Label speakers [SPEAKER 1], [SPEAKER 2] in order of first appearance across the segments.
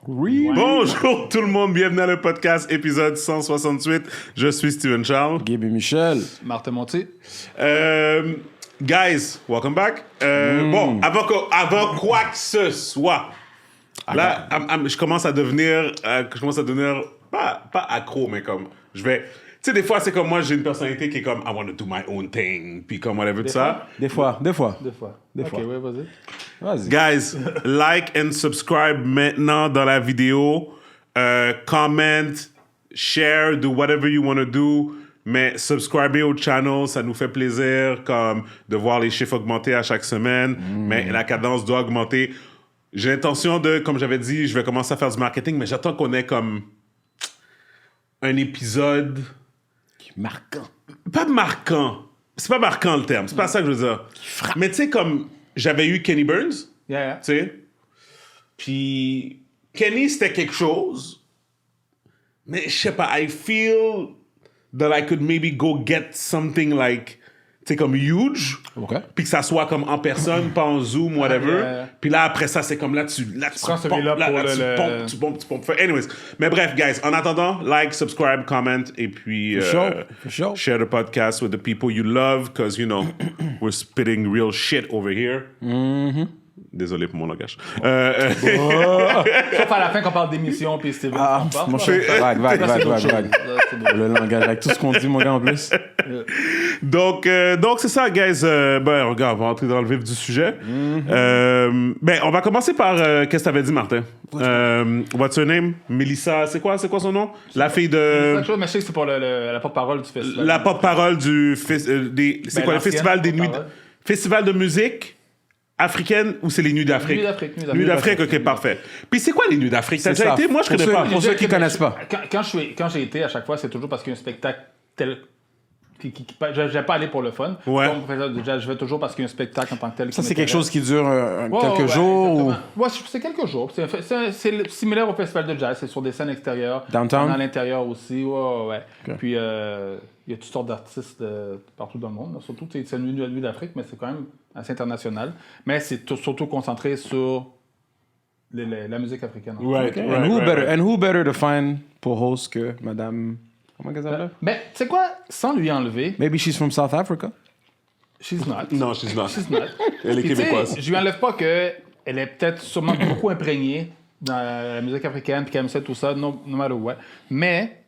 [SPEAKER 1] Bonjour tout le monde, bienvenue à le podcast épisode 168. Je suis Steven Charles.
[SPEAKER 2] Gabe et Michel.
[SPEAKER 3] Martin Monti.
[SPEAKER 1] Guys, welcome back. Bon, avant quoi que ce soit, là, je commence à devenir pas accro, mais comme, tu sais, des fois, c'est comme moi, j'ai une personnalité qui est comme, I want to do my own thing, puis comme, whatever, tout ça.
[SPEAKER 2] Des fois.
[SPEAKER 3] Ok, ouais, vas-y.
[SPEAKER 1] Guys, like and subscribe maintenant dans la vidéo. Comment, share, do whatever you want to do. Mais subscribez au channel, ça nous fait plaisir comme de voir les chiffres augmenter à chaque semaine. Mais la cadence doit augmenter. J'ai l'intention de, comme j'avais dit, je vais commencer à faire du marketing, mais j'attends qu'on ait comme un épisode...
[SPEAKER 2] Marquant.
[SPEAKER 1] Pas marquant. C'est pas marquant le terme. C'est pas ça que je veux dire. Mais tu sais, comme j'avais eu Kenny Burns, tu sais. Puis Kenny, c'était quelque chose. Mais je sais pas, I feel that I could maybe go get something like, tu sais, comme huge.
[SPEAKER 2] OK.
[SPEAKER 1] Puis que ça soit comme en personne, pas en Zoom, whatever. Puis là, après ça, c'est comme là, tu pompes. Anyways. Mais bref, guys, en attendant, like, subscribe, comment, et puis
[SPEAKER 2] For sure.
[SPEAKER 1] share the podcast with the people you love, because, you know, we're spitting real shit over here. Désolé pour mon langage.
[SPEAKER 3] Sauf à la fin qu'on parle d'émission, puis Steven.
[SPEAKER 2] Mon cher, vague. Le langage, avec tout ce qu'on dit, mon gars, en plus.
[SPEAKER 1] Donc c'est ça, guys. Regarde, on va entrer dans le vif du sujet. On va commencer par qu'est-ce que t'avais dit, Martin? What's her name? Melissa, c'est quoi son nom? La fille de...
[SPEAKER 3] Mais je sais que c'est pour la porte-parole du festival.
[SPEAKER 1] La porte-parole du... c'est quoi, le festival des nuits... Festival de musique africaine ou c'est les Nuits d'Afrique? Nuits d'Afrique, ok, parfait. Puis c'est quoi les Nuits d'Afrique? T'as déjà été? Moi, je connais pas.
[SPEAKER 2] Pour ceux qui connaissent pas.
[SPEAKER 3] Quand j'ai été, à chaque fois, c'est toujours parce qu'il y a un spectacle tel... Je vais pas aller pour le fun.
[SPEAKER 1] Ouais.
[SPEAKER 3] Donc, je vais toujours parce qu'il y a un spectacle en tant que tel.
[SPEAKER 2] Ça, c'est quelque chose qui dure quelques jours ou...
[SPEAKER 3] Ouais, c'est quelques jours. C'est similaire au festival de jazz. C'est sur des scènes extérieures.
[SPEAKER 2] Downtown?
[SPEAKER 3] À l'intérieur aussi. Ouais.
[SPEAKER 2] Okay.
[SPEAKER 3] Puis, il y a toutes sortes d'artistes partout dans le monde. Là. Surtout, c'est une nuit d'Afrique, mais c'est quand même assez international. Mais c'est surtout concentré sur la musique africaine.
[SPEAKER 1] Right,
[SPEAKER 2] Okay.
[SPEAKER 1] right,
[SPEAKER 2] And who better to find pour host que Madame... Comment qu'elle s'appelle?
[SPEAKER 3] Mais, tu sais quoi? Sans lui enlever...
[SPEAKER 2] Maybe she's from South Africa.
[SPEAKER 3] She's not.
[SPEAKER 1] Non, she's not.
[SPEAKER 3] She's not.
[SPEAKER 1] Elle est
[SPEAKER 3] Puis,
[SPEAKER 1] québécoise.
[SPEAKER 3] je lui enlève pas qu'elle est peut-être sûrement beaucoup imprégnée dans la musique africaine, puis qu'elle aime ça, tout ça, no matter what. Mais,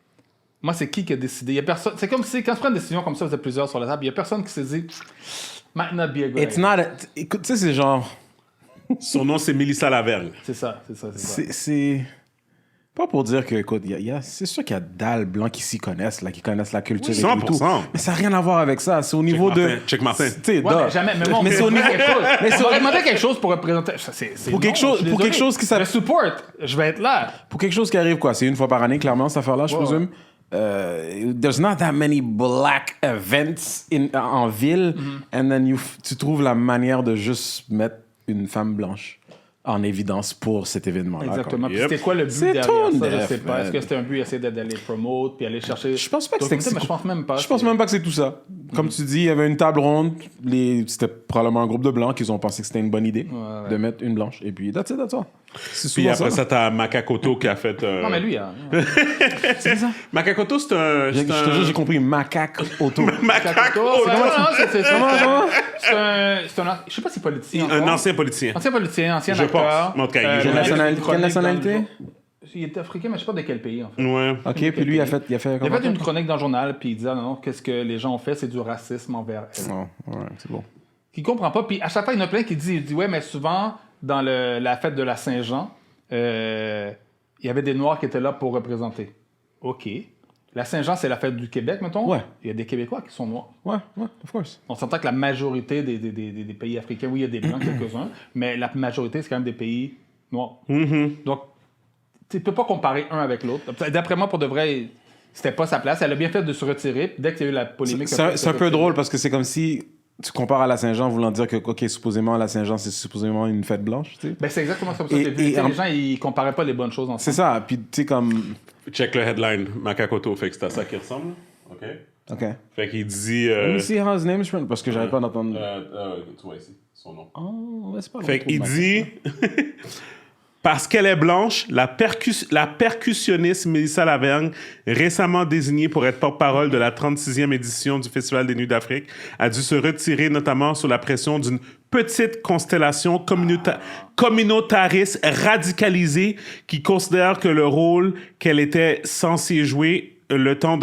[SPEAKER 3] moi, c'est qui a décidé? Il y a personne... C'est comme si, quand tu prends une décision comme ça, vous êtes plusieurs sur la table, il y a personne qui s'est dit... Might not be a good
[SPEAKER 2] It's
[SPEAKER 3] idea.
[SPEAKER 2] not... Écoute, tu sais, c'est genre...
[SPEAKER 1] Son nom, c'est Melissa Lavergne.
[SPEAKER 3] C'est ça.
[SPEAKER 2] C'est... Pas pour dire que, écoute, c'est sûr qu'il y a dalles blancs qui s'y connaissent, là, qui connaissent la culture et
[SPEAKER 1] 100%.
[SPEAKER 2] tout. Mais ça n'a rien à voir avec ça. C'est au niveau de...
[SPEAKER 1] Check Martin.
[SPEAKER 2] Tu sais,
[SPEAKER 3] Ouais, mais jamais. Mais moi,
[SPEAKER 2] mais c'est au niveau...
[SPEAKER 3] Mais si on demandait quelque chose pour représenter...
[SPEAKER 2] Pour quelque chose qui
[SPEAKER 3] Le support, je vais être là.
[SPEAKER 2] Pour quelque chose qui arrive, quoi. C'est une fois par année, clairement, cette affaire-là, je présume. There's not that many black events en ville, and then tu trouves la manière de juste mettre une femme blanche en évidence pour cet événement-là.
[SPEAKER 3] Exactement. Puis
[SPEAKER 1] Yep.
[SPEAKER 3] c'était quoi le but
[SPEAKER 2] C'est
[SPEAKER 3] derrière
[SPEAKER 2] ton
[SPEAKER 3] ça? Je
[SPEAKER 2] def,
[SPEAKER 3] sais pas.
[SPEAKER 2] man.
[SPEAKER 3] Est-ce que c'était un but essayer d'aller promote puis aller chercher...
[SPEAKER 2] Je pense pas que c'était...
[SPEAKER 3] Mais je pense même pas.
[SPEAKER 2] Je pense même pas que c'est tout ça. Comme tu dis, il y avait une table ronde. C'était probablement un groupe de blancs qui ont pensé que c'était une bonne idée de mettre une blanche. Et puis, that's it. C'est
[SPEAKER 1] Puis
[SPEAKER 2] souvent
[SPEAKER 1] après ça, t'as Makakoto qui a fait...
[SPEAKER 3] Non, mais lui, hein.
[SPEAKER 2] c'est ça.
[SPEAKER 1] Makakoto, c'est un...
[SPEAKER 2] Je te jure, j'ai compris. Macaque auto.
[SPEAKER 1] Makakoto.
[SPEAKER 3] C'est un... Je sais pas si c'est politicien.
[SPEAKER 1] Un ancien politicien.
[SPEAKER 3] Ancien politicien, ancien
[SPEAKER 1] Je
[SPEAKER 3] acteur.
[SPEAKER 1] pense. En tout cas, il est
[SPEAKER 2] Quelle nationalité?
[SPEAKER 3] Il était africain, mais je sais pas de quel pays, en fait.
[SPEAKER 1] Ouais.
[SPEAKER 2] OK, puis lui, il a fait
[SPEAKER 3] Il a fait une chronique dans le journal, puis il disait non, qu'est-ce que les gens ont fait, c'est du racisme envers elle.
[SPEAKER 2] Non, ouais, c'est bon.
[SPEAKER 3] Qui comprend pas. Puis à chaque fois, il y en a plein qui disent ouais, mais souvent, dans la fête de la Saint-Jean, il y avait des Noirs qui étaient là pour représenter. OK. La Saint-Jean, c'est la fête du Québec, mettons.
[SPEAKER 2] Ouais.
[SPEAKER 3] Il y a des Québécois qui sont noirs.
[SPEAKER 2] Ouais, of course.
[SPEAKER 3] On s'entend que la majorité des pays africains, oui, il y a des Blancs, quelques-uns, mais la majorité, c'est quand même des pays noirs. Donc, tu peux pas comparer un avec l'autre. D'après moi, pour de vrai, c'était pas sa place. Elle a bien fait de se retirer. Puis dès qu'il y a eu la polémique...
[SPEAKER 2] C'est un peu drôle parce que c'est comme si tu compares à la Saint-Jean voulant dire que, OK, supposément, la Saint-Jean, c'est supposément une fête blanche, tu sais.
[SPEAKER 3] Ben, c'est exactement comme ça. Les gens, ils comparaient pas les bonnes choses ensemble.
[SPEAKER 2] C'est ça. Puis, tu sais, comme...
[SPEAKER 1] Check le headline. Makakoto. Fait que c'est à ça qu'il ressemble. OK. Fait qu'il dit...
[SPEAKER 2] Let me see how his name is pronounced, parce que j'arrive pas à entendre...
[SPEAKER 1] tu vois ici, son nom.
[SPEAKER 2] Oh, ouais, c'est pas
[SPEAKER 1] Fait qu'il dit... Parce qu'elle est blanche, la percussionniste Mélissa Lavergne, récemment désignée pour être porte-parole de la 36e édition du Festival des Nuits d'Afrique, a dû se retirer notamment sous la pression d'une petite constellation communautariste radicalisée qui considère que le rôle qu'elle était censée jouer le temps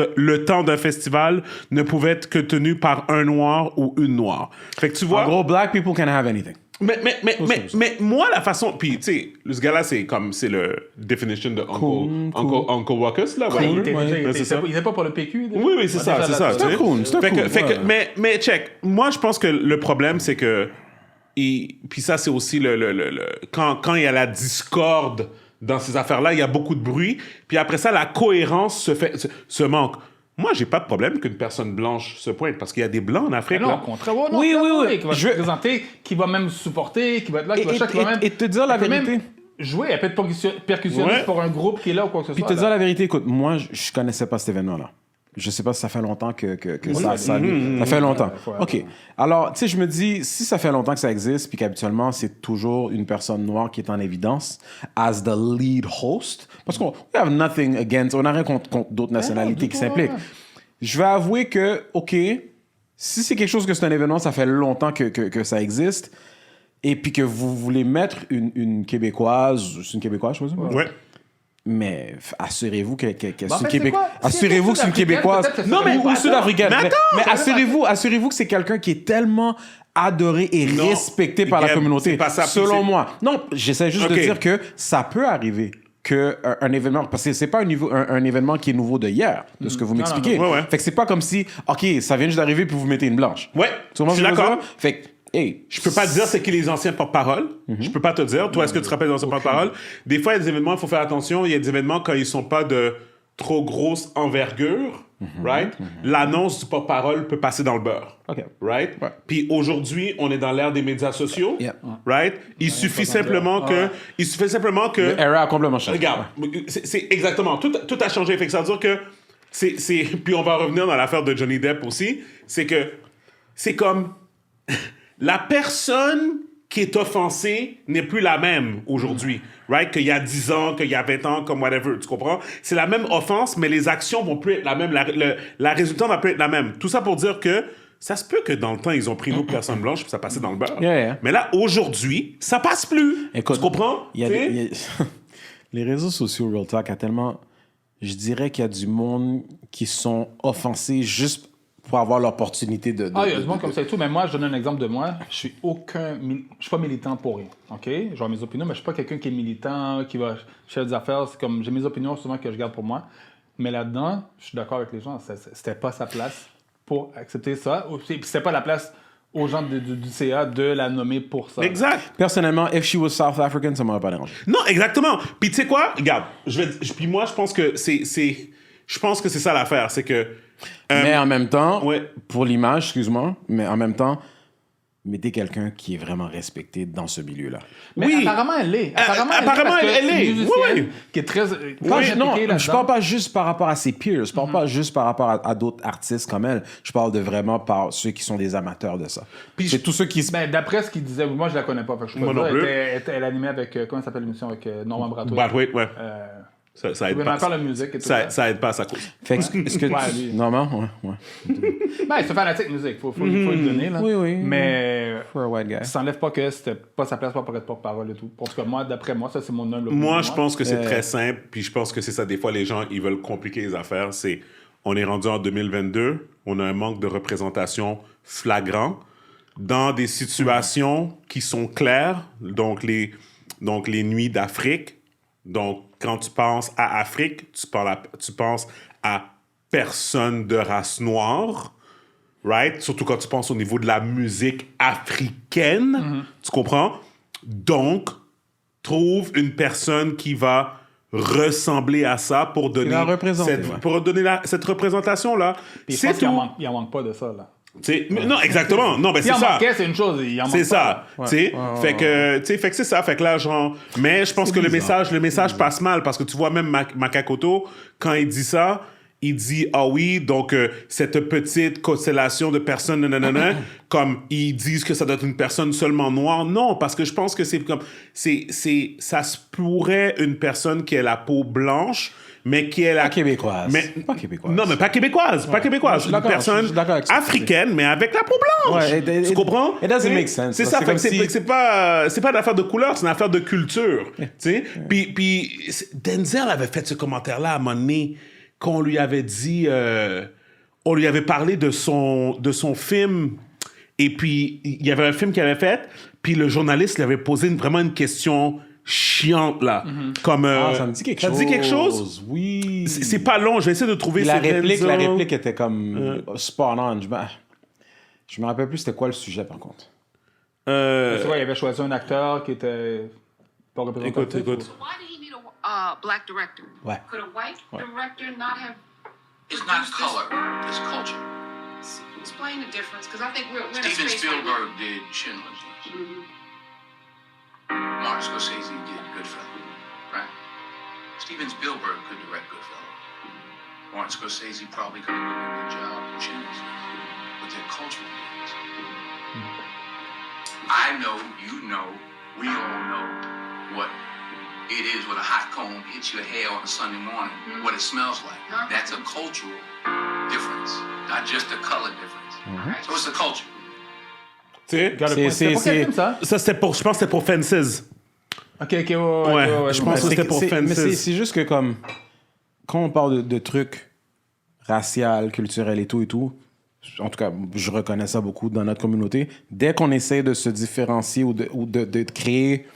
[SPEAKER 1] d'un festival ne pouvait être que tenu par un noir ou une noire. Fait que tu vois...
[SPEAKER 2] En gros, black people can have anything.
[SPEAKER 1] Mais moi, la façon... Puis, tu sais, ce gars-là, c'est le definition de Uncle Ruckus, là.
[SPEAKER 3] Ouais, il
[SPEAKER 1] Ouais, c'est ça.
[SPEAKER 3] était pas pour le PQ. Déjà.
[SPEAKER 1] Oui, c'est ça, c'est ça.
[SPEAKER 2] C'était cool, c'était cool.
[SPEAKER 1] Fait que, mais check, moi, je pense que le problème, c'est que... Puis ça, c'est aussi quand il y a la discorde dans ces affaires-là, il y a beaucoup de bruit. Puis après ça, la cohérence se manque. Moi, j'ai pas de problème qu'une personne blanche se pointe, parce qu'il y a des blancs en Afrique.
[SPEAKER 3] Non,
[SPEAKER 1] là.
[SPEAKER 3] au contraire. Non,
[SPEAKER 2] Oui.
[SPEAKER 3] Qui va se présenter, qui va même supporter, qui va être là, qui va chaque même...
[SPEAKER 2] Et te dire la vérité.
[SPEAKER 3] Même jouer, elle peut être percussionniste pour un groupe qui est là ou quoi que ce
[SPEAKER 2] Puis
[SPEAKER 3] soit.
[SPEAKER 2] te dire la vérité, écoute, moi, je connaissais pas cet événement-là. Je sais pas si ça fait longtemps que ça fait longtemps. OK. Alors, tu sais, je me dis, si ça fait longtemps que ça existe, puis qu'habituellement, c'est toujours une personne noire qui est en évidence as the lead host, parce qu'on we have nothing against, on n'a rien contre d'autres nationalités qui s'impliquent. Je vais avouer que, OK, si c'est quelque chose que c'est un événement, ça fait longtemps que ça existe, et puis que vous voulez mettre une Québécoise, c'est une Québécoise, je pense.
[SPEAKER 1] Ouais.
[SPEAKER 2] Mais assurez-vous que c'est une
[SPEAKER 3] c'est
[SPEAKER 2] Québécoise.
[SPEAKER 3] quoi?
[SPEAKER 2] Assurez-vous que c'est une Québécoise.
[SPEAKER 3] Non, mais
[SPEAKER 2] ou sud-africaine. Mais
[SPEAKER 1] attends,
[SPEAKER 2] assurez-vous que c'est quelqu'un qui est tellement adoré et
[SPEAKER 1] Non,
[SPEAKER 2] respecté par la
[SPEAKER 1] Gab,
[SPEAKER 2] communauté.
[SPEAKER 1] c'est pas ça,
[SPEAKER 2] Selon moi. Non, j'essaie juste de
[SPEAKER 1] Ok.
[SPEAKER 2] dire que ça peut arriver qu'un événement, parce que c'est pas un événement qui est nouveau de hier, de ce que vous m'expliquez.
[SPEAKER 1] non. Ouais.
[SPEAKER 2] Fait que c'est pas comme si, OK, ça vient juste d'arriver puis vous mettez une blanche.
[SPEAKER 1] Ouais,
[SPEAKER 2] Tu comprends
[SPEAKER 1] je suis
[SPEAKER 2] ce que je veux
[SPEAKER 1] d'accord.
[SPEAKER 2] dire? Fait que, hey,
[SPEAKER 1] Je peux pas te dire c'est qui les anciens porte-parole. Je peux pas te dire. Toi, est-ce que tu te rappelles des anciens porte-parole? Des fois, il y a des événements, il faut faire attention. Il y a des événements quand ils sont pas de trop grosse envergure, right? L'annonce du porte-parole peut passer dans le beurre.
[SPEAKER 2] OK.
[SPEAKER 1] Right?
[SPEAKER 2] Ouais.
[SPEAKER 1] Puis aujourd'hui, on est dans l'ère des médias sociaux.
[SPEAKER 2] Yep.
[SPEAKER 1] Right? Il suffit simplement que...
[SPEAKER 2] Era a complètement changé.
[SPEAKER 1] Regarde, c'est exactement. Tout a changé. Fait que ça veut dire que puis on va revenir dans l'affaire de Johnny Depp aussi. C'est que c'est comme la personne qui est offensée n'est plus la même aujourd'hui, right? Qu'il y a 10 ans, qu'il y a 20 ans, comme whatever, tu comprends? C'est la même offense, mais les actions vont plus être la même. La résultante va plus être la même. Tout ça pour dire que ça se peut que dans le temps, ils ont pris une autre personne blanche puis ça passait dans le beurre.
[SPEAKER 2] Yeah.
[SPEAKER 1] Mais là, aujourd'hui, ça passe plus.
[SPEAKER 2] Écoute,
[SPEAKER 1] tu comprends?
[SPEAKER 2] Il y a les réseaux sociaux, Real Talk, a tellement... Je dirais qu'il y a du monde qui sont offensés juste pour avoir l'opportunité de...
[SPEAKER 3] Il y a du monde comme ça et tout, mais moi, je donne un exemple de moi. Je suis pas militant pour rien, OK? J'ai mes opinions, mais je suis pas quelqu'un qui est militant, qui va chercher des affaires. C'est comme, j'ai mes opinions souvent que je garde pour moi. Mais là-dedans, je suis d'accord avec les gens, c'était pas sa place pour accepter ça. Puis c'était pas la place aux gens du CA de la nommer pour ça.
[SPEAKER 1] Exact.
[SPEAKER 2] Personnellement, if she was South African, ça m'aurait pas dérangé.
[SPEAKER 1] Non, exactement. Puis tu sais quoi? Regarde, puis moi, je pense que je pense que c'est ça l'affaire. C'est que...
[SPEAKER 2] Mais en même temps,
[SPEAKER 1] ouais.
[SPEAKER 2] pour l'image, excuse-moi, mais en même temps, mettez quelqu'un qui est vraiment respecté dans ce milieu-là.
[SPEAKER 3] Mais
[SPEAKER 1] Oui.
[SPEAKER 3] apparemment, elle l'est.
[SPEAKER 1] Apparemment,
[SPEAKER 3] parce que
[SPEAKER 1] elle
[SPEAKER 3] c'est
[SPEAKER 1] l'est.
[SPEAKER 3] une musicienne
[SPEAKER 1] Oui.
[SPEAKER 3] qui est très...
[SPEAKER 2] Non, je parle pas juste par rapport à ses peers, je parle pas juste par rapport à d'autres artistes comme elle, je parle de vraiment par ceux qui sont des amateurs de ça.
[SPEAKER 1] Puis
[SPEAKER 2] c'est tous ceux qui...
[SPEAKER 3] Ben, d'après ce qu'il disait, moi je la connais pas, fait que je peux
[SPEAKER 1] Moi
[SPEAKER 3] pas
[SPEAKER 1] non
[SPEAKER 3] dire.
[SPEAKER 1] plus.
[SPEAKER 3] Elle animait avec, comment s'appelle l'émission, avec Norman Brathwaite.
[SPEAKER 1] Bah, oui, ouais. Ça aide
[SPEAKER 3] Il
[SPEAKER 1] pas.
[SPEAKER 3] encore la musique et tout
[SPEAKER 1] Ça aide pas à sa cause.
[SPEAKER 2] Fait que, est-ce que
[SPEAKER 3] Ouais, lui.
[SPEAKER 2] Normalement, ouais.
[SPEAKER 3] Ben, c'est fanatique musique, faut lui donner, là.
[SPEAKER 2] Oui.
[SPEAKER 3] Mais
[SPEAKER 2] For a white guy.
[SPEAKER 3] ça n'enlève pas que c'était pas sa place pour être porte-parole et tout. Parce que moi, d'après moi, ça c'est mon humble opinion.
[SPEAKER 1] Moi, je pense que c'est très simple, puis je pense que c'est ça. Des fois, les gens, ils veulent compliquer les affaires. On est rendu en 2022, on a un manque de représentation flagrant dans des situations qui sont claires, donc les nuits d'Afrique. Donc, quand tu penses à Afrique, tu penses à personne de race noire, right? Surtout quand tu penses au niveau de la musique africaine, tu comprends? Donc, trouve une personne qui va ressembler à ça pour donner,
[SPEAKER 2] la représenter,
[SPEAKER 1] cette représentation-là.
[SPEAKER 3] Puis je
[SPEAKER 1] C'est
[SPEAKER 3] pense qu'il
[SPEAKER 1] tout.
[SPEAKER 3] en manque pas de ça, là.
[SPEAKER 1] Non, exactement. Non, ben
[SPEAKER 3] Si
[SPEAKER 1] c'est
[SPEAKER 3] en
[SPEAKER 1] ça.
[SPEAKER 3] manquait, c'est une chose, il en manque
[SPEAKER 1] C'est
[SPEAKER 3] pas.
[SPEAKER 1] ça. Tu sais, fait que c'est ça. Fait que là, genre. Mais je pense que le message passe mal parce que tu vois, même Makakoto, quand il dit ça, il dit ah oui, donc cette petite constellation de personnes, nanana, comme ils disent que ça doit être une personne seulement noire. Non, parce que je pense que ça se pourrait une personne qui a la peau blanche, mais qui est la
[SPEAKER 2] Pas québécoise.
[SPEAKER 1] Mais,
[SPEAKER 2] Pas québécoise.
[SPEAKER 1] Non, mais pas québécoise, pas québécoise.
[SPEAKER 2] je suis
[SPEAKER 1] Une
[SPEAKER 2] d'accord,
[SPEAKER 1] personne
[SPEAKER 2] je suis d'accord avec ça.
[SPEAKER 1] africaine, mais avec la peau blanche.
[SPEAKER 2] Ouais,
[SPEAKER 1] tu comprends?
[SPEAKER 2] It doesn't make sense.
[SPEAKER 1] C'est ça,
[SPEAKER 2] C'est
[SPEAKER 1] fait
[SPEAKER 2] comme
[SPEAKER 1] que
[SPEAKER 2] si-
[SPEAKER 1] c'est pas une affaire de couleur, c'est une affaire de culture. Tu sais? Puis Denzel avait fait ce commentaire-là à un moment donné, qu'on lui avait dit, on lui avait parlé de son film, et puis il y avait un film qu'il avait fait, puis le journaliste lui avait posé vraiment une question chiante, là. Comme,
[SPEAKER 2] Ça me dit quelque
[SPEAKER 1] ça
[SPEAKER 2] chose.
[SPEAKER 1] te dit quelque chose?
[SPEAKER 2] Oui.
[SPEAKER 1] C'est pas long, je vais essayer de trouver
[SPEAKER 2] La
[SPEAKER 1] sur
[SPEAKER 2] réplique,
[SPEAKER 1] Denzel.
[SPEAKER 2] la réplique était comme spot on. Je me rappelle plus c'était quoi le sujet, par contre.
[SPEAKER 3] Tu vois, il avait choisi un acteur qui était pas représentatif.
[SPEAKER 1] Écoute.
[SPEAKER 4] Why did he need a black director?
[SPEAKER 2] Ouais.
[SPEAKER 4] Could a white director not have?
[SPEAKER 5] It's not color, it's culture.
[SPEAKER 4] Explain the difference, because I think we're in a
[SPEAKER 5] Steven
[SPEAKER 4] space right now.
[SPEAKER 5] Spielberg did Schindler's List. Martin Scorsese did Goodfellas, right? Steven Spielberg could direct Goodfellas. Martin Scorsese probably could have done a good job in Schindler's List. But they're cultural things. I know, you know, we all know what it is when a hot comb hits your hair on a Sunday morning, what it smells like. That's a cultural difference, not just a color difference. So it's the culture.
[SPEAKER 1] Tu sais?
[SPEAKER 3] Regarde le point. C'est pour quel film, ça?
[SPEAKER 1] Ça, c'était pour, je pense que c'était pour Fences.
[SPEAKER 3] Ok, ouais,
[SPEAKER 1] Je pense que c'était pour
[SPEAKER 2] Mais
[SPEAKER 1] Fences.
[SPEAKER 2] c'est juste que comme quand on parle de trucs raciaux, culturels et tout, en tout cas, je reconnais ça beaucoup dans notre communauté. Dès qu'on essaie de se différencier ou de créer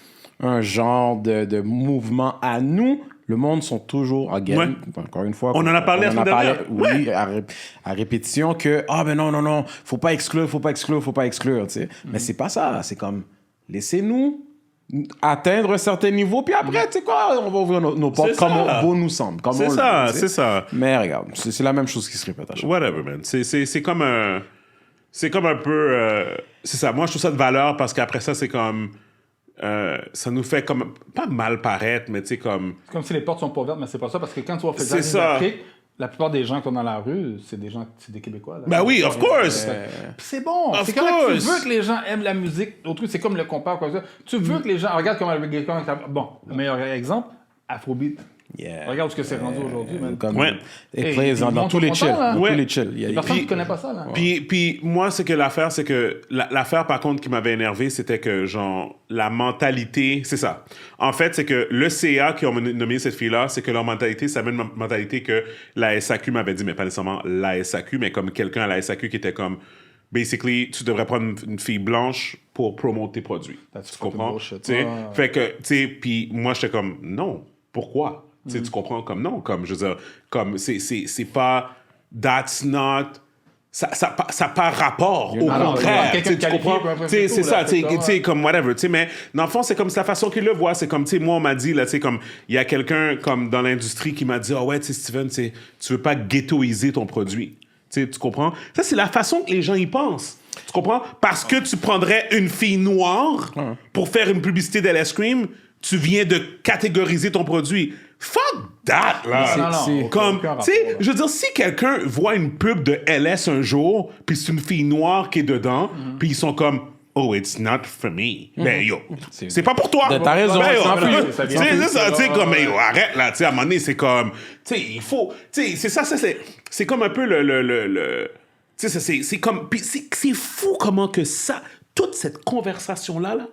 [SPEAKER 2] un genre de mouvement à nous, le monde sont toujours, again, encore une fois...
[SPEAKER 1] On en a parlé la semaine dernière.
[SPEAKER 2] Oui, à répétition que, ben non, faut pas exclure, tu sais. Mais c'est pas ça, c'est comme, laissez-nous atteindre un certain niveau, puis après, tu sais quoi, on va ouvrir nos portes
[SPEAKER 1] C'est
[SPEAKER 2] comme
[SPEAKER 1] ça.
[SPEAKER 2] bon nous semble. Comme
[SPEAKER 1] C'est
[SPEAKER 2] on le
[SPEAKER 1] ça,
[SPEAKER 2] veut, tu sais.
[SPEAKER 1] c'est ça.
[SPEAKER 2] Mais regarde, c'est la même chose qui se répète à chaque fois.
[SPEAKER 1] Whatever, man. C'est comme un... C'est comme un peu... c'est ça. Moi, je trouve ça de valeur parce qu'après ça, c'est comme... ça nous fait comme... Pas mal paraître, mais tu sais, comme...
[SPEAKER 3] C'est comme si les portes sont pas ouvertes, mais c'est pas ça, parce que quand tu vas
[SPEAKER 1] C'est
[SPEAKER 3] faire
[SPEAKER 1] ça.
[SPEAKER 3] d'Afrique, la plupart des gens qui sont dans la rue, c'est des Québécois. Là.
[SPEAKER 1] Ben oui, of course!
[SPEAKER 3] Puis c'est bon.
[SPEAKER 1] Of
[SPEAKER 3] C'est correct. Tu
[SPEAKER 1] course.
[SPEAKER 3] veux que les gens aiment la musique. L'autre truc, c'est comme le compare, quoi. Tu veux que les gens... Regarde comment le reggae... Bon, le meilleur exemple, Afrobeat.
[SPEAKER 2] Yeah.
[SPEAKER 3] Regarde ce que c'est rendu aujourd'hui, man.
[SPEAKER 2] Comme,
[SPEAKER 1] Ouais.
[SPEAKER 2] It
[SPEAKER 3] Et
[SPEAKER 2] plays
[SPEAKER 3] ils
[SPEAKER 2] dans
[SPEAKER 3] montent
[SPEAKER 2] tous les
[SPEAKER 3] content,
[SPEAKER 2] chill.
[SPEAKER 3] là.
[SPEAKER 2] Dans
[SPEAKER 1] Ouais.
[SPEAKER 2] tous les chill. Il y a-
[SPEAKER 3] Personne
[SPEAKER 2] puis-
[SPEAKER 3] ne connaît pas ça, là.
[SPEAKER 1] Puis moi, c'est que l'affaire, c'est que... L'affaire, par contre, qui m'avait énervé, c'était que, genre, la mentalité... C'est ça. En fait, c'est que le CA qui ont nommé cette fille-là, c'est que leur mentalité, c'est la même mentalité que la SAQ m'avait dit, mais pas nécessairement la SAQ, mais comme quelqu'un à la SAQ qui était comme... Basically, tu devrais prendre une fille blanche pour promouvoir tes produits.
[SPEAKER 3] That's
[SPEAKER 1] Tu
[SPEAKER 3] fucking
[SPEAKER 1] comprends?
[SPEAKER 3] bullshit.
[SPEAKER 1] Tu sais,
[SPEAKER 3] Ouais.
[SPEAKER 1] fait que, tu sais, puis moi, j'étais comme, non, pourquoi? Tu sais, tu comprends? Comme non, comme, je veux dire, comme, c'est pas, that's not, ça pas rapport, au
[SPEAKER 3] not-
[SPEAKER 1] contraire.
[SPEAKER 3] quelqu'un
[SPEAKER 1] Tu sais, tu
[SPEAKER 3] qualifié,
[SPEAKER 1] comprends?
[SPEAKER 3] peu importe
[SPEAKER 1] Tu sais,
[SPEAKER 3] tout,
[SPEAKER 1] c'est
[SPEAKER 3] là,
[SPEAKER 1] ça, tu
[SPEAKER 3] c'est
[SPEAKER 1] sais, comme whatever, tu sais, mais dans le fond, c'est comme c'est la façon qu'il le voit, c'est comme, tu sais, moi, on m'a dit, là, tu sais, comme, il y a quelqu'un, comme, dans l'industrie qui m'a dit, ah ouais, tu sais, Steven, tu sais, tu veux pas ghettoiser ton produit. Tu sais, tu comprends? Ça, c'est la façon que les gens y pensent. Tu comprends? Parce que tu prendrais une fille noire pour faire une publicité d'LS Cream, tu viens de catégoriser ton produit. Fuck that, là!
[SPEAKER 3] Non,
[SPEAKER 2] c'est-
[SPEAKER 1] Comme,
[SPEAKER 3] aucun
[SPEAKER 1] tu sais,
[SPEAKER 3] rapport, là.
[SPEAKER 1] je veux dire, si quelqu'un voit une pub de LS un jour, puis c'est une fille noire qui est dedans, puis ils sont comme, oh, it's not for me. Ben, yo, c'est pas pour toi.
[SPEAKER 2] T'as raison,
[SPEAKER 1] Ben, yo,
[SPEAKER 2] sans
[SPEAKER 1] tu
[SPEAKER 2] plus.
[SPEAKER 1] sais, c'est ça, tu sais, comme, hey, yo, arrête, là, tu sais, à un moment donné, c'est comme, tu sais, il faut, tu sais, c'est ça, c'est comme un peu le tu sais, c'est comme, puis c'est fou comment que ça, toute cette conversation-là, là,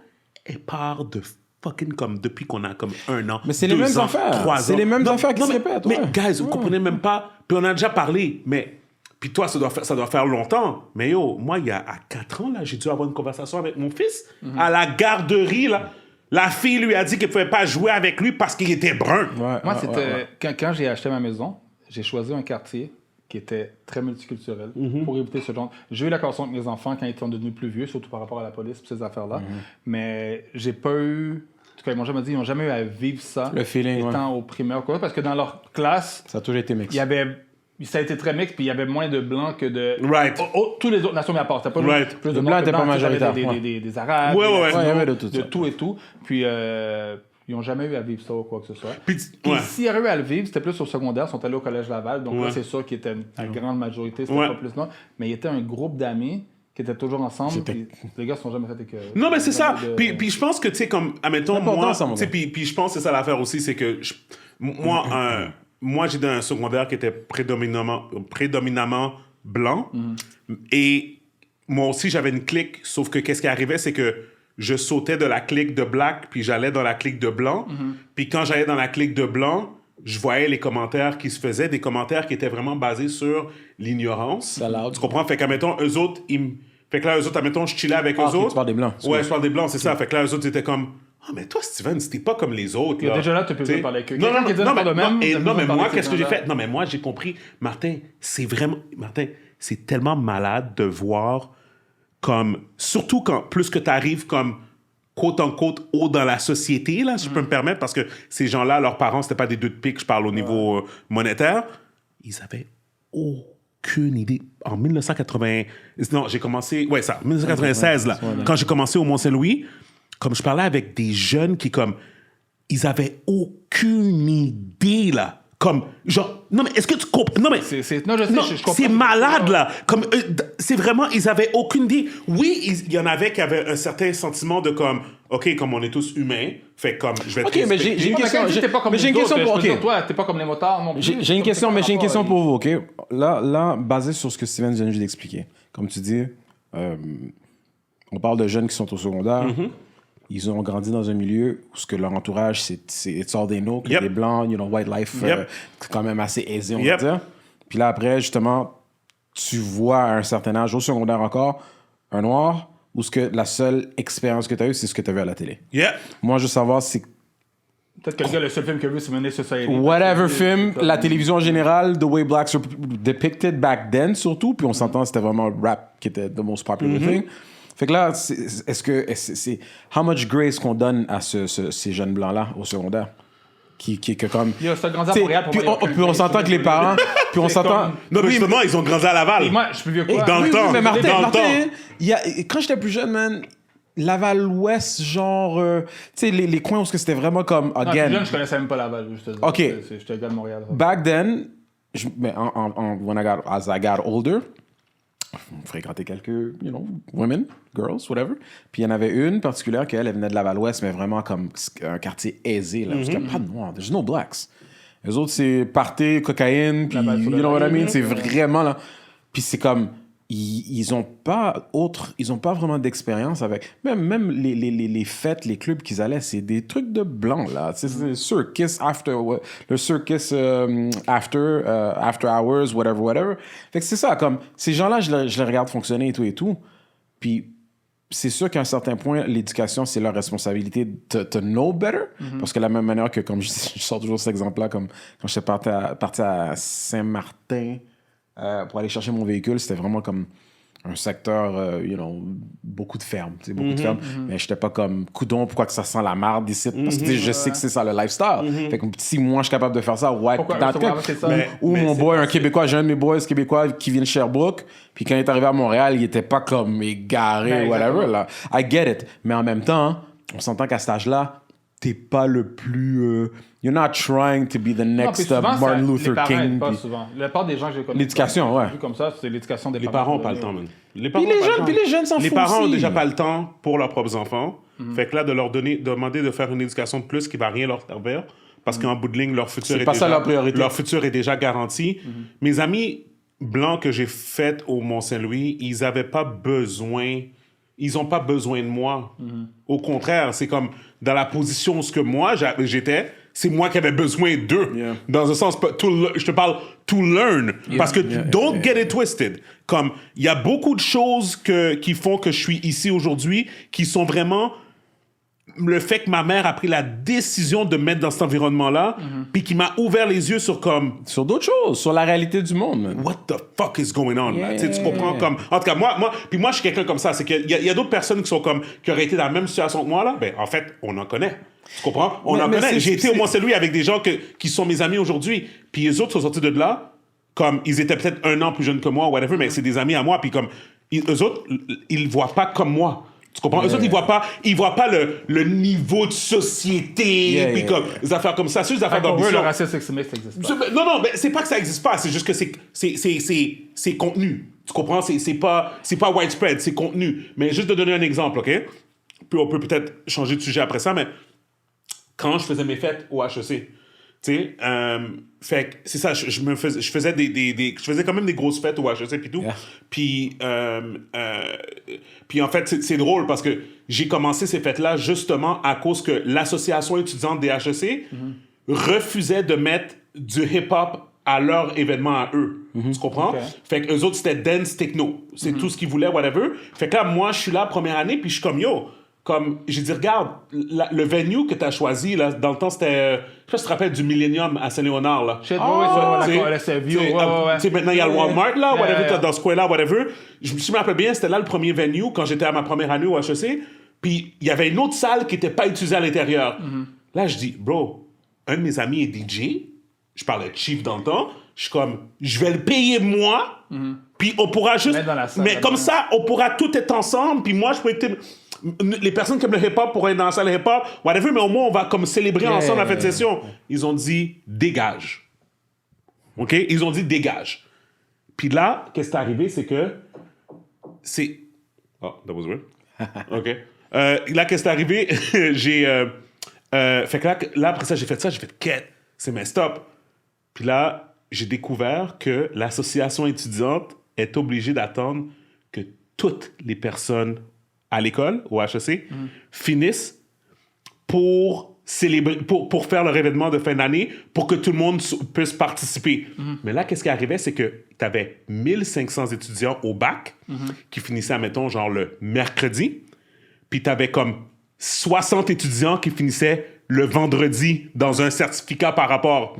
[SPEAKER 1] elle part de fucking comme depuis qu'on a comme 1 an.
[SPEAKER 2] Mais c'est les
[SPEAKER 1] 2
[SPEAKER 2] mêmes
[SPEAKER 1] ans,
[SPEAKER 2] affaires.
[SPEAKER 1] 3 ans.
[SPEAKER 2] C'est les mêmes affaires qui se
[SPEAKER 1] mais-
[SPEAKER 2] répètent,
[SPEAKER 1] Mais,
[SPEAKER 2] ouais.
[SPEAKER 1] guys, vous comprenez même pas. Puis on a déjà parlé, mais. Puis toi, ça doit faire longtemps. Mais yo, moi, il y a à 4 ans, là, j'ai dû avoir une conversation avec mon fils. À la garderie, là. La fille lui a dit qu'elle ne pouvait pas jouer avec lui parce qu'il était brun.
[SPEAKER 3] Moi, c'était... Quand j'ai acheté ma maison, j'ai choisi un quartier qui était très multiculturel pour éviter ce genre... J'ai eu la conversation avec mes enfants quand ils sont devenus plus vieux, surtout par rapport à la police et ces affaires-là. Mais j'ai pas eu... En tout cas, ils m'ont jamais dit, ils n'ont jamais eu à vivre ça
[SPEAKER 2] Le feeling,
[SPEAKER 3] étant au primaire. Quoi, parce que dans leur classe,
[SPEAKER 2] Ça a toujours été mixte.
[SPEAKER 3] il y avait... Ça a été très mixte, puis il y avait moins de blancs que de...
[SPEAKER 1] Right.
[SPEAKER 3] Tous les autres nations, mais à part. T'as pas
[SPEAKER 1] Right.
[SPEAKER 3] plus de
[SPEAKER 2] Le
[SPEAKER 3] noirs
[SPEAKER 2] blanc
[SPEAKER 3] que
[SPEAKER 2] était pas
[SPEAKER 3] blancs, tu sais,
[SPEAKER 2] majoritaire,
[SPEAKER 3] t'avais
[SPEAKER 2] ouais.
[SPEAKER 3] des Arabes,
[SPEAKER 1] Ouais,
[SPEAKER 3] des
[SPEAKER 1] ouais, ouais.
[SPEAKER 3] Latinos,
[SPEAKER 2] Ouais, il y avait de tout ça.
[SPEAKER 3] tout et tout. Puis... Ils n'ont jamais eu à vivre ça ou quoi que ce soit.
[SPEAKER 1] Puis,
[SPEAKER 3] Puis
[SPEAKER 1] ouais.
[SPEAKER 3] s'ils arrivaient à le vivre, c'était plus au secondaire. Ils sont allés au Collège Laval. Donc là,
[SPEAKER 1] Ouais.
[SPEAKER 3] c'est ça qui était la grande majorité. C'était
[SPEAKER 1] Ouais.
[SPEAKER 3] pas plus non. Mais il était un groupe d'amis qui étaient toujours ensemble. Puis les gars ne se sont jamais fait écœurer.
[SPEAKER 1] Non, mais c'est ça.
[SPEAKER 3] De-
[SPEAKER 1] Puis je pense que, tu sais, comme, admettons,
[SPEAKER 2] C'est important,
[SPEAKER 1] moi,
[SPEAKER 2] ça, mon
[SPEAKER 1] tu sais,
[SPEAKER 2] gars.
[SPEAKER 1] puis je pense que c'est ça l'affaire aussi, c'est que moi, j'étais dans un secondaire qui était prédominamment blanc. Et moi aussi, j'avais une clique, sauf que qu'est-ce qui arrivait, c'est que je sautais de la clique de black, puis j'allais dans la clique de blanc. Puis quand j'allais dans la clique de blanc, je voyais les commentaires qui se faisaient, des commentaires qui étaient vraiment basés sur l'ignorance.
[SPEAKER 2] Salade.
[SPEAKER 1] Tu comprends? Fait qu'admettons, eux autres, fait que là, eux autres, admettons, je chillais avec eux
[SPEAKER 2] ok,
[SPEAKER 1] autres.
[SPEAKER 2] tu parles des Blancs.
[SPEAKER 1] Ouais, je parle des Blancs, c'est ça. Fait que là, eux autres, ils étaient comme... Ah, mais toi, Steven, c'était pas comme les autres.
[SPEAKER 3] Là, déjà là, tu peux
[SPEAKER 1] T'sais,
[SPEAKER 3] plus parler avec eux.
[SPEAKER 1] Non,
[SPEAKER 3] Quelqu'un
[SPEAKER 1] non,
[SPEAKER 3] qui dit
[SPEAKER 1] non,
[SPEAKER 3] pas de même,
[SPEAKER 1] et
[SPEAKER 3] t'as
[SPEAKER 1] non,
[SPEAKER 3] besoin
[SPEAKER 1] mais
[SPEAKER 3] de parler
[SPEAKER 1] moi,
[SPEAKER 3] avec
[SPEAKER 1] qu'est-ce que
[SPEAKER 3] ces
[SPEAKER 1] j'ai
[SPEAKER 3] gens-là.
[SPEAKER 1] fait? Non, mais moi, j'ai compris. Martin, c'est vraiment... Martin, c'est tellement malade de voir comme... Surtout quand plus que tu arrives comme quote-unquote haut dans la société, là, si je peux me permettre, parce que ces gens-là, leurs parents, c'était pas des deux de pique, je parle au niveau monétaire. Ils avaient aucune idée. En 1980... Non, j'ai commencé... Ouais, ça, 1996, là. Quand j'ai commencé au Mont-Saint-Louis, comme je parlais avec des jeunes qui, comme... Ils avaient aucune idée, là. Comme, genre... Non, mais est-ce que tu comprends? Non, mais...
[SPEAKER 3] Non, je sais,
[SPEAKER 1] Non,
[SPEAKER 3] je comprends.
[SPEAKER 1] c'est malade, là. Comme, c'est vraiment... Ils avaient aucune idée. Oui, il y en avait qui avaient un certain sentiment de comme... OK, comme on est tous humains, fait comme... Je vais te
[SPEAKER 2] Ok, mais
[SPEAKER 1] respecter.
[SPEAKER 2] j'ai une
[SPEAKER 3] Ouais, mais
[SPEAKER 2] question.
[SPEAKER 3] quand tu dis t'es pas comme
[SPEAKER 2] Mais j'ai
[SPEAKER 3] les
[SPEAKER 2] une question
[SPEAKER 3] autres,
[SPEAKER 2] pour.
[SPEAKER 3] je peux dire,
[SPEAKER 2] Ok.
[SPEAKER 3] toi, t'es pas comme les motards non plus.
[SPEAKER 2] J'ai une question, mais j'ai une question
[SPEAKER 3] pour
[SPEAKER 2] pour vous, ok? Là, basé sur ce que Steven vient juste d'expliquer, comme tu dis, on parle de jeunes qui sont au secondaire. Ils ont grandi dans un milieu où ce que leur entourage, c'est it's all they know, que
[SPEAKER 1] Yep.
[SPEAKER 2] les blancs, white life,
[SPEAKER 1] Yep.
[SPEAKER 2] quand même assez aisé, on
[SPEAKER 1] Yep.
[SPEAKER 2] va dire. Puis là, après, justement, tu vois à un certain âge, au secondaire encore, un noir, où ce que la seule expérience que tu as eue, c'est ce que tu as vu à la télé.
[SPEAKER 1] Yeah.
[SPEAKER 2] Moi, je veux savoir, c'est
[SPEAKER 3] Peut-être que le gars, le seul film qu'il a vu, c'est Menace Society.
[SPEAKER 2] whatever film, la télévision en général, the way blacks were depicted back then surtout, puis on s'entend, c'était vraiment rap qui était the most popular thing. Fait que là, c'est how much grace qu'on donne à ces jeunes blancs-là au secondaire? Que comme...
[SPEAKER 3] Yo, c'est grandi à
[SPEAKER 2] T'sais,
[SPEAKER 3] Montréal pour
[SPEAKER 2] puis
[SPEAKER 3] moi, il y a aucun
[SPEAKER 2] puis on
[SPEAKER 3] grace,
[SPEAKER 2] s'entend que les parents... Puis on
[SPEAKER 3] C'est
[SPEAKER 2] s'entend...
[SPEAKER 3] comme-
[SPEAKER 1] Non, mais justement, ils ont grandi à Laval.
[SPEAKER 3] Et moi, je suis plus vieux que toi.
[SPEAKER 1] Dans le
[SPEAKER 2] Oui,
[SPEAKER 1] temps.
[SPEAKER 2] mais
[SPEAKER 1] Dans le
[SPEAKER 2] Martin,
[SPEAKER 1] temps.
[SPEAKER 2] quand j'étais plus jeune, man, Laval-Ouest, genre... tu sais, les coins où c'était vraiment comme...
[SPEAKER 3] Non, plus
[SPEAKER 2] Again,
[SPEAKER 3] jeune, je connaissais même pas Laval, je te dis.
[SPEAKER 2] Ok.
[SPEAKER 3] J'étais un gars de Montréal.
[SPEAKER 2] back then, as I got older, fréquenté quelques, women, girls, whatever. Puis il y en avait une particulière qu'elle elle venait de Laval-Ouest, mais vraiment comme un quartier aisé, là, parce qu'il n'y a pas de noirs. There's no blacks. Les autres, c'est party, cocaïne, puis
[SPEAKER 3] Laval,
[SPEAKER 2] you know what I mean? C'est vraiment là. Puis c'est comme... Ils ont pas vraiment d'expérience avec même les fêtes, les clubs qu'ils allaient, c'est des trucs de blanc là, c'est circus after le circus after hours whatever. Fait que c'est ça, comme ces gens-là je les regarde fonctionner et tout, puis c'est sûr qu'à un certain point, l'éducation, c'est leur responsabilité de to know better. Parce que de la même manière que, comme je sors toujours cet exemple-là, comme quand j'étais parti à Saint-Martin pour aller chercher mon véhicule, c'était vraiment comme un secteur, beaucoup de fermes. Beaucoup de fermes. Mais j'étais pas comme, coudon, pourquoi que ça sent la marde ici? Parce que je sais que c'est ça le lifestyle. Fait que si moi, je suis capable de faire ça, ouais.
[SPEAKER 3] Pourquoi?
[SPEAKER 2] Dans le cas,
[SPEAKER 3] C'est ça.
[SPEAKER 2] ou
[SPEAKER 1] Mais
[SPEAKER 2] mon
[SPEAKER 1] c'est
[SPEAKER 2] boy,
[SPEAKER 1] pas
[SPEAKER 2] un
[SPEAKER 1] ça.
[SPEAKER 2] Québécois, j'ai un de mes boys québécois qui vient de Sherbrooke, puis quand il est arrivé à Montréal, il était pas comme égaré,
[SPEAKER 3] Ben,
[SPEAKER 2] whatever.
[SPEAKER 3] exactement.
[SPEAKER 2] Là. I get it. Mais en même temps, on s'entend qu'à cet âge-là, t'es pas le plus... you're not trying to be the
[SPEAKER 3] Non, puis
[SPEAKER 2] next
[SPEAKER 3] souvent,
[SPEAKER 2] Martin
[SPEAKER 3] les
[SPEAKER 2] Luther
[SPEAKER 3] parents
[SPEAKER 2] King.
[SPEAKER 3] aident pas
[SPEAKER 2] puis-
[SPEAKER 3] souvent. La part des gens que j'ai connus.
[SPEAKER 2] L'éducation, ouais.
[SPEAKER 3] Vu comme ça, c'est l'éducation des
[SPEAKER 1] Les parents n'ont pas le temps, man. Les
[SPEAKER 2] Puis les jeunes s'en
[SPEAKER 1] Les
[SPEAKER 2] foutent
[SPEAKER 1] parents ont
[SPEAKER 2] aussi.
[SPEAKER 1] déjà pas le temps pour leurs propres enfants. Fait que là, de leur demander de faire une éducation de plus qui va rien leur servir, parce qu'en bout de ligne, leur futur
[SPEAKER 2] C'est
[SPEAKER 1] est
[SPEAKER 2] pas
[SPEAKER 1] déjà,
[SPEAKER 2] ça leur priorité.
[SPEAKER 1] leur futur est déjà garanti. Mes amis blancs que j'ai faits au Mont-Saint-Louis, ils n'avaient pas besoin... Ils n'ont pas besoin de moi. Au contraire, c'est comme dans la position où ce que moi j'étais, c'est moi qui avais besoin d'eux.
[SPEAKER 2] Yeah.
[SPEAKER 1] Dans un sens, je te parle to learn. Parce que don't get it twisted. Comme, il y a beaucoup de choses qui font que je suis ici aujourd'hui qui sont vraiment le fait que ma mère a pris la décision de me mettre dans cet environnement-là, puis qui m'a ouvert les yeux sur comme,
[SPEAKER 2] Sur d'autres choses, sur la réalité du monde, man.
[SPEAKER 1] what the fuck is going on, là?
[SPEAKER 2] Yeah.
[SPEAKER 1] Tu sais, tu comprends comme... En tout cas, moi, je suis quelqu'un comme ça. C'est qu'il y a d'autres personnes qui sont comme... qui auraient été dans la même situation que moi, là. Ben, en fait, on en connaît. Tu comprends? On
[SPEAKER 2] Mais-
[SPEAKER 1] en
[SPEAKER 2] mais
[SPEAKER 1] connaît.
[SPEAKER 2] c'est-
[SPEAKER 1] J'ai été au
[SPEAKER 2] c'est-
[SPEAKER 1] Mont-Saint-Louis avec des gens qui sont mes amis aujourd'hui. Puis les autres sont sortis de là, comme... Ils étaient peut-être 1 an plus jeunes que moi, whatever, mais c'est des amis à moi. Puis comme... Eux autres, ils le voient pas comme moi. Tu comprends? Eux autres, ils voient pas le niveau de société, puis comme des affaires comme ça. C'est juste des affaires
[SPEAKER 3] Pour eux,
[SPEAKER 1] d'ambition.
[SPEAKER 3] le racisme extrémiste n'existe pas.
[SPEAKER 1] Non, mais c'est pas que ça existe pas, c'est juste que c'est contenu. Tu comprends? C'est pas widespread, c'est contenu. Mais juste de donner un exemple, OK? Puis on peut peut-être changer de sujet après ça, mais quand je faisais mes fêtes au HEC, tu sais, fait que c'est ça, je faisais quand même des grosses fêtes au HEC puis tout.
[SPEAKER 2] Yeah.
[SPEAKER 1] Puis en fait, c'est drôle parce que j'ai commencé ces fêtes-là justement à cause que l'association étudiante des HEC refusait de mettre du hip-hop à leur événement à eux. Tu comprends?
[SPEAKER 3] Okay.
[SPEAKER 1] Fait que eux autres, c'était dance techno. C'est tout ce qu'ils voulaient, whatever. Fait que là, moi, je suis là première année, puis je suis comme, yo, comme, j'ai dit, regarde, le venue que tu as choisi, là, dans le temps, c'était, je sais pas si tu te rappelles du Millennium à Saint-Léonard, là.
[SPEAKER 3] Shit, c'est vieux.
[SPEAKER 1] Tu sais, maintenant, il y a le Walmart, là, whatever, t'as dans ce coin-là, whatever. Je me rappelle bien, c'était là le premier venue quand j'étais à ma première année au HEC. Puis, il y avait une autre salle qui n'était pas utilisée à l'intérieur. Là, je dis, bro, un de mes amis est DJ. Je parlais de Chief dans le temps. Je suis comme, je vais le payer moi. Puis, on pourra juste.
[SPEAKER 3] Mettre dans la salle,
[SPEAKER 1] mais comme ça, on pourra tout être ensemble. Puis, moi, je peux être. Les personnes qui aiment le hip-hop pourraient être dans la salle hip-hop, whatever, mais au moins, on va comme célébrer ensemble la fête de session. Ils ont dit, dégage. OK? Ils ont dit, dégage. Puis là, qu'est-ce qui est arrivé, c'est que c'est... Oh, that was weird. OK. Là, qu'est-ce qui est arrivé? J'ai... fait que là, après ça, j'ai fait, quête, c'est messed up. Puis là, j'ai découvert que l'association étudiante est obligée d'attendre que toutes les personnes à l'école, au HEC, finissent pour célébrer, pour faire leur événement de fin d'année, pour que tout le monde puisse participer. Mais là, qu'est-ce qui arrivait, c'est que tu avais 1500 étudiants au bac qui finissaient, mettons, genre le mercredi, puis tu avais comme 60 étudiants qui finissaient le vendredi dans un certificat par rapport.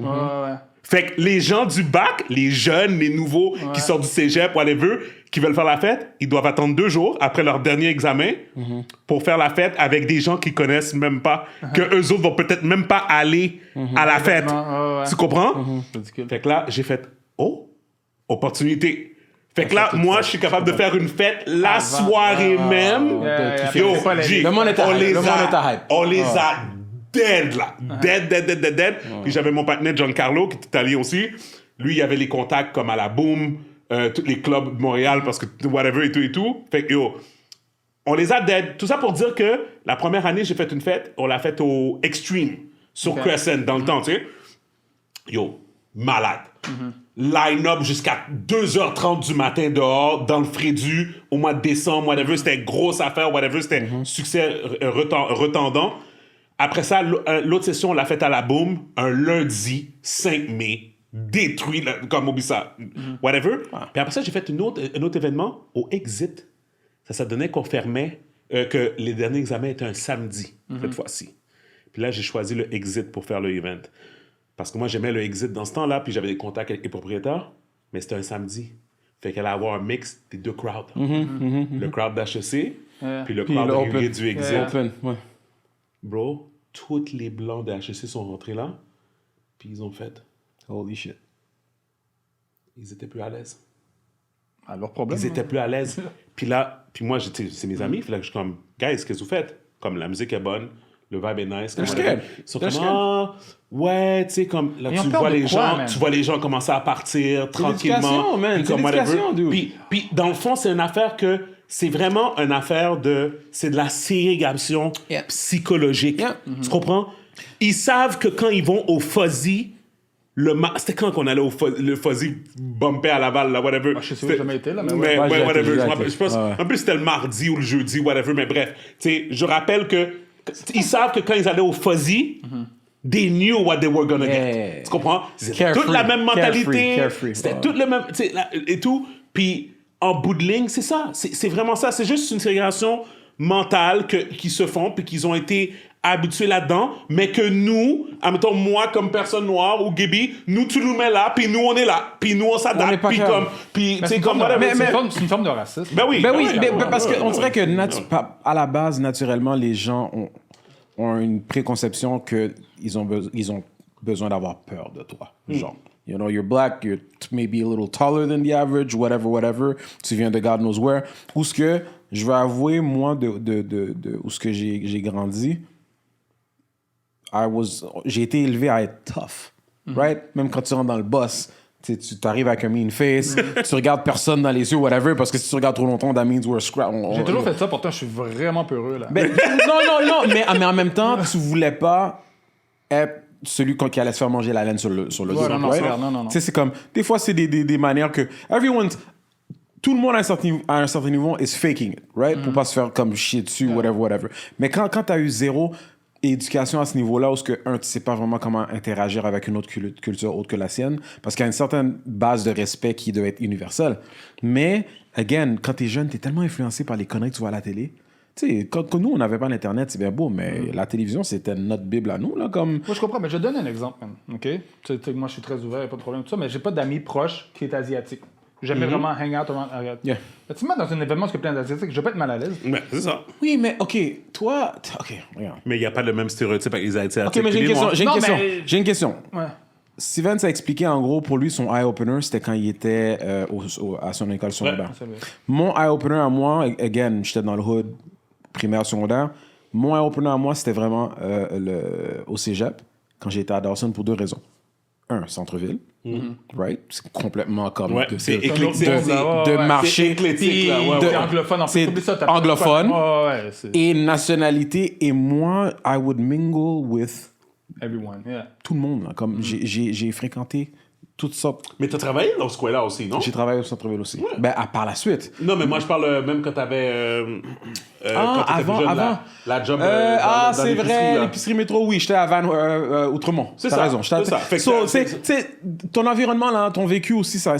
[SPEAKER 1] Fait que les gens du bac, les jeunes, les nouveaux qui sortent du cégep, whatever, qui veulent faire la fête, ils doivent attendre 2 jours après leur dernier examen pour faire la fête avec des gens qu'ils connaissent même pas, que eux autres vont peut-être même pas aller à la fête. Tu comprends? Fait que là, j'ai fait, opportunité. Fait que là, moi, je suis capable de faire une fête la soirée même. Yo, G,
[SPEAKER 2] Le monde est hype.
[SPEAKER 1] on les a dead, là. Dead. Puis j'avais mon partenaire Giancarlo, qui est italien aussi. Lui, il avait les contacts comme à la Boom, tous les clubs de Montréal, parce que whatever et tout. Fait que, yo, on les a dead. Tout ça pour dire que la première année, j'ai fait une fête, on l'a faite au Extreme, sur Crescent, dans le temps, tu sais. Yo, malade. Line-up jusqu'à 2h30 du matin dehors, dans le Frédu, au mois de décembre, whatever. C'était grosse affaire, whatever. C'était succès retendant. Après ça, l'autre session, on l'a faite à la Boom, un lundi 5 mai, détruit, comme oublie ça, whatever. Puis après ça, j'ai fait un autre événement au Exit. Ça donnait qu'on fermait, que les derniers examens étaient un samedi, cette fois-ci. Puis là, j'ai choisi le Exit pour faire le event. Parce que moi, j'aimais le Exit dans ce temps-là, puis j'avais des contacts avec les propriétaires, mais c'était un samedi. Fait qu'elle allait avoir un mix des deux crowds. Le crowd d'HEC, puis le crowd régulier du Exit. Bro, tous les blancs de HEC sont rentrés là, puis ils ont fait.
[SPEAKER 2] Holy shit.
[SPEAKER 1] Ils étaient plus à l'aise.
[SPEAKER 3] Leur problème.
[SPEAKER 1] Ils étaient plus à l'aise. Puis là, puis moi, c'est mes amis, puis là, je suis comme, guys, qu'est-ce que vous faites? Comme la musique est bonne, le vibe est nice. Ils sont comme, ouais, tu sais, comme, là, tu vois les gens commencer à partir tranquillement. Puis dans le fond, c'est une affaire que, c'est vraiment une affaire c'est de la ségrégation psychologique. Tu comprends? Ils savent que quand ils vont au Fuzzy, c'était quand qu'on allait le Fuzzy bumper à Laval, là, whatever.
[SPEAKER 3] Je sais pas, j'ai jamais été là, mais
[SPEAKER 1] whatever. Je pense, en plus, c'était le mardi ou le jeudi, whatever, mais bref. Tu sais, je rappelle que ils savent que quand ils allaient au Fuzzy, they knew what they were gonna get. Tu comprends? C'était toute la même mentalité. C'était toute le même, tu sais, et tout. Puis, en bout de ligne, c'est ça. C'est vraiment ça. C'est juste une ségrégation mentale qui se font, puis qu'ils ont été habitués là-dedans, mais que nous, admettons, moi, comme personne noire, ou Gaby, nous, tu nous mets là, puis nous, on est là, puis nous, on s'adapte, puis comme... Puis, c'est comme...
[SPEAKER 3] C'est une forme de racisme.
[SPEAKER 1] Ben oui,
[SPEAKER 2] parce qu'on dirait que, à la base, naturellement, les gens ont une préconception qu'ils ont besoin d'avoir peur de toi. Genre, You know, you're black, you're maybe a little taller than the average, whatever. Tu viens de God knows where. Où ce que, je vais avouer, moi, où ce que j'ai grandi, j'ai été élevé à être tough, right? Même quand tu rentres dans le boss, tu t'arrives avec un mean face, tu regardes personne dans les yeux, whatever, parce que si tu regardes trop longtemps, that means we're scrap.
[SPEAKER 3] J'ai toujours fait ça, pourtant je suis vraiment peureux là.
[SPEAKER 2] Ben, non, mais en même temps, tu voulais pas être celui qui allait se faire manger la laine sur le dos.
[SPEAKER 3] Ouais, non,
[SPEAKER 2] right?
[SPEAKER 3] c'est clair, non.
[SPEAKER 2] Tu sais, c'est comme, des fois, c'est des manières que tout le monde à un certain niveau is faking it, right? Pour pas se faire comme chier dessus, whatever. Mais quand t'as eu zéro éducation à ce niveau-là, où tu sais pas vraiment comment interagir avec une autre culture autre que la sienne, parce qu'il y a une certaine base de respect qui doit être universelle. Mais, again, quand t'es jeune, t'es tellement influencé par les conneries que tu vois à la télé. Tu sais, quand nous, on n'avait pas l'Internet, c'est bien beau, mais la télévision, c'était notre Bible à nous, là, comme...
[SPEAKER 3] Moi, je comprends, mais je donne un exemple, man. OK? Tu sais, moi, je suis très ouvert, pas de problème, tout ça, mais j'ai pas d'amis proches qui est asiatique. J'aimais vraiment hang out around.
[SPEAKER 2] Yeah.
[SPEAKER 3] Tu me mets dans un événement où il y a plein d'asiatiques, je vais pas être mal à l'aise.
[SPEAKER 1] Mais c'est ça.
[SPEAKER 2] Oui, mais OK, toi... OK, regarde.
[SPEAKER 1] Mais il n'y a pas le même stéréotype avec les Asiatiques.
[SPEAKER 2] OK, mais j'ai une question.
[SPEAKER 3] mais-
[SPEAKER 2] J'ai une question.
[SPEAKER 3] Ouais.
[SPEAKER 2] Steven s'est expliqué, en gros, pour lui, son eye-opener, c'était quand il était à son école secondaire.
[SPEAKER 3] C'est vrai.
[SPEAKER 2] Mon eye-opener à moi, again, j'étais dans le hood, primaire, secondaire. Mon eye-opener à moi, c'était vraiment au cégep, quand j'étais à Dawson, pour deux raisons. Un, centre-ville, right? C'est complètement comme...
[SPEAKER 1] Ouais, c'est éclectique.
[SPEAKER 2] de
[SPEAKER 3] Ouais,
[SPEAKER 2] marché.
[SPEAKER 3] Puis,
[SPEAKER 1] là, ouais,
[SPEAKER 3] c'est
[SPEAKER 1] ouais.
[SPEAKER 3] anglophone, en
[SPEAKER 2] C'est
[SPEAKER 3] fait. Oublie ça, t'as
[SPEAKER 2] anglophone.
[SPEAKER 3] Ouais, c'est
[SPEAKER 2] Et nationalité. Et moi, I would mingle with
[SPEAKER 3] everyone, yeah.
[SPEAKER 2] tout le monde. Là. Comme j'ai fréquenté toutes sortes.
[SPEAKER 1] Mais tu as travaillé dans ce coin-là aussi, non?
[SPEAKER 2] J'ai travaillé au centre-ville aussi. Ben, par la suite.
[SPEAKER 1] Non, mais moi, je parle même quand tu avais.
[SPEAKER 2] avant.
[SPEAKER 1] La job.
[SPEAKER 2] C'est
[SPEAKER 1] l'épicerie,
[SPEAKER 2] vrai,
[SPEAKER 1] là.
[SPEAKER 2] l'épicerie métro, oui, j'étais à Outremont.
[SPEAKER 1] C'est
[SPEAKER 2] T'as
[SPEAKER 1] ça,
[SPEAKER 2] raison.
[SPEAKER 1] c'est ça. Fait que
[SPEAKER 2] So,
[SPEAKER 1] ça-
[SPEAKER 2] tu sais, ton environnement, là, ton vécu aussi, ça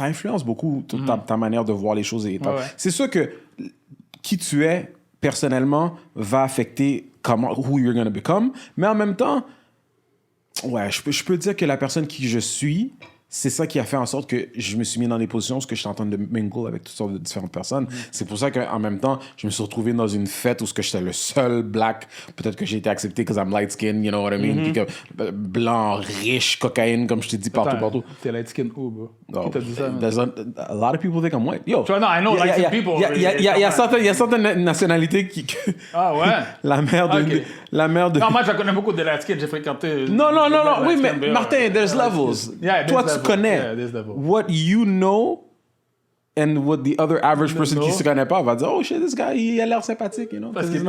[SPEAKER 2] influence beaucoup ta manière de voir les choses.
[SPEAKER 3] Ouais.
[SPEAKER 2] C'est sûr que qui tu es, personnellement, va affecter who you're gonna become. Mais en même temps, ouais, je peux dire que la personne qui je suis, c'est ça qui a fait en sorte que je me suis mis dans des positions où je suis en train de mingle avec toutes sortes de différentes personnes. C'est pour ça qu'en même temps, je me suis retrouvé dans une fête où j'étais le seul black. Peut-être que j'ai été accepté because I'm light skin, you know what I mean? Puis que, blanc, riche, cocaïne, comme je t'ai dit partout.
[SPEAKER 3] T'es light skin où, bro?
[SPEAKER 2] Oh,
[SPEAKER 3] Qui t'a dit ça? man?
[SPEAKER 2] there's a lot of people think I'm white. Yo,
[SPEAKER 3] Tu vois, non, I know, light skin people.
[SPEAKER 2] Il y a certaines nationalités qui...
[SPEAKER 3] Ah ouais?
[SPEAKER 2] la mère de...
[SPEAKER 3] Ok.
[SPEAKER 2] La mère de...
[SPEAKER 3] Non, moi, je connais beaucoup de light skin, j'ai fréquenté...
[SPEAKER 2] Non. Oui,
[SPEAKER 3] light
[SPEAKER 2] mais
[SPEAKER 3] skin,
[SPEAKER 2] Martin, there's levels.
[SPEAKER 3] Yeah, there's
[SPEAKER 2] Toi, tu
[SPEAKER 3] levels.
[SPEAKER 2] connais.
[SPEAKER 3] Yeah, there's levels.
[SPEAKER 2] What you know and what the other average person qui
[SPEAKER 3] know.
[SPEAKER 2] se connaît pas va dire, oh shit, this guy, il a l'air sympathique, you know.
[SPEAKER 3] Parce qu'il est
[SPEAKER 2] You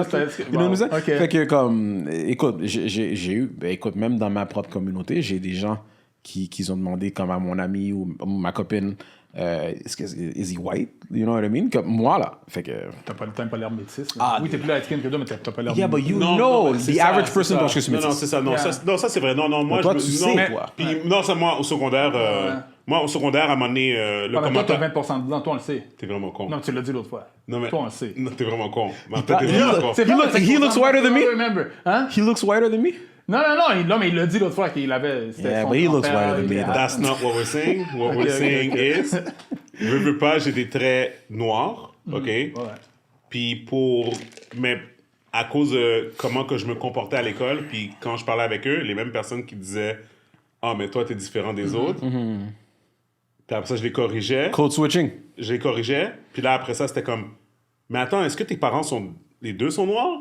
[SPEAKER 2] know what I'm saying?
[SPEAKER 3] ok.
[SPEAKER 2] Fait que comme, écoute, j'ai eu, écoute, même dans ma propre communauté, j'ai des gens qui ont demandé comme à mon ami ou ma copine, is he white? You know what I mean? Comme moi, là. Fait que...
[SPEAKER 3] T'as pas l'air métis. là. Oui, t'es plus light skin que toi, mais t'as pas l'air...
[SPEAKER 2] Yeah, but you
[SPEAKER 1] Non,
[SPEAKER 2] know,
[SPEAKER 1] mais c'est
[SPEAKER 2] the
[SPEAKER 1] ça,
[SPEAKER 2] average
[SPEAKER 1] c'est
[SPEAKER 2] person
[SPEAKER 1] ça.
[SPEAKER 2] pense que c'est
[SPEAKER 1] Non,
[SPEAKER 2] métis.
[SPEAKER 1] c'est ça. Non,
[SPEAKER 3] Yeah.
[SPEAKER 1] ça c'est vrai. Non, moi,
[SPEAKER 2] toi,
[SPEAKER 1] je
[SPEAKER 2] tu
[SPEAKER 1] me-
[SPEAKER 2] sais,
[SPEAKER 1] non,
[SPEAKER 2] toi.
[SPEAKER 1] Puis, non, c'est moi, au secondaire, moi, au secondaire, à un moment donné, le
[SPEAKER 3] Ah, mais toi,
[SPEAKER 1] commentaire...
[SPEAKER 3] t'as 20% de blanc, toi, on le sait.
[SPEAKER 1] T'es vraiment con.
[SPEAKER 3] Non, tu l'as dit l'autre fois.
[SPEAKER 1] Non, mais...
[SPEAKER 3] Toi, on le sait.
[SPEAKER 1] Non, t'es vraiment con. Martin, t'es
[SPEAKER 2] He
[SPEAKER 1] vraiment
[SPEAKER 2] look-
[SPEAKER 1] con.
[SPEAKER 3] C'est
[SPEAKER 2] He
[SPEAKER 3] pas
[SPEAKER 2] looks- he looks whiter than me.
[SPEAKER 3] I remember. Hein?
[SPEAKER 2] He looks whiter than me?
[SPEAKER 3] Non, mais il l'a dit l'autre fois qu'il avait... c'était
[SPEAKER 2] Yeah,
[SPEAKER 3] son
[SPEAKER 2] but he looks
[SPEAKER 3] grand-père,
[SPEAKER 2] whiter than me,
[SPEAKER 3] il-
[SPEAKER 2] though.
[SPEAKER 1] That's not what we're saying. What we're saying is... Veux pas, j'ai des traits noirs, OK?
[SPEAKER 3] Ouais.
[SPEAKER 1] Puis mais à cause de comment que je me comportais à l'école, puis quand je parlais avec eux, les mêmes personnes qui disaient « Ah, mais toi, t'es différent des autres. Puis après ça, je les corrigeais.
[SPEAKER 2] Code switching.
[SPEAKER 1] Je les corrigeais. Puis là, après ça, c'était comme « Mais attends, est-ce que tes parents sont... Les deux sont noirs? »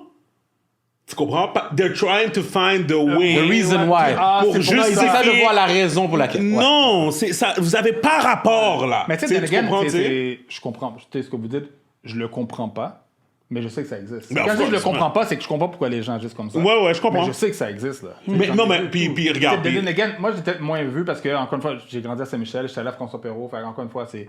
[SPEAKER 1] Tu comprends? They're trying to find the way.
[SPEAKER 2] The reason why.
[SPEAKER 3] Ah,
[SPEAKER 1] Pour
[SPEAKER 3] c'est
[SPEAKER 1] juste
[SPEAKER 3] ça.
[SPEAKER 2] C'est ça de voir la raison pour laquelle. Ouais.
[SPEAKER 1] Non, c'est ça. Vous avez pas rapport, là.
[SPEAKER 3] Mais tu sais,
[SPEAKER 1] Tu comprends, tu sais?
[SPEAKER 3] je comprends. Tu sais ce que vous dites, je le comprends pas, mais je sais que ça existe.
[SPEAKER 1] Mais
[SPEAKER 3] Quand
[SPEAKER 1] of
[SPEAKER 3] je dis je le
[SPEAKER 1] course,
[SPEAKER 3] comprends pas, c'est que je comprends pourquoi les gens agissent comme ça.
[SPEAKER 1] Ouais, je comprends.
[SPEAKER 3] Mais je sais que ça existe, là.
[SPEAKER 1] Mais, non, mais, puis regarde.
[SPEAKER 3] Tu sais,
[SPEAKER 1] puis-
[SPEAKER 3] then again, moi, j'ai peut-être moins vu parce que, encore une fois, j'ai grandi à Saint-Michel, j'étais allé à François Perrault, fait encore une fois, c'est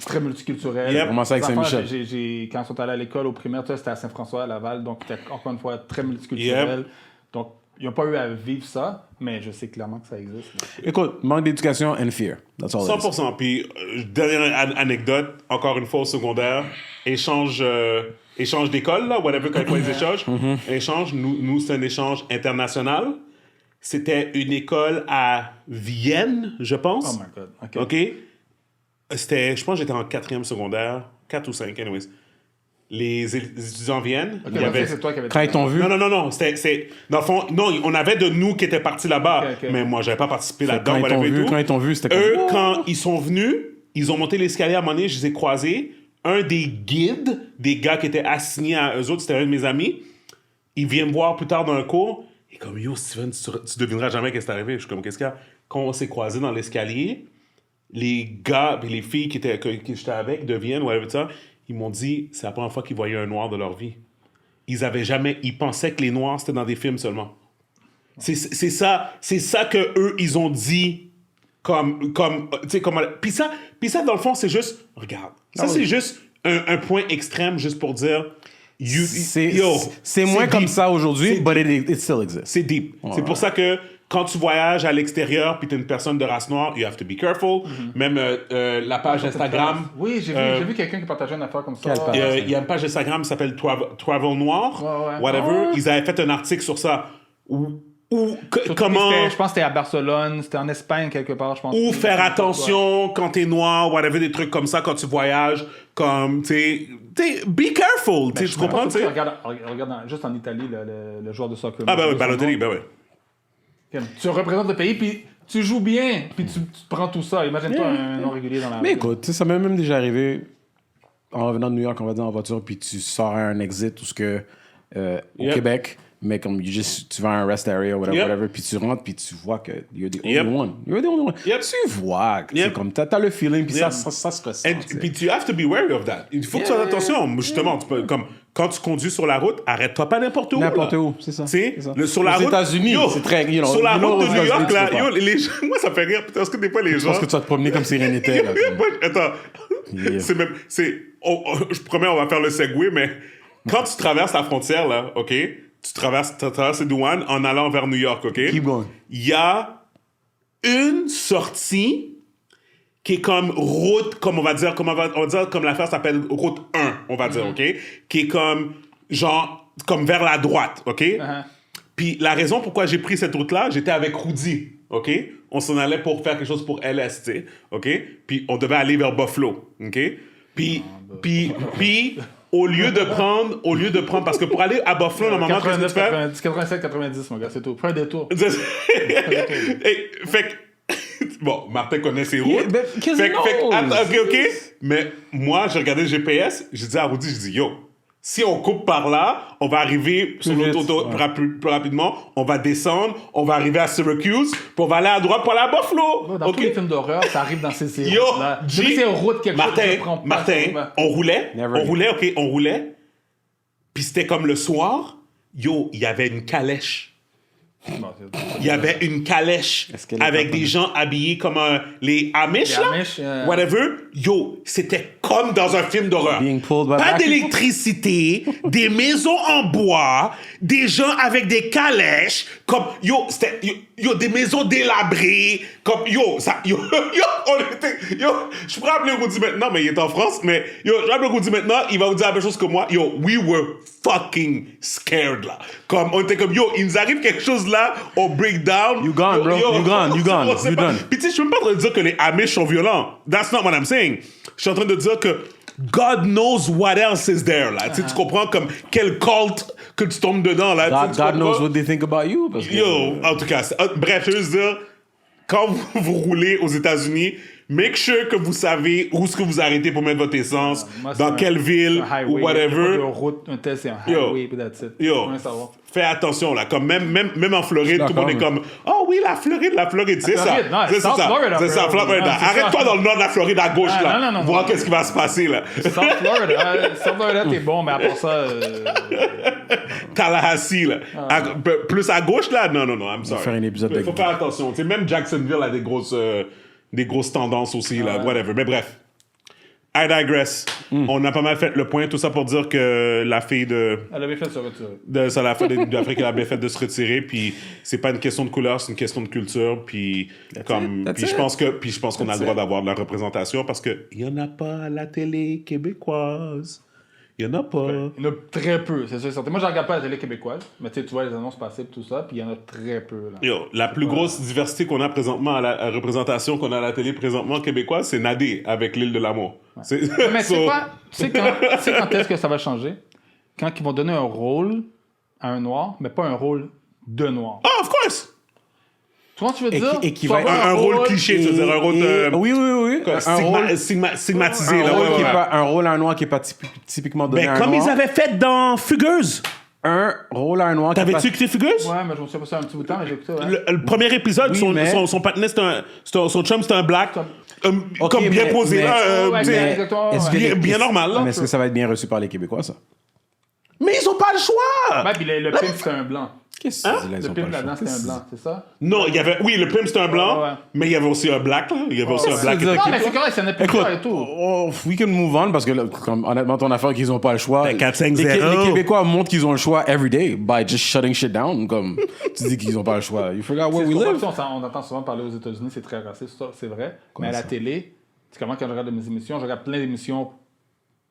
[SPEAKER 3] très multiculturel.
[SPEAKER 1] Yep.
[SPEAKER 2] Comment ça avec
[SPEAKER 3] Les enfants,
[SPEAKER 2] Saint-Michel?
[SPEAKER 3] quand ils sont allés à l'école au primaire, tu sais, c'était à Saint-François, à Laval, donc c'était encore une fois très multiculturel.
[SPEAKER 1] Yep.
[SPEAKER 3] Donc, ils n'ont pas eu à vivre ça, mais je sais clairement que ça existe. là.
[SPEAKER 2] Écoute, manque d'éducation and fear. That's all it is.
[SPEAKER 1] 100%. Puis, dernière anecdote, encore une fois au secondaire, échange d'école, là, whatever, quand ils font les échanges. Échange, nous c'est un échange international. C'était une école à Vienne, je pense.
[SPEAKER 3] Oh my God. OK.
[SPEAKER 1] OK? Je pense que j'étais en 4e secondaire, 4 ou 5, anyways. les étudiants viennent.
[SPEAKER 3] Ok,
[SPEAKER 1] il y
[SPEAKER 3] donc
[SPEAKER 1] avait...
[SPEAKER 3] c'est toi qui avais
[SPEAKER 2] Quand ils t'ont vu,
[SPEAKER 1] Non. C'est... Dans le fond, non, on avait de nous qui étaient partis là-bas.
[SPEAKER 3] Ok.
[SPEAKER 1] Mais moi, j'avais pas participé là-dedans.
[SPEAKER 2] quand
[SPEAKER 1] whatever et tout.
[SPEAKER 2] ils t'ont vu, c'était comme...
[SPEAKER 1] Eux, quand ils sont venus, ils ont monté l'escalier à un moment donné, je les ai croisés. Un des guides, des gars qui étaient assignés à eux autres, c'était un de mes amis. Il vient me voir plus tard dans un cours. Il est comme, yo, Steven, tu devineras jamais qu'est-ce qui est arrivé. Je suis comme, qu'est-ce qu'il y a? Quand on s'est croisés dans l'escalier, les gars et les filles qui j'étais avec, deviennent, whatever, ça, ils m'ont dit, c'est la première fois qu'ils voyaient un noir de leur vie. Ils pensaient que les noirs, c'était dans des films seulement. C'est ça que eux, ils ont dit comme tu sais, comme... Puis ça, dans le fond, c'est juste, regarde, ça, c'est juste un point extrême, juste pour dire,
[SPEAKER 2] c'est moins
[SPEAKER 1] deep.
[SPEAKER 2] comme ça aujourd'hui, but it still exists.
[SPEAKER 1] C'est deep. C'est pour ça que quand tu voyages à l'extérieur puis t'es une personne de race noire, you have to be careful. Même la page Instagram...
[SPEAKER 3] Oui, j'ai vu quelqu'un qui partageait une affaire comme ça.
[SPEAKER 2] Quelle page?
[SPEAKER 1] Il y a une page Instagram qui s'appelle Travel Noir,
[SPEAKER 3] Ouais.
[SPEAKER 1] whatever. Ils avaient fait un article sur ça. Comment...
[SPEAKER 3] Je pense que c'était à Barcelone, c'était en Espagne quelque part, je pense.
[SPEAKER 1] Ou faire attention quand t'es noir, whatever, des trucs comme ça quand tu voyages, comme, tu sais, be careful, tu comprends, tu sais?
[SPEAKER 3] Regarde juste en Italie, le joueur de soccer.
[SPEAKER 1] Ah, ben oui, Balotelli, ben oui.
[SPEAKER 3] Tu représentes le pays, puis tu joues bien, puis tu prends tout ça. Imagine-toi un non régulier dans la
[SPEAKER 2] Mais
[SPEAKER 3] rue.
[SPEAKER 2] écoute, tu sais, ça m'est même déjà arrivé en revenant de New York, on va dire en voiture, puis tu sors à un exit au Québec, mais comme tu vas à un rest area, whatever, puis tu rentres, puis tu vois que you're the only one. You're the only one. Tu vois, c'est comme t'as le feeling, puis ça se ressent.
[SPEAKER 1] Puis tu have to be wary of that. Il faut que tu fasses attention. Justement, tu peux, comme quand tu conduis sur la route, arrête-toi pas n'importe où.
[SPEAKER 2] N'importe
[SPEAKER 1] là.
[SPEAKER 2] où, c'est ça.
[SPEAKER 1] Tu sais,
[SPEAKER 2] C'est ça.
[SPEAKER 1] sur la
[SPEAKER 2] Aux
[SPEAKER 1] route.
[SPEAKER 2] États-Unis, c'est très.
[SPEAKER 1] Sur la route de New York, là,
[SPEAKER 2] yo,
[SPEAKER 1] les gens, moi, ça fait rire. Parce que des fois, les gens.
[SPEAKER 2] je pense que tu vas te promener comme Sérénité. Là, comme...
[SPEAKER 1] Attends.
[SPEAKER 2] Yeah.
[SPEAKER 1] Je promets, on va faire le segue, mais quand tu traverses la frontière, là, OK? Tu traverses les douanes en allant vers New York, OK?
[SPEAKER 2] Keep going.
[SPEAKER 1] Il y a une sortie qui est comme route, comme on va dire, comme l'affaire s'appelle route 1, on va dire, OK? Qui est comme, genre, comme vers la droite, OK? Puis la raison pourquoi j'ai pris cette route-là, j'étais avec Rudy, OK? On s'en allait pour faire quelque chose pour LST, OK? Puis on devait aller vers Buffalo, OK? Puis au lieu de prendre, parce que pour aller à Buffalo, normalement, qu'est-ce que tu fais?
[SPEAKER 3] 87-90, mon gars, c'est tout. Prends un détour.
[SPEAKER 1] Fait que, bon, Martin connaît ses routes.
[SPEAKER 2] Yeah,
[SPEAKER 1] fait que, attends, OK. Mais moi, j'ai regardé le GPS, j'ai dit à Rudy, j'ai dit, yo, si on coupe par là, on va arriver sur l'autoroute plus rapidement, on va descendre, on va arriver à Syracuse, puis on va aller à droite pour aller à Buffalo.
[SPEAKER 3] Dans tous les films d'horreur, ça arrive dans ces
[SPEAKER 1] Yo,
[SPEAKER 3] routes-là. C'est une route quelque chose que je prends pas.
[SPEAKER 1] Martin, on roulait, on roulait, puis c'était comme le soir, yo, il y avait une calèche. Il y avait une calèche avec des gens habillés comme les Amish, là, whatever. Yo, c'était comme dans un film d'horreur. Pas d'électricité, des maisons en bois, des gens avec des calèches, comme c'était des maisons délabrées, comme je pourrais appeler Rudy maintenant, mais il est en France, mais je vais appeler Rudy maintenant, il va vous dire la même chose que moi. Yo, we were fucking scared là. Comme on était comme il nous arrive quelque chose là, on break down.
[SPEAKER 2] You gone, bro. You gone. You done.
[SPEAKER 1] Puis tu sais, je suis même pas en train de dire que les Amish sont violents. That's not what I'm saying. Je suis en train de dire que God knows what else is there là. Tu comprends comme quel cult que tu tombes dedans là.
[SPEAKER 2] God knows what they think about you. Parce que,
[SPEAKER 1] yo, en tout cas, bref, je veux juste dire, quand vous roulez aux États-Unis, make sure que vous savez où est-ce que vous arrêtez pour mettre votre essence, dans quelle ville, ou whatever.
[SPEAKER 3] Un test, c'est un highway, puis that's it.
[SPEAKER 1] Yo, fais attention, là. Comme même en Floride, tout le monde est comme, oh oui, la Floride, c'est ça. C'est ça. C'est ça, Florida. Arrête-toi dans le nord de la Floride à gauche, là. Voir qu'est-ce qui va se passer, là.
[SPEAKER 3] South Florida, t'es bon, mais à part ça...
[SPEAKER 1] Tallahassee, là. Plus à gauche, là? Non, I'm sorry.
[SPEAKER 2] Faire un épisode
[SPEAKER 1] faut faire attention. Tu sais, même Jacksonville a des grosses tendances aussi, là, whatever. Mais bref, I digress. On a pas mal fait le point, tout ça pour dire que la fille
[SPEAKER 3] Elle avait fait se retirer.
[SPEAKER 1] ça, la fille d'Afrique, elle avait fait de se retirer, puis c'est pas une question de couleur, c'est une question de culture, puis je pense qu'on a le droit d'avoir de la représentation, parce que il y en a pas à la télé québécoise. Il y en a pas.
[SPEAKER 3] Il y en a très peu, c'est sûr et certain. Moi, je regarde pas la télé québécoise, mais tu vois les annonces passer et tout ça, puis il y en a très peu. Là.
[SPEAKER 1] Yo, la plus grosse diversité qu'on a présentement à la représentation qu'on a à la télé présentement québécoise, c'est Nadé avec l'île de l'amour.
[SPEAKER 3] Mais c'est quoi? Tu sais quand est-ce que ça va changer? Quand ils vont donner un rôle à un noir, mais pas un rôle de noir.
[SPEAKER 1] Ah, of course!
[SPEAKER 3] Tu vois ce que je veux dire?
[SPEAKER 2] et qui
[SPEAKER 3] Tu vas
[SPEAKER 2] va
[SPEAKER 3] avoir
[SPEAKER 1] Un rôle cliché, tu veux dire, un rôle de...
[SPEAKER 2] Oui.
[SPEAKER 1] stigmatisé,
[SPEAKER 2] Un
[SPEAKER 1] là,
[SPEAKER 2] rôle,
[SPEAKER 1] ouais,
[SPEAKER 2] qui est
[SPEAKER 1] ouais.
[SPEAKER 2] pas, un rôle à un noir qui n'est pas typiquement donné
[SPEAKER 1] Ben,
[SPEAKER 2] à un
[SPEAKER 1] comme
[SPEAKER 2] noir.
[SPEAKER 1] ils avaient fait dans Fugueuse.
[SPEAKER 2] Un rôle à un noir qui est pas...
[SPEAKER 1] T'avais-tu écouté Fugueuse?
[SPEAKER 3] Ouais, mais je me souviens pas ça un petit bout de temps, mais j'ai écouté. Ouais.
[SPEAKER 1] Le premier épisode,
[SPEAKER 2] Oui,
[SPEAKER 1] son,
[SPEAKER 2] mais-
[SPEAKER 1] son partenaire, son chum, c'était un black.
[SPEAKER 2] Ok,
[SPEAKER 1] Comme bien
[SPEAKER 2] mais-
[SPEAKER 1] posé,
[SPEAKER 2] mais-
[SPEAKER 1] là.
[SPEAKER 3] Ouais,
[SPEAKER 1] tu sais,
[SPEAKER 3] mais- exactement,
[SPEAKER 2] Est-ce que
[SPEAKER 3] ouais.
[SPEAKER 2] les-
[SPEAKER 1] bien normal, là.
[SPEAKER 2] Mais est-ce que ça va être bien reçu par les Québécois, ça?
[SPEAKER 1] Mais ils ont pas le choix!
[SPEAKER 3] Ouais, puis le pimp, c'était un blanc.
[SPEAKER 2] Qu'est-ce que c'est, là, ils
[SPEAKER 3] Le
[SPEAKER 2] ont
[SPEAKER 3] pimp
[SPEAKER 2] pas le
[SPEAKER 3] là-dedans,
[SPEAKER 2] choix?
[SPEAKER 3] c'était un blanc, c'est ça?
[SPEAKER 1] Non, il y avait... Oui, le pimp, c'était un blanc,
[SPEAKER 3] Ouais, ouais.
[SPEAKER 1] mais il y avait aussi un black, là. Il y avait aussi un black.
[SPEAKER 2] c'est-à-dire
[SPEAKER 3] Non,
[SPEAKER 2] que-
[SPEAKER 3] mais c'est correct, c'est un
[SPEAKER 2] Écoute,
[SPEAKER 3] plusieurs et tout.
[SPEAKER 2] we can move on parce que là, comme, honnêtement, ton affaire qu'ils n'ont pas le choix.
[SPEAKER 1] Ben, 4-5-0.
[SPEAKER 2] Les Québécois montrent qu'ils ont le choix every day by just shutting shit down. Comme tu dis qu'ils n'ont pas le choix. You forgot where we live.
[SPEAKER 3] On entend souvent parler aux États-Unis, c'est très raciste, ça, c'est vrai. Mais à la télé, c'est comment quand je regarde mes émissions, je regarde plein d'émissions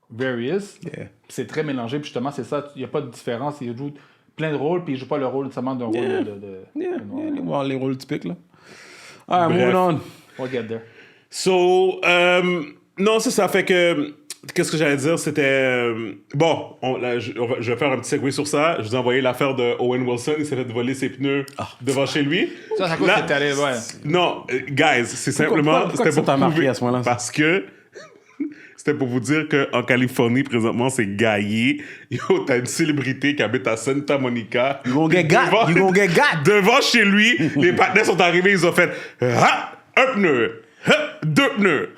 [SPEAKER 3] various.
[SPEAKER 2] Yeah.
[SPEAKER 3] Puis c'est très mélangé, puis justement, c'est ça, il n'y a pas de différence. Ils jouent plein de rôles, puis ils ne jouent pas le rôle nécessairement d'un rôle
[SPEAKER 2] Yeah,
[SPEAKER 3] de noir.
[SPEAKER 2] les rôles typiques, là. Ah,
[SPEAKER 1] Bref.
[SPEAKER 2] moving on.
[SPEAKER 3] We'll get there.
[SPEAKER 1] So, non, c'est ça. Fait que, qu'est-ce que j'allais dire? C'était... bon, je vais faire un petit segue sur ça. Je vous ai envoyé l'affaire de Owen Wilson. Il s'est fait voler ses pneus devant chez lui.
[SPEAKER 3] Ça, c'est à cause
[SPEAKER 1] Là-
[SPEAKER 3] que t'es allé, ouais.
[SPEAKER 1] Non, guys, c'est simplement...
[SPEAKER 2] pourquoi ça t'a marqué à ce moment-là?
[SPEAKER 1] Parce que... C'était pour vous dire qu'en Californie, présentement, c'est gaillé. Yo, t'as une célébrité qui habite à Santa Monica.
[SPEAKER 2] You gonna get got.
[SPEAKER 1] Devant-
[SPEAKER 2] You gonna get got.
[SPEAKER 1] Devant chez lui, les partenaires sont arrivés, ils ont fait un pneu, deux pneus,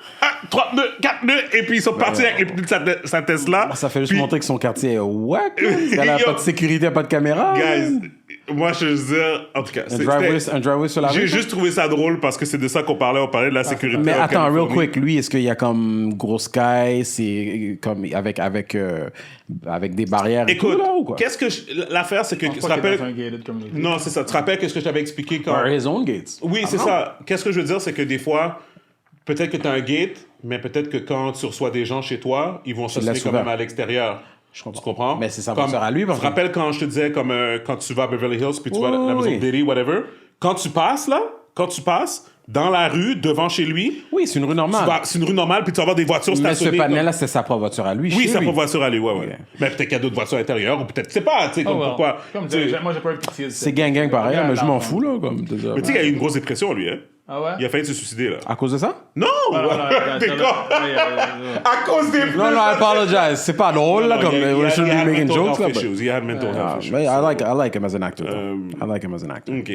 [SPEAKER 1] 3 pneus, 4 pneus, et puis ils sont partis avec les pneus de sa Tesla.
[SPEAKER 2] Ça fait juste
[SPEAKER 1] Puis,
[SPEAKER 2] montrer que son quartier est whack. Elle n'a
[SPEAKER 1] Yo.
[SPEAKER 2] pas de sécurité, pas de caméra.
[SPEAKER 1] Guys, moi je veux dire, en tout cas,
[SPEAKER 2] Un driveway sur la
[SPEAKER 1] j'ai
[SPEAKER 2] rue.
[SPEAKER 1] juste trouvé ça drôle parce que c'est de ça qu'on parlait. On parlait de la sécurité.
[SPEAKER 2] Mais
[SPEAKER 1] en
[SPEAKER 2] attends, real
[SPEAKER 1] Californie.
[SPEAKER 2] quick, lui, est-ce qu'il y a comme Gros Sky, c'est comme avec des barrières et
[SPEAKER 1] Écoute,
[SPEAKER 2] tout, là, ou quoi?
[SPEAKER 1] qu'est-ce que l'affaire, c'est que
[SPEAKER 3] Je
[SPEAKER 1] tu te
[SPEAKER 3] pense pas qu'il est
[SPEAKER 1] rappelles.
[SPEAKER 3] dans un gated community.
[SPEAKER 1] Non, c'est ça. Tu te rappelles que ce que je t'avais expliqué quand.
[SPEAKER 2] Or his own gates.
[SPEAKER 1] Oui, c'est ça. Qu'est-ce que je veux dire, c'est que des fois, peut-être que tu as un gate, mais peut-être que quand tu reçois des gens chez toi, ils vont s'assumer
[SPEAKER 2] laisses
[SPEAKER 1] quand même
[SPEAKER 2] ouvert.
[SPEAKER 1] à l'extérieur. Tu comprends?
[SPEAKER 2] Mais c'est sa
[SPEAKER 1] Comme-
[SPEAKER 2] voiture à lui, parce
[SPEAKER 1] Tu te
[SPEAKER 2] que-
[SPEAKER 1] rappelles quand je te disais, comme quand tu vas à Beverly Hills, puis tu vas à la
[SPEAKER 2] Oui,
[SPEAKER 1] maison
[SPEAKER 2] oui.
[SPEAKER 1] de Diddy, whatever, quand tu passes dans la rue, devant chez lui,
[SPEAKER 2] Oui, c'est une rue normale.
[SPEAKER 1] c'est une rue normale, puis tu vas avoir des voitures
[SPEAKER 2] Mais ce
[SPEAKER 1] stationnées.
[SPEAKER 2] panel-là, c'est sa propre voiture à lui.
[SPEAKER 1] Oui,
[SPEAKER 2] chez
[SPEAKER 1] c'est
[SPEAKER 2] lui.
[SPEAKER 1] pas voiture à lui, ouais.
[SPEAKER 2] Ok.
[SPEAKER 1] Mais peut-être qu'il y a d'autres voitures à l'intérieur, ou peut-être, je sais pas, tu sais, comme
[SPEAKER 3] Oh, well.
[SPEAKER 1] pourquoi.
[SPEAKER 3] Comme
[SPEAKER 1] tu sais,
[SPEAKER 3] moi, j'ai pas eu pitié.
[SPEAKER 2] C'est gang pareil,
[SPEAKER 3] Regarde
[SPEAKER 2] mais je m'en
[SPEAKER 3] l'argent.
[SPEAKER 2] fous, là. Comme, déjà.
[SPEAKER 1] Mais tu sais, il y a eu une grosse dépression, lui, hein.
[SPEAKER 3] Ah ouais?
[SPEAKER 1] Il a failli se suicider, là.
[SPEAKER 2] À cause de ça?
[SPEAKER 1] Non! T'es con! À cause des
[SPEAKER 2] Non, non, I apologize. C'est pas drôle, là, comme we shouldn't be making jokes, là.
[SPEAKER 1] He had mental health issues.
[SPEAKER 2] Mais I like him as an actor. though. I like him as an actor.
[SPEAKER 1] OK.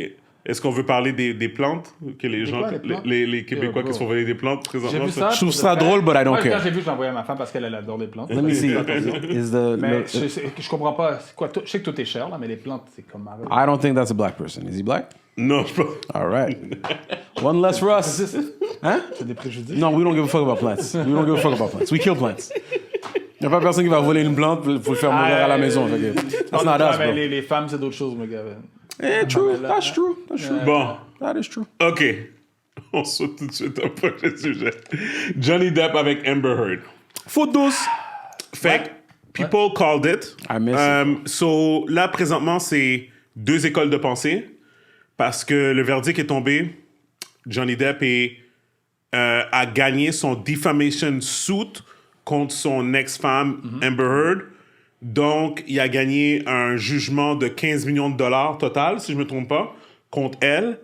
[SPEAKER 1] Est-ce qu'on veut parler des plantes que les gens,
[SPEAKER 3] quoi, les plantes?
[SPEAKER 1] les Québécois
[SPEAKER 3] Yo,
[SPEAKER 1] qui se font voler des plantes
[SPEAKER 3] J'ai
[SPEAKER 1] présentement?
[SPEAKER 3] vu ça.
[SPEAKER 2] Je trouve ça drôle, but I don't
[SPEAKER 3] Moi,
[SPEAKER 2] care.
[SPEAKER 3] quand j'ai vu, je l'ai envoyé à ma femme parce qu'elle adore les plantes.
[SPEAKER 2] Let me see.
[SPEAKER 3] Attention.
[SPEAKER 2] Is the,
[SPEAKER 3] Mais
[SPEAKER 2] le-
[SPEAKER 3] je comprends pas. C'est quoi, je sais que tout est cher, là, mais les plantes, c'est comme marre.
[SPEAKER 2] I don't think that's a black person. Is he black?
[SPEAKER 1] Non, je pense.
[SPEAKER 2] All right. One less for us. Hein?
[SPEAKER 3] C'est des préjudices.
[SPEAKER 2] No, we don't give a fuck about plants. We don't give a fuck about plants. We kill plants. Il n'y a pas personne qui va voler une plante pour le faire mourir à la maison. Fait que, that's not us, bro.
[SPEAKER 3] Les femmes, c'est d'autres choses, mon gars.
[SPEAKER 2] Eh, true. That's true. That's true.
[SPEAKER 1] Bon,
[SPEAKER 2] That is true.
[SPEAKER 1] OK. On saute tout de suite au prochain sujet. Johnny Depp avec Amber Heard.
[SPEAKER 2] Faute douce.
[SPEAKER 1] Fait que people called it.
[SPEAKER 2] I miss it.
[SPEAKER 1] So, là, présentement, c'est 2 écoles de pensée. Parce que le verdict est tombé. Johnny Depp a gagné son defamation suit contre son ex-femme Amber Heard. Donc, il a gagné un jugement de 15 millions de dollars total, si je ne me trompe pas, contre elle.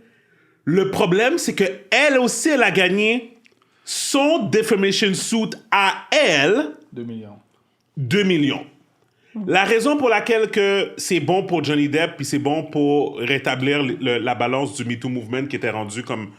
[SPEAKER 1] Le problème, c'est que elle aussi, elle a gagné son defamation suit à elle
[SPEAKER 3] 2 millions.
[SPEAKER 1] 2 millions. La raison pour laquelle que c'est bon pour Johnny Depp puis c'est bon pour rétablir la balance du MeToo Movement qui était rendu comme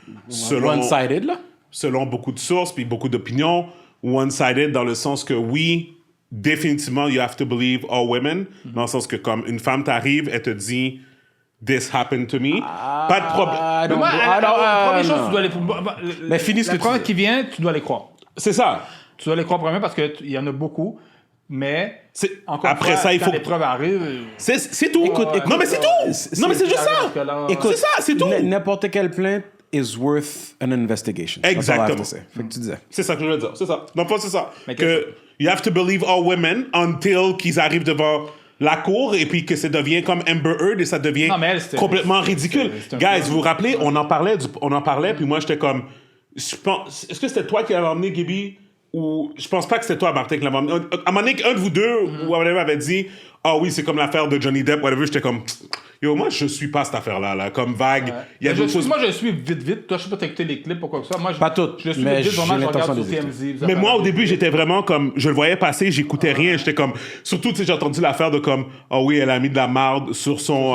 [SPEAKER 2] One-sided, là.
[SPEAKER 1] selon beaucoup de sources puis beaucoup d'opinions, one-sided dans le sens que oui, définitivement, you have to believe all women, dans le sens que comme une femme t'arrive, elle te dit « This happened to me », pas de problème.
[SPEAKER 2] I
[SPEAKER 3] Mais
[SPEAKER 2] don't-
[SPEAKER 3] moi,
[SPEAKER 2] I don't-
[SPEAKER 3] première chose,
[SPEAKER 2] non.
[SPEAKER 3] tu dois les.
[SPEAKER 2] Mais finis ce
[SPEAKER 3] la
[SPEAKER 2] que tu
[SPEAKER 3] première
[SPEAKER 2] dis.
[SPEAKER 3] qui vient, tu dois les croire.
[SPEAKER 1] C'est ça.
[SPEAKER 3] Tu dois les croire premièrement parce qu'il y en a beaucoup. Mais encore
[SPEAKER 1] Après
[SPEAKER 3] une fois,
[SPEAKER 1] ça, il
[SPEAKER 3] quand
[SPEAKER 1] faut...
[SPEAKER 3] les preuves arrivent.
[SPEAKER 1] C'est tout.
[SPEAKER 3] Écoute,
[SPEAKER 1] non, mais c'est tout. Non, mais c'est juste ça.
[SPEAKER 3] Parce que là,
[SPEAKER 2] Écoute,
[SPEAKER 1] C'est ça, c'est tout.
[SPEAKER 2] N'importe quelle plainte is worth an investigation. That's all I have to
[SPEAKER 1] Exactement.
[SPEAKER 2] say. Fait que tu disais.
[SPEAKER 1] C'est ça que je veux dire. C'est ça. Non, pas c'est ça.
[SPEAKER 3] Mais
[SPEAKER 1] Que you have to believe all women until qu'ils arrivent devant la cour et puis que ça devient comme Amber Heard et ça devient
[SPEAKER 3] Non, mais elle, c'était-
[SPEAKER 1] complètement ridicule.
[SPEAKER 3] c'est un
[SPEAKER 1] Guys,
[SPEAKER 3] peu-
[SPEAKER 1] vous vous rappelez, on en parlait, puis moi j'étais comme, je pense, est-ce que c'était toi qui avais emmené Gibby où je pense pas que c'était toi, Martin, qui l'avait amené. À un moment donné, un de vous deux, ou whatever, avait dit ah oui, c'est comme l'affaire de Johnny Depp, whatever. J'étais comme yo, moi, je suis pas cette affaire-là, là. Comme vague. Il y a d'autres choses.
[SPEAKER 3] Moi, je suis vite. Toi, je sais pas, t'as écouté les clips ou quoi que ce soit. Moi,
[SPEAKER 2] Pas toutes,
[SPEAKER 3] Je le suis
[SPEAKER 2] mais
[SPEAKER 3] vite, vraiment,
[SPEAKER 2] j'ai
[SPEAKER 3] je regarde
[SPEAKER 2] l'intention
[SPEAKER 3] sur
[SPEAKER 2] de les
[SPEAKER 3] TMZ.
[SPEAKER 1] Mais moi, au début, j'étais vraiment comme. Je le voyais passer, j'écoutais rien. J'étais comme. Surtout, tu sais, j'ai entendu l'affaire de comme. Ah oui, elle a mis de la marde sur son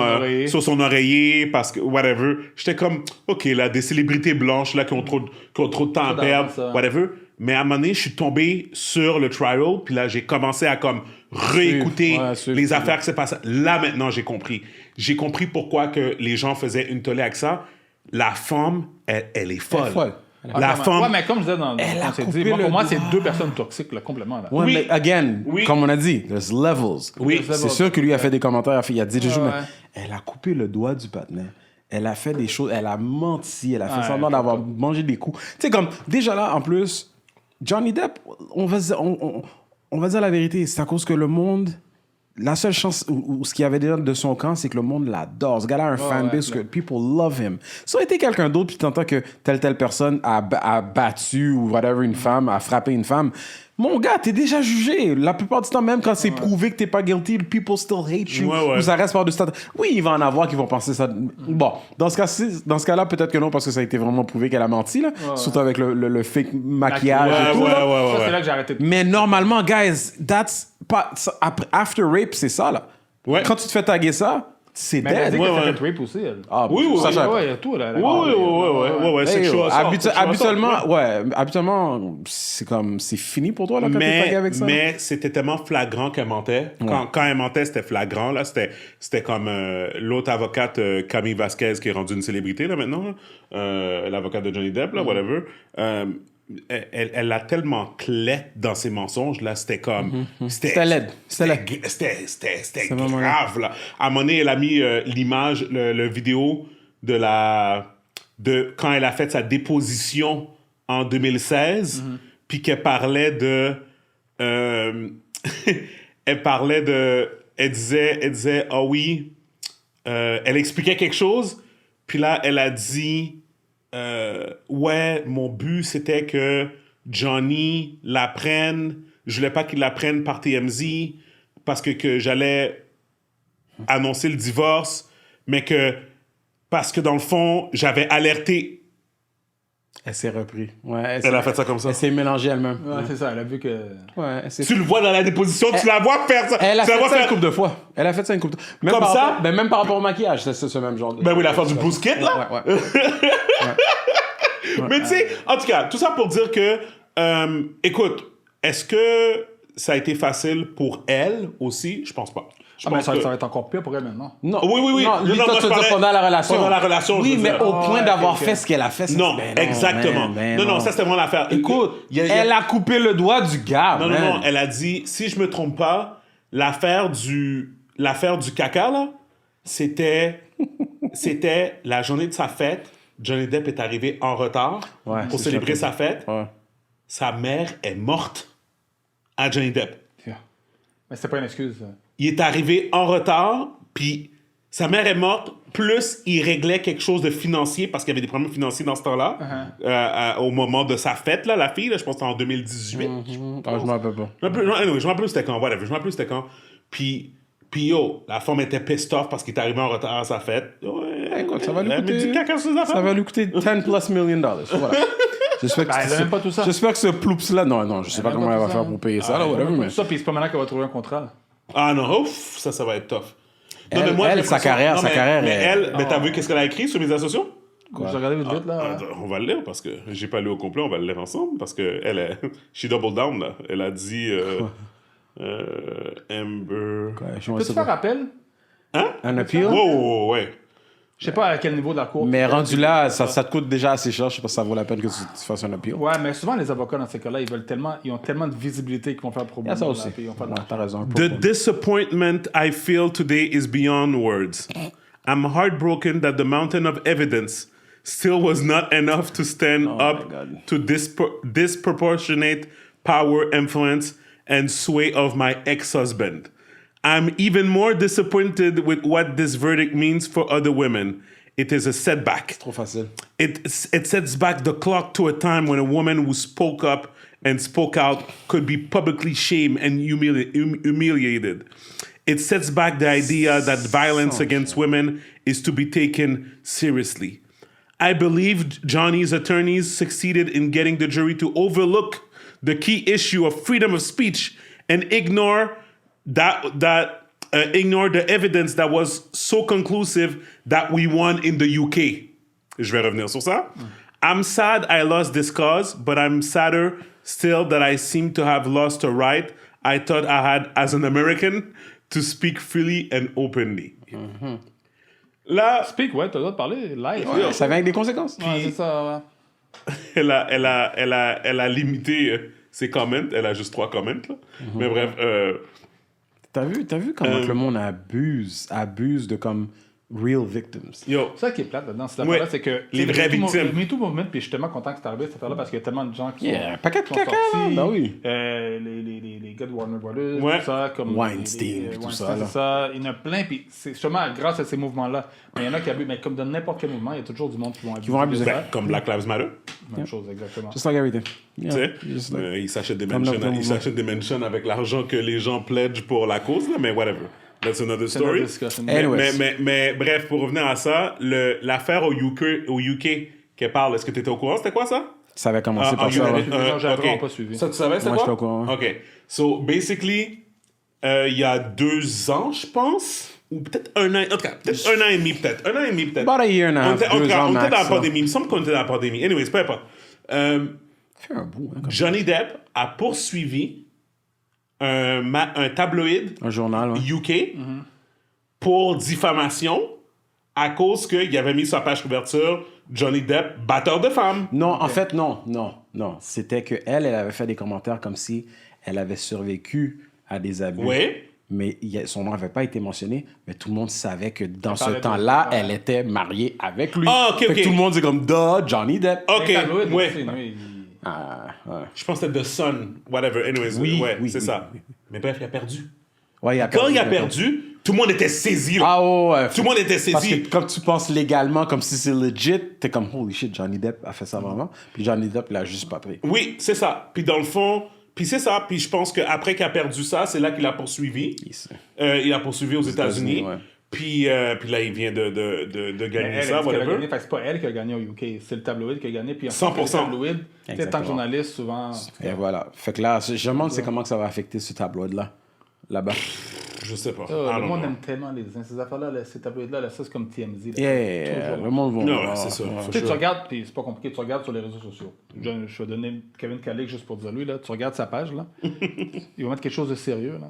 [SPEAKER 1] oreiller parce que. Whatever. J'étais comme. OK, là, des célébrités blanches, là, qui ont trop de temps à perdre.
[SPEAKER 3] ça.
[SPEAKER 1] Whatever. Mais à un moment donné, je suis tombé sur le trial. Puis là, j'ai commencé à comme réécouter
[SPEAKER 2] suivre.
[SPEAKER 1] les affaires qui s'est passées. Là, maintenant, j'ai compris. J'ai compris pourquoi que les gens faisaient une tollée avec ça. La femme, elle est folle.
[SPEAKER 2] Elle est folle.
[SPEAKER 1] La femme.
[SPEAKER 3] Ouais, mais comme je disais dans
[SPEAKER 2] Elle a
[SPEAKER 3] on s'est
[SPEAKER 2] coupé
[SPEAKER 3] dit, moi,
[SPEAKER 2] le
[SPEAKER 3] pour moi,
[SPEAKER 2] doigt.
[SPEAKER 3] c'est deux personnes toxiques, là, complètement. Là.
[SPEAKER 2] Ouais,
[SPEAKER 1] Oui.
[SPEAKER 2] mais again,
[SPEAKER 1] Oui.
[SPEAKER 2] comme on a dit, there's levels.
[SPEAKER 1] Oui.
[SPEAKER 2] C'est sûr que lui a fait des commentaires, il a dit des choses,
[SPEAKER 3] ouais.
[SPEAKER 2] mais elle a coupé le doigt du patinet. Elle a fait des choses, elle a menti, elle a fait
[SPEAKER 3] Ouais,
[SPEAKER 2] semblant d'avoir mangé des coups. Tu sais, comme, déjà là, en plus, Johnny Depp, on va dire la vérité, c'est à cause que le monde, la seule chance, ou ce qu'il y avait déjà de son camp, c'est que le monde l'adore. Ce gars-là a un fanbase que people love him. Ça aurait été quelqu'un d'autre, puis t'entends que telle personne a battu ou whatever une femme, a frappé une femme. Mon gars, t'es déjà jugé. La plupart du temps, même quand c'est prouvé que t'es pas guilty, people still hate you.
[SPEAKER 1] Ouais.
[SPEAKER 2] Ou ça reste par-dessus ta... Oui, il va en avoir qui vont penser ça. Bon, dans ce cas-là, peut-être que non, parce que ça a été vraiment prouvé qu'elle a menti, là. Surtout avec le fake maquillage et tout.
[SPEAKER 1] Ouais.
[SPEAKER 2] là.
[SPEAKER 3] Ça, c'est là que j'ai arrêté de...
[SPEAKER 2] Mais normalement, guys, after rape, c'est ça, là.
[SPEAKER 1] Ouais.
[SPEAKER 2] Quand tu te fais taguer ça, c'est
[SPEAKER 3] Mais elle a
[SPEAKER 2] dead.
[SPEAKER 3] dit qu'elle
[SPEAKER 1] Ouais,
[SPEAKER 3] s'est
[SPEAKER 1] ouais.
[SPEAKER 3] fait rape aussi, elle.
[SPEAKER 2] Ah,
[SPEAKER 1] Oui, oui,
[SPEAKER 2] ça,
[SPEAKER 1] oui,
[SPEAKER 2] je savais
[SPEAKER 3] Ouais,
[SPEAKER 2] pas.
[SPEAKER 3] il y a tout, là.
[SPEAKER 1] Ouais, c'est
[SPEAKER 2] Hey,
[SPEAKER 1] chaud.
[SPEAKER 2] habituellement, c'est fini pour toi, là, quand t'es tagué avec ça.
[SPEAKER 1] Mais c'était tellement flagrant qu'elle mentait. Quand elle mentait, c'était flagrant. Là. C'était comme l'autre avocate, Camille Vasquez, qui est rendue une célébrité là, maintenant. Là. L'avocate de Johnny Depp, là, whatever. Elle l'a tellement clé dans ses mensonges. Là, c'était comme...
[SPEAKER 2] C'était laid.
[SPEAKER 1] C'était
[SPEAKER 2] vraiment
[SPEAKER 1] grave. Là. À un moment donné, elle a mis l'image, le vidéo de quand elle a fait sa déposition en 2016, puis qu'elle parlait de... Elle disait, ah oui, elle expliquait quelque chose, puis là, elle a dit, ouais, mon but, c'était que Johnny l'apprenne, je voulais pas qu'il l'apprenne par TMZ, parce que j'allais annoncer le divorce, mais parce que dans le fond, j'avais alerté.
[SPEAKER 2] Elle s'est repris. Ouais,
[SPEAKER 1] Elle a fait ça comme ça.
[SPEAKER 2] Elle s'est mélangée elle-même.
[SPEAKER 3] Ouais, c'est ça, elle a vu que...
[SPEAKER 2] Ouais, elle s'est
[SPEAKER 1] Tu le vois dans la déposition, tu la vois faire ça.
[SPEAKER 2] Elle a
[SPEAKER 1] tu la
[SPEAKER 2] fait
[SPEAKER 1] vois
[SPEAKER 2] ça
[SPEAKER 1] faire...
[SPEAKER 2] une couple de fois. Elle a fait ça une couple de fois.
[SPEAKER 1] Comme ça?
[SPEAKER 2] Même par rapport au maquillage, c'est ce même genre de...
[SPEAKER 1] Ben oui, l'affaire du Bruce Kid, là.
[SPEAKER 2] Ouais.
[SPEAKER 1] Mais tu sais, en tout cas, tout ça pour dire que, écoute, est-ce que ça a été facile pour elle aussi? Je pense pas. Je
[SPEAKER 3] mais
[SPEAKER 1] pense
[SPEAKER 3] ça
[SPEAKER 1] que...
[SPEAKER 3] va être encore pire pour elle maintenant.
[SPEAKER 2] Non.
[SPEAKER 1] Oui.
[SPEAKER 2] Non, lui,
[SPEAKER 1] Non,
[SPEAKER 2] toi,
[SPEAKER 1] moi,
[SPEAKER 2] tu
[SPEAKER 1] je
[SPEAKER 2] veux dire
[SPEAKER 1] parlais-
[SPEAKER 2] pendant la relation.
[SPEAKER 1] Pendant la relation, je
[SPEAKER 2] Oui,
[SPEAKER 1] veux
[SPEAKER 2] mais
[SPEAKER 1] dire.
[SPEAKER 2] au point
[SPEAKER 3] ok,
[SPEAKER 2] d'avoir
[SPEAKER 3] ok.
[SPEAKER 2] fait ce qu'elle a fait.
[SPEAKER 1] Non,
[SPEAKER 2] ben
[SPEAKER 1] exactement.
[SPEAKER 2] ben
[SPEAKER 1] non, ça, c'était vraiment l'affaire.
[SPEAKER 2] Écoute, elle a coupé le doigt du gars,
[SPEAKER 1] Non,
[SPEAKER 2] man.
[SPEAKER 1] non, elle a dit, si je me trompe pas, l'affaire du caca, là, c'était la journée de sa fête. Johnny Depp est arrivé en retard
[SPEAKER 2] Ouais,
[SPEAKER 1] pour
[SPEAKER 2] c'est
[SPEAKER 1] célébrer
[SPEAKER 2] sûr.
[SPEAKER 1] sa fête.
[SPEAKER 2] Ouais.
[SPEAKER 1] Sa mère est morte à Johnny Depp.
[SPEAKER 3] Mais c'est pas une excuse. Ça.
[SPEAKER 1] Il est arrivé en retard, puis sa mère est morte, plus il réglait quelque chose de financier, parce qu'il y avait des problèmes financiers dans ce temps-là, au moment de sa fête, là, la fille, là, je pense que c'était en 2018.
[SPEAKER 2] Ah, je m'en rappelle pas.
[SPEAKER 1] Je me rappelle c'était quand, whatever, je me rappelle c'était quand. Puis yo, la femme était pissed off parce qu'il est arrivé en retard à sa fête. Ouais,
[SPEAKER 2] Écoute, ça va lui
[SPEAKER 1] elle met
[SPEAKER 2] coûter...
[SPEAKER 1] du caca sur ses affaires.
[SPEAKER 2] Ça va lui coûter $10+ million. Voilà. J'espère que
[SPEAKER 3] Ben, elle a même pas tout ça.
[SPEAKER 2] J'espère que ce ploups-là... Non, je sais pas
[SPEAKER 3] même
[SPEAKER 2] comment
[SPEAKER 3] pas
[SPEAKER 2] elle va
[SPEAKER 3] tout
[SPEAKER 2] faire
[SPEAKER 3] ça.
[SPEAKER 2] pour payer ça, là, whatever, mais...
[SPEAKER 3] Ça, puis c'est pas maintenant qu'elle va trouver un contrat. Là.
[SPEAKER 1] Ah non, ouf, ça va être tough.
[SPEAKER 2] Elle,
[SPEAKER 1] j'ai
[SPEAKER 2] sa
[SPEAKER 1] l'impression-
[SPEAKER 2] carrière,
[SPEAKER 1] non,
[SPEAKER 2] sa carrière
[SPEAKER 1] mais
[SPEAKER 2] est-
[SPEAKER 1] elle, mais t'as vu qu'est-ce qu'elle a écrit sur les médias sociaux?
[SPEAKER 3] Quoi? Je regardais vite là.
[SPEAKER 1] On va le lire parce que j'ai pas lu au complet, on va le lire ensemble parce que elle est... she double down là. Elle a dit Amber.
[SPEAKER 3] Peux-tu faire appel?
[SPEAKER 2] Un appeal?
[SPEAKER 1] Ouais.
[SPEAKER 3] Je sais pas à quel niveau de la cour.
[SPEAKER 2] Mais rendu là, ça te coûte déjà assez cher. Je sais pas si ça vaut la peine que tu fasses un appeal.
[SPEAKER 3] Ouais, mais souvent les avocats dans ces cas-là, ils ont tellement de visibilité qu'ils vont faire
[SPEAKER 2] Il y a
[SPEAKER 3] problème.
[SPEAKER 2] ça aussi.
[SPEAKER 3] Ils vont faire de
[SPEAKER 2] Ouais,
[SPEAKER 3] l'argent.
[SPEAKER 2] t'as raison.
[SPEAKER 1] The disappointment I feel today is beyond words. I'm heartbroken that the mountain of evidence still was not enough to stand up
[SPEAKER 2] God.
[SPEAKER 1] to disproportionate power, influence, and sway of my ex-husband. I'm even more disappointed with what this verdict means for other women. it is a setback.
[SPEAKER 2] Trop facile.
[SPEAKER 1] It sets back the clock to a time when a woman who spoke up and spoke out could be publicly shamed and humiliated. It sets back the idea that violence against women is to be taken seriously. I believe Johnny's attorneys succeeded in getting the jury to overlook the key issue of freedom of speech and ignore ignore the evidence that was so conclusive that we won in the UK. Je vais revenir sur ça. I'm sad I lost this cause, but I'm sadder still that I seem to have lost a right I thought I had as an American to speak freely and openly. Là,
[SPEAKER 3] Speak, ouais, t'as le droit de parler live.
[SPEAKER 2] Ouais, ça vient avec des conséquences.
[SPEAKER 3] Ouais, c'est ça, ouais.
[SPEAKER 1] elle a limité ses comments. Elle a juste 3 comments. Là. Mais bref,
[SPEAKER 2] T'as vu comment que le monde abuse de comme real victims.
[SPEAKER 1] yo,
[SPEAKER 3] C'est ça qui est plate là-dedans. C'est
[SPEAKER 1] Ouais.
[SPEAKER 3] là, c'est que
[SPEAKER 1] Les vraies victimes.
[SPEAKER 3] Le MeToo Movement, puis je suis tellement content que c'est arrivé cette affaire-là parce qu'il y a tellement de gens qui
[SPEAKER 2] Yeah,
[SPEAKER 3] sont,
[SPEAKER 2] paquet de
[SPEAKER 3] qui sont
[SPEAKER 2] caca,
[SPEAKER 3] sortis.
[SPEAKER 2] là, ben oui.
[SPEAKER 3] Les gars de Warner Brothers,
[SPEAKER 1] Ouais.
[SPEAKER 3] tout ça, comme
[SPEAKER 2] Weinstein, tout ça, là.
[SPEAKER 3] c'est ça. Il y en a plein, puis c'est justement grâce à ces mouvements-là. Mais il y en a qui abusent, mais comme dans n'importe quel mouvement, il y a toujours du monde qui vont abuser.
[SPEAKER 2] vont abuser.
[SPEAKER 3] de ça.
[SPEAKER 1] ben, comme Black Lives Matter.
[SPEAKER 3] Même chose, exactement.
[SPEAKER 2] Just like everything. Yeah,
[SPEAKER 1] Tu sais,
[SPEAKER 2] just like-
[SPEAKER 1] ils s'achètent des
[SPEAKER 2] Comme
[SPEAKER 1] mansions,
[SPEAKER 2] notre
[SPEAKER 1] ils
[SPEAKER 2] mouvement.
[SPEAKER 1] s'achètent des mansions avec l'argent que les gens pledgent pour la cause, là, mais whatever. That's another
[SPEAKER 3] C'est notre
[SPEAKER 1] story.
[SPEAKER 3] discussion.
[SPEAKER 2] Anyways.
[SPEAKER 1] Mais bref, pour revenir à ça, l'affaire au UK qu'elle parle, est-ce que tu étais au courant? C'était quoi ça?
[SPEAKER 2] Ça avait commencé
[SPEAKER 1] Ah,
[SPEAKER 2] par
[SPEAKER 1] en
[SPEAKER 2] ça.
[SPEAKER 1] United-
[SPEAKER 2] ouais.
[SPEAKER 3] Non, j'avais
[SPEAKER 1] ok.
[SPEAKER 3] vraiment pas suivi.
[SPEAKER 1] Ça, tu savais, c'était
[SPEAKER 2] Moi,
[SPEAKER 1] quoi?
[SPEAKER 2] j'étais au courant, ouais.
[SPEAKER 1] OK. So, basically, il y a 2 ans, je pense, ou peut-être 1 an, en tout cas, peut-être 1 an et demi, peut-être. 1 an et demi, peut-être.
[SPEAKER 2] About a year and a half,
[SPEAKER 1] On était- en tout
[SPEAKER 2] 2
[SPEAKER 1] cas,
[SPEAKER 2] ans
[SPEAKER 1] on était
[SPEAKER 2] max,
[SPEAKER 1] dans la
[SPEAKER 2] ça.
[SPEAKER 1] pandémie. Il me semble qu'on était dans la pandémie. Anyways, peu importe.
[SPEAKER 2] Fait un bout, hein, comme
[SPEAKER 1] Johnny Depp a poursuivi un tabloïd
[SPEAKER 2] un journal. Ouais.
[SPEAKER 1] UK pour diffamation à cause qu'il avait mis sur sa page couverture Johnny Depp, batteur de femmes.
[SPEAKER 2] Non, en fait, non. C'était qu'elle avait fait des commentaires comme si elle avait survécu à des abus.
[SPEAKER 1] Oui.
[SPEAKER 2] Mais son nom n'avait pas été mentionné, mais tout le monde savait que dans ce
[SPEAKER 3] parlait de-
[SPEAKER 2] temps-là,
[SPEAKER 3] ouais.
[SPEAKER 2] elle était mariée avec lui.
[SPEAKER 1] Ah, ok,
[SPEAKER 2] Fait que
[SPEAKER 1] ok.
[SPEAKER 2] tout le monde dit comme, duh, Johnny Depp.
[SPEAKER 1] OK,
[SPEAKER 3] Les tabloïds
[SPEAKER 1] ouais.
[SPEAKER 3] aussi, oui.
[SPEAKER 2] Ah, ouais.
[SPEAKER 1] Je pense que c'était The Sun, whatever. Anyways,
[SPEAKER 2] Oui,
[SPEAKER 1] ouais,
[SPEAKER 2] oui,
[SPEAKER 1] c'est
[SPEAKER 2] oui,
[SPEAKER 1] ça.
[SPEAKER 2] oui.
[SPEAKER 1] Mais bref, il a perdu.
[SPEAKER 2] Ouais,
[SPEAKER 1] Quand il a perdu, tout le monde était saisi. Là.
[SPEAKER 2] Ah ouais.
[SPEAKER 1] Tout le monde était
[SPEAKER 2] Parce
[SPEAKER 1] saisi.
[SPEAKER 2] que comme tu penses légalement, comme si c'est legit, t'es comme, holy shit, Johnny Depp a fait ça vraiment. Puis Johnny Depp l'a juste pas pris.
[SPEAKER 1] Oui, c'est ça. Puis dans le fond, puis c'est ça. Puis je pense qu'après qu'il a perdu ça, c'est là qu'il a poursuivi. Il a poursuivi aux États-Unis.
[SPEAKER 2] ouais.
[SPEAKER 1] Puis là, il vient de
[SPEAKER 3] Mais
[SPEAKER 1] gagner
[SPEAKER 3] elle
[SPEAKER 1] ça,
[SPEAKER 3] a dit qu'elle a
[SPEAKER 1] whatever.
[SPEAKER 3] gagné, fait que c'est pas elle qui a gagné au UK, c'est le tabloïd qui a gagné. Puis
[SPEAKER 1] 100%.
[SPEAKER 3] le tabloïd, tu sais, tant
[SPEAKER 2] Exactement.
[SPEAKER 3] que journaliste, souvent.
[SPEAKER 2] Et voilà. Fait que là, je me demande c'est comment que ça va affecter ce tabloïd-là. Là-bas.
[SPEAKER 1] Je sais pas. I
[SPEAKER 3] Le
[SPEAKER 1] don't
[SPEAKER 3] monde
[SPEAKER 1] know.
[SPEAKER 3] aime tellement ces affaires-là, ces tabloïds-là, là, ça c'est comme TMZ. Là.
[SPEAKER 2] Yeah,
[SPEAKER 3] Toujours.
[SPEAKER 2] le monde va.
[SPEAKER 1] Non, c'est ça. for
[SPEAKER 3] Tu sais, tu
[SPEAKER 1] sure.
[SPEAKER 3] regardes, puis c'est pas compliqué, tu regardes sur les réseaux sociaux. Je vais donner Kevin Kalick juste pour dire lui, là, tu regardes sa page, là, il va mettre quelque chose de sérieux, là.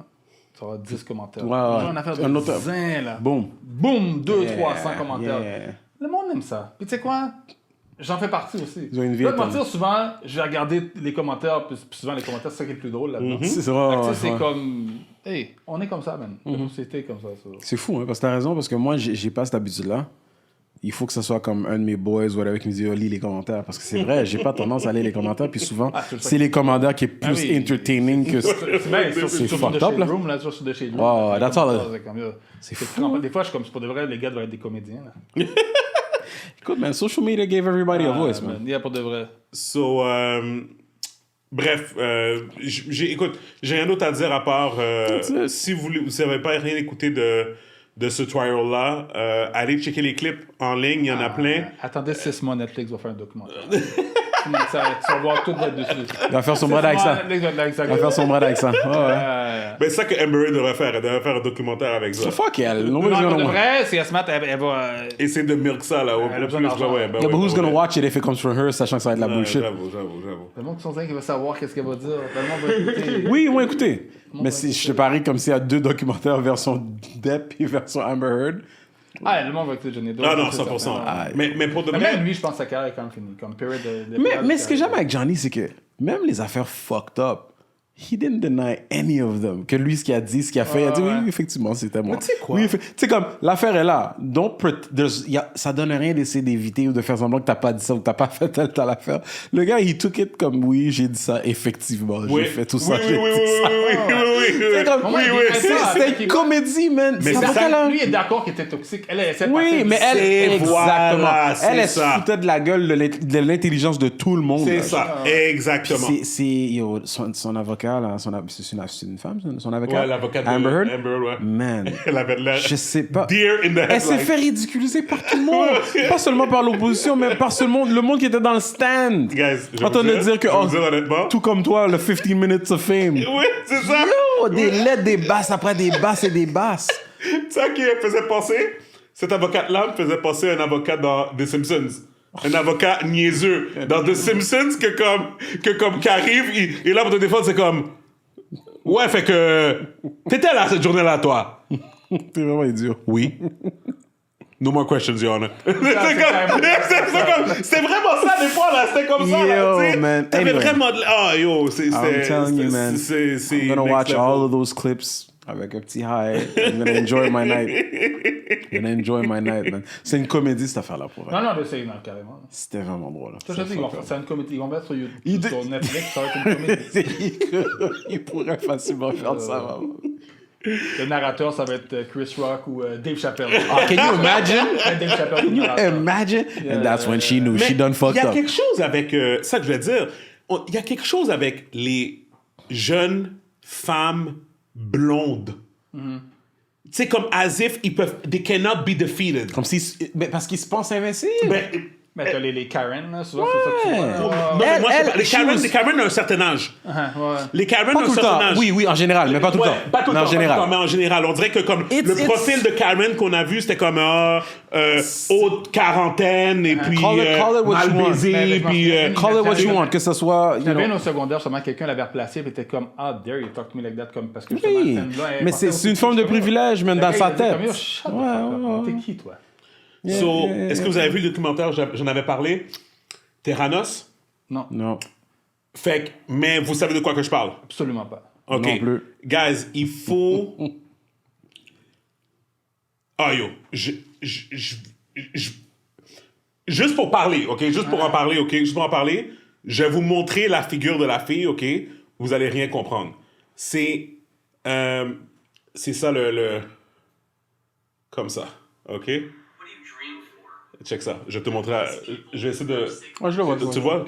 [SPEAKER 3] Tu vas avoir 10 commentaires.
[SPEAKER 2] Ouais, ouais.
[SPEAKER 3] Genre une affaire de
[SPEAKER 2] Un autre-
[SPEAKER 3] zin, là.
[SPEAKER 2] Boum.
[SPEAKER 3] Boum, 200,
[SPEAKER 2] Yeah,
[SPEAKER 3] 300 commentaires.
[SPEAKER 2] yeah.
[SPEAKER 3] Le monde aime ça. Puis tu sais quoi? J'en fais partie aussi.
[SPEAKER 2] Ils ont une vie
[SPEAKER 3] Je vais te
[SPEAKER 2] étonnante.
[SPEAKER 3] mentir, souvent, je vais regarder les commentaires, puis souvent les commentaires, c'est ça qui est le plus drôle là-dedans.
[SPEAKER 2] C'est
[SPEAKER 3] Fait que,
[SPEAKER 2] vrai,
[SPEAKER 3] tu sais,
[SPEAKER 2] ouais,
[SPEAKER 3] c'est
[SPEAKER 2] ouais.
[SPEAKER 3] comme, hey, on est comme ça, man. La société est comme ça.
[SPEAKER 2] C'est fou, hein, parce que t'as raison, parce que moi, j'ai pas cette habitude-là. Il faut que ce soit comme un de mes boys, whatever, qui me dit, oh, lis les commentaires. Parce que c'est vrai, j'ai pas tendance à lire les commentaires, puis souvent,
[SPEAKER 3] c'est ça.
[SPEAKER 2] c'est les commentaires qui est plus
[SPEAKER 3] oui.
[SPEAKER 2] entertaining que.
[SPEAKER 3] C'est bien, sur
[SPEAKER 2] C'est
[SPEAKER 3] sur
[SPEAKER 2] fucked
[SPEAKER 3] The
[SPEAKER 2] up,
[SPEAKER 3] Shade
[SPEAKER 2] là.
[SPEAKER 3] Room, là, sur The Shade Room.
[SPEAKER 2] Wow,
[SPEAKER 3] c'est
[SPEAKER 2] that's
[SPEAKER 3] comme
[SPEAKER 2] all.
[SPEAKER 3] ça, c'est comme,
[SPEAKER 2] C'est
[SPEAKER 3] c'est
[SPEAKER 2] fou.
[SPEAKER 3] vraiment- Des fois, je suis comme, c'est pour de vrai, les gars devraient être des comédiens. Là.
[SPEAKER 2] Écoute, man, social media gave everybody a voice, man.
[SPEAKER 3] Il y a pour de vrai.
[SPEAKER 1] So, bref, écoute, j'ai rien d'autre à dire à part si vous n'avez pas rien écouté de ce trial-là, allez checker les clips en ligne, il y en a plein.
[SPEAKER 3] Attendez 6 mois, Netflix va faire un documentaire. Tu vas voir tout là-dessus.
[SPEAKER 2] Il va faire son bras avec ça. Il va faire son bras avec ça. Ouais, ouais.
[SPEAKER 1] Ben, c'est ça que Amber Heard devrait faire. Elle devrait faire un documentaire avec ça.
[SPEAKER 2] Fuck elle.
[SPEAKER 3] Non,
[SPEAKER 2] Nobody's
[SPEAKER 3] pour
[SPEAKER 2] gonna
[SPEAKER 3] de
[SPEAKER 2] watch.
[SPEAKER 3] vrai, si elle se met, elle va.
[SPEAKER 1] Essayer de milk ça, là.
[SPEAKER 3] Elle a besoin d'argent.
[SPEAKER 1] Ben
[SPEAKER 2] Yeah, but who's gonna watch it if it comes from her, sachant que ça va être de la bullshit?
[SPEAKER 1] J'avoue.
[SPEAKER 3] Le monde qui sont qui va savoir qu'est-ce qu'elle va dire. Le monde va écouter.
[SPEAKER 2] Oui, ils vont écouter. Mais si je te parie comme s'il y a 2 documentaires version Depp et version Amber Heard.
[SPEAKER 3] Ah, le monde va écouter Johnny Depp.
[SPEAKER 1] Ah non,
[SPEAKER 3] c'est
[SPEAKER 1] 100%.
[SPEAKER 3] certain.
[SPEAKER 1] Mais pour de
[SPEAKER 3] Mais
[SPEAKER 1] vrai...
[SPEAKER 3] même lui, je pense que sa carrière est quand même finie. Comme period de
[SPEAKER 2] Mais ce que j'aime avec Johnny, c'est que même les affaires fucked up, he didn't deny any of them. Que lui, ce qu'il a dit, ce qu'il a fait, il a dit oui, effectivement, c'était moi.
[SPEAKER 1] Mais tu sais quoi?
[SPEAKER 2] Oui, tu sais, comme, l'affaire est là. Ça donne rien d'essayer d'éviter ou de faire semblant que t'as pas dit ça ou que t'as pas fait telle affaire. Le gars, il took it comme oui, j'ai dit ça, effectivement.
[SPEAKER 1] Oui.
[SPEAKER 2] J'ai fait tout ça.
[SPEAKER 1] Oui,
[SPEAKER 2] j'ai
[SPEAKER 1] oui,
[SPEAKER 2] dit
[SPEAKER 1] oui,
[SPEAKER 2] ça.
[SPEAKER 1] oui.
[SPEAKER 2] C'est comme,
[SPEAKER 3] Moi, il dit ça,
[SPEAKER 2] c'est
[SPEAKER 3] avec
[SPEAKER 2] une
[SPEAKER 3] qui-
[SPEAKER 2] comédie, man.
[SPEAKER 1] Mais
[SPEAKER 2] C'est
[SPEAKER 1] c'est
[SPEAKER 2] pas
[SPEAKER 1] ça.
[SPEAKER 2] qu'elle a-
[SPEAKER 3] Lui est d'accord qu'il était toxique. Elle essaie de
[SPEAKER 2] Oui,
[SPEAKER 3] passer
[SPEAKER 2] mais elle,
[SPEAKER 1] C'est-
[SPEAKER 2] exactement.
[SPEAKER 1] voilà, c'est
[SPEAKER 2] Elle
[SPEAKER 1] ça.
[SPEAKER 2] se foutait de la gueule de l'intelligence de tout le monde.
[SPEAKER 1] C'est
[SPEAKER 2] là.
[SPEAKER 1] ça, exactement.
[SPEAKER 2] Yo, son avocat, là, c'est une femme, son avocat?
[SPEAKER 1] Ouais, l'avocat de
[SPEAKER 2] Amber Heard?
[SPEAKER 1] Amber, ouais.
[SPEAKER 2] Man,
[SPEAKER 1] Elle avait de l'air...
[SPEAKER 2] je sais pas.
[SPEAKER 1] Deer in the
[SPEAKER 2] Elle s'est
[SPEAKER 1] headlights.
[SPEAKER 2] fait ridiculiser par tout le monde. Pas seulement par l'opposition, mais par le monde qui était dans le stand.
[SPEAKER 1] Guys, je
[SPEAKER 2] En train
[SPEAKER 1] vous
[SPEAKER 2] de dire que,
[SPEAKER 1] je vous dis honnêtement.
[SPEAKER 2] tout comme toi, le 15 minutes of fame.
[SPEAKER 1] Oui, c'est ça.
[SPEAKER 2] Yo, des lettres, des basses après des basses et des basses.
[SPEAKER 1] Ça qui me faisait penser, cet avocate-là me faisait penser à un avocat dans The Simpsons. Un avocat niaiseux dans The Simpsons que comme qui arrive, il est là pour te défendre, c'est comme... Ouais, fait que... T'étais là cette journée-là, toi?
[SPEAKER 2] T'es vraiment idiot.
[SPEAKER 1] Oui. No more questions, Your Honor.
[SPEAKER 3] c'est
[SPEAKER 1] C'était vraiment ça, des fois, là. C'était comme ça, là,
[SPEAKER 2] Yo,
[SPEAKER 1] tu sais.
[SPEAKER 2] man.
[SPEAKER 1] T'avais
[SPEAKER 2] Anyway.
[SPEAKER 1] vraiment... Ah, yo, c'est...
[SPEAKER 2] I'm telling you, man.
[SPEAKER 1] C'est
[SPEAKER 2] I'm gonna
[SPEAKER 1] next
[SPEAKER 2] watch
[SPEAKER 1] level.
[SPEAKER 2] all of those clips avec un petit high. I'm gonna enjoy my night. I'm gonna enjoy my night, man. C'est une comédie, cette affaire-là, pour
[SPEAKER 3] Non,
[SPEAKER 2] elle.
[SPEAKER 3] non, c'est non, carrément.
[SPEAKER 2] C'était vraiment drôle.
[SPEAKER 3] Je te dis, c'est une comédie. Ils vont mettre sur YouTube,
[SPEAKER 2] Il-
[SPEAKER 3] sur Netflix, ça va être une comédie.
[SPEAKER 2] Il pourrait facilement faire ça, vraiment.
[SPEAKER 3] Le narrateur, ça va être Chris Rock ou Dave Chappelle.
[SPEAKER 2] Can you imagine?
[SPEAKER 3] Dave Chappelle. Can you
[SPEAKER 2] Imagine? And that's when she knew she done
[SPEAKER 1] Il
[SPEAKER 2] fucked
[SPEAKER 1] y a
[SPEAKER 2] up.
[SPEAKER 1] quelque chose avec... ça que je veux dire. Il y a quelque chose avec les jeunes femmes blondes.
[SPEAKER 2] Mm-hmm.
[SPEAKER 1] Tu sais, comme as if ils peuvent... They cannot be defeated.
[SPEAKER 2] Comme si... Mais parce qu'ils se pensent invincibles.
[SPEAKER 1] Ben,
[SPEAKER 3] Mais t'as les Karen, là, souvent, c'est ça que tu vois.
[SPEAKER 1] non,
[SPEAKER 3] là.
[SPEAKER 1] mais moi,
[SPEAKER 2] elle,
[SPEAKER 1] les
[SPEAKER 2] she
[SPEAKER 1] Karen,
[SPEAKER 2] was-
[SPEAKER 1] les Karen ont un certain âge.
[SPEAKER 3] Ouais.
[SPEAKER 1] Les Karen
[SPEAKER 2] Pas
[SPEAKER 1] ont un
[SPEAKER 2] tout le
[SPEAKER 1] certain
[SPEAKER 2] temps.
[SPEAKER 1] âge.
[SPEAKER 2] Oui, en général, mais pas tout le
[SPEAKER 1] Ouais,
[SPEAKER 2] temps.
[SPEAKER 1] pas tout le
[SPEAKER 2] Mais
[SPEAKER 1] temps,
[SPEAKER 2] en général.
[SPEAKER 1] pas tout le temps, mais en général. On dirait que comme le profil de Karen qu'on a vu, c'était comme haute quarantaine et puis
[SPEAKER 2] Call it what you
[SPEAKER 1] mal
[SPEAKER 2] want.
[SPEAKER 1] baisé,
[SPEAKER 3] Mais je m'en
[SPEAKER 1] puis
[SPEAKER 3] souviens,
[SPEAKER 2] Call it what you want, que ce soit... you
[SPEAKER 3] J'avais
[SPEAKER 2] know.
[SPEAKER 3] au secondaire, justement, quelqu'un l'avait replacé et était comme « Ah, dare you talk to me like that » comme, parce que justement,
[SPEAKER 2] Oui,
[SPEAKER 3] cette scène-là, elle
[SPEAKER 2] mais
[SPEAKER 3] portait
[SPEAKER 2] c'est une
[SPEAKER 3] aussi-
[SPEAKER 2] forme de privilège, même,
[SPEAKER 3] Le
[SPEAKER 2] dans
[SPEAKER 3] gars,
[SPEAKER 2] sa
[SPEAKER 3] il était
[SPEAKER 2] tête.
[SPEAKER 3] comme, Yo, shut the fuck up. T'es qui, toi?
[SPEAKER 1] So, est-ce que vous avez vu le documentaire, j'en avais parlé, Terranos?
[SPEAKER 3] Non,
[SPEAKER 2] Non,
[SPEAKER 1] Fait que, mais vous savez de quoi que je parle?
[SPEAKER 3] absolument pas.
[SPEAKER 1] OK.
[SPEAKER 2] Non plus.
[SPEAKER 1] Guys, il faut... Ah yo, juste pour parler, OK? Juste pour en parler, OK? Juste pour en parler, je vais vous montrer la figure de la fille, OK? Vous allez rien comprendre. C'est ça le... Comme ça, OK? Check ça. Je vais te montrer... Je vais essayer de...
[SPEAKER 2] Moi, je le vois.
[SPEAKER 1] Tu vois?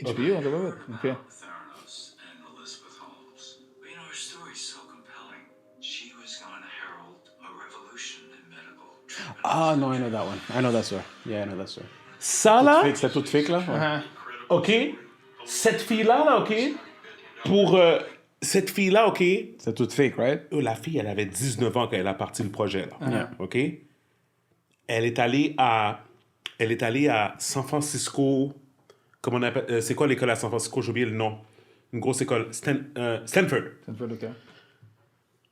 [SPEAKER 3] HBO, on devrait mettre. OK.
[SPEAKER 5] Theranos and Elizabeth Holmes. But you know, her story's so compelling. She was going to herald a revolution in medical treatment.
[SPEAKER 2] Ah, non, I know that one. I know that story. Yeah, I know that story.
[SPEAKER 1] Ça, là...
[SPEAKER 2] C'était tout fake, là? Ouais.
[SPEAKER 1] OK? Cette fille-là, OK? Pour... cette fille-là, OK?
[SPEAKER 2] C'est tout fake, right?
[SPEAKER 1] La fille, elle avait 19 ans quand elle a parti le projet, là. OK? Elle est allée à San Francisco. Comment on appelle... c'est quoi l'école à San Francisco? J'ai oublié le nom. Une grosse école. Stanford.
[SPEAKER 3] C'est un peu le cas.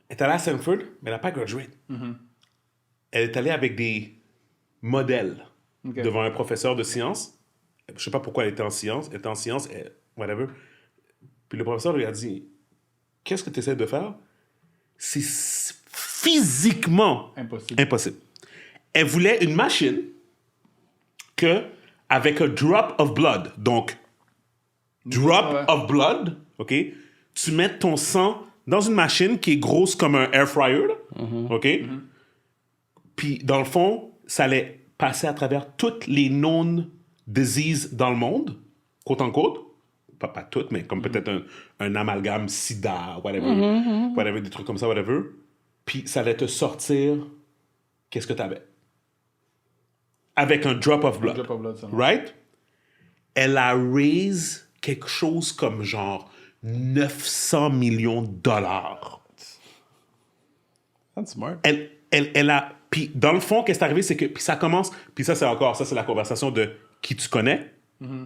[SPEAKER 1] Elle est allée à Stanford, mais elle n'a pas gradué. Elle est allée avec des modèles
[SPEAKER 3] OK.
[SPEAKER 1] devant un professeur de sciences. Je ne sais pas pourquoi elle était en sciences. Elle était en sciences, whatever. Puis le professeur lui a dit, qu'est-ce que tu essaies de faire? C'est physiquement
[SPEAKER 3] Impossible.
[SPEAKER 1] impossible. Elle voulait une machine que, avec un drop of blood, donc drop
[SPEAKER 3] Ouais.
[SPEAKER 1] of blood, OK, tu mets ton sang dans une machine qui est grosse comme un air fryer, là, OK? Puis, dans le fond, ça allait passer à travers toutes les known diseases dans le monde, côte en côte. Pas toutes, mais comme peut-être un amalgame sida, whatever, whatever, des trucs comme ça, whatever. Puis, ça allait te sortir qu'est-ce que tu avais. Avec un drop of blood.
[SPEAKER 3] Drop of blood, ça.
[SPEAKER 1] Right? Elle a raise quelque chose comme genre 900 millions de dollars.
[SPEAKER 2] That's smart.
[SPEAKER 1] Elle a... Puis dans le fond, qu'est-ce qui est arrivé, c'est que... Puis ça commence... Puis ça, c'est la conversation de qui tu connais.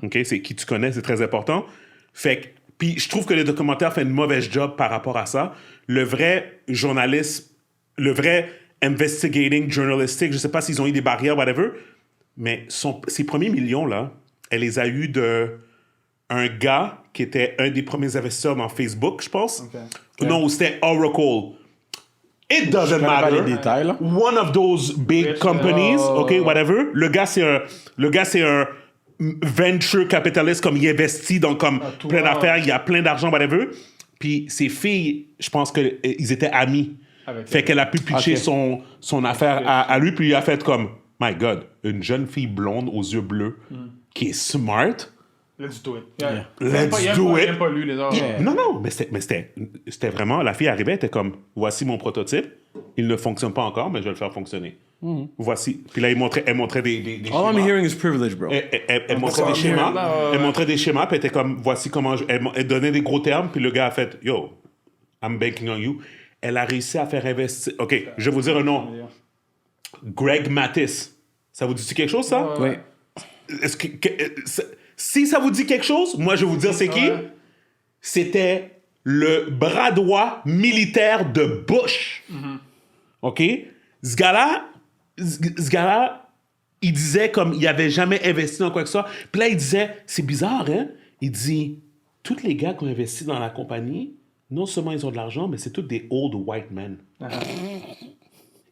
[SPEAKER 1] OK? C'est qui tu connais, c'est très important. Fait que... Puis je trouve que le documentaire fait une mauvaise job par rapport à ça. Le vrai journaliste... Le vrai investigating journalistic, je sais pas s'ils ont eu des barrières, whatever, mais ses premiers millions, là, elle les a eus de un gars qui était un des premiers investisseurs dans Facebook, je pense.
[SPEAKER 3] Ok.
[SPEAKER 1] Non, c'était Oracle. It doesn't
[SPEAKER 2] connais pas
[SPEAKER 1] matter.
[SPEAKER 2] les détails, là.
[SPEAKER 1] One of those big
[SPEAKER 3] Rich,
[SPEAKER 1] companies,
[SPEAKER 3] oh.
[SPEAKER 1] OK, whatever. Le gars, c'est un venture capitalist, comme il investit dans comme
[SPEAKER 3] tout,
[SPEAKER 1] plein
[SPEAKER 3] ah.
[SPEAKER 1] d'affaires, il y a plein d'argent, whatever. Puis ses filles, je pense qu'ils étaient amis.
[SPEAKER 3] Avec
[SPEAKER 1] Fait
[SPEAKER 3] elle.
[SPEAKER 1] qu'elle a pu pitcher
[SPEAKER 2] Ok.
[SPEAKER 1] son affaire à lui, puis il a fait comme, my God, une jeune fille blonde aux yeux bleus qui est smart.
[SPEAKER 3] Let's do it.
[SPEAKER 2] Yeah.
[SPEAKER 1] Let's do it.
[SPEAKER 3] Il n'a pas lu les autres.
[SPEAKER 1] Non, non, mais c'était vraiment, la fille arrivait, elle était comme, voici mon prototype, il ne fonctionne pas encore, mais je vais le faire fonctionner. Voici. Puis là, elle montrait des
[SPEAKER 2] All I'm
[SPEAKER 1] schémas.
[SPEAKER 2] hearing is privilege, bro.
[SPEAKER 1] Elle montrait des schémas. Elle montrait des schémas, puis elle était comme, voici comment. Elle donnait des gros termes, puis le gars a fait, yo, I'm banking on you. Elle a réussi à faire investir. OK, je vais vous dire un nom. Greg Mathis. Ça vous dit quelque chose, ça?
[SPEAKER 2] Oui.
[SPEAKER 1] Est-ce si ça vous dit quelque chose, moi, je vais vous dire c'est qui.
[SPEAKER 3] Ouais.
[SPEAKER 1] C'était le bras droit militaire de Bush. OK? Ce gars-là, il disait comme il avait jamais investi dans quoi que ce soit. Puis là, il disait, c'est bizarre, hein? Il dit, tous les gars qui ont investi dans la compagnie, non seulement ils ont de l'argent, mais c'est tous des old white men.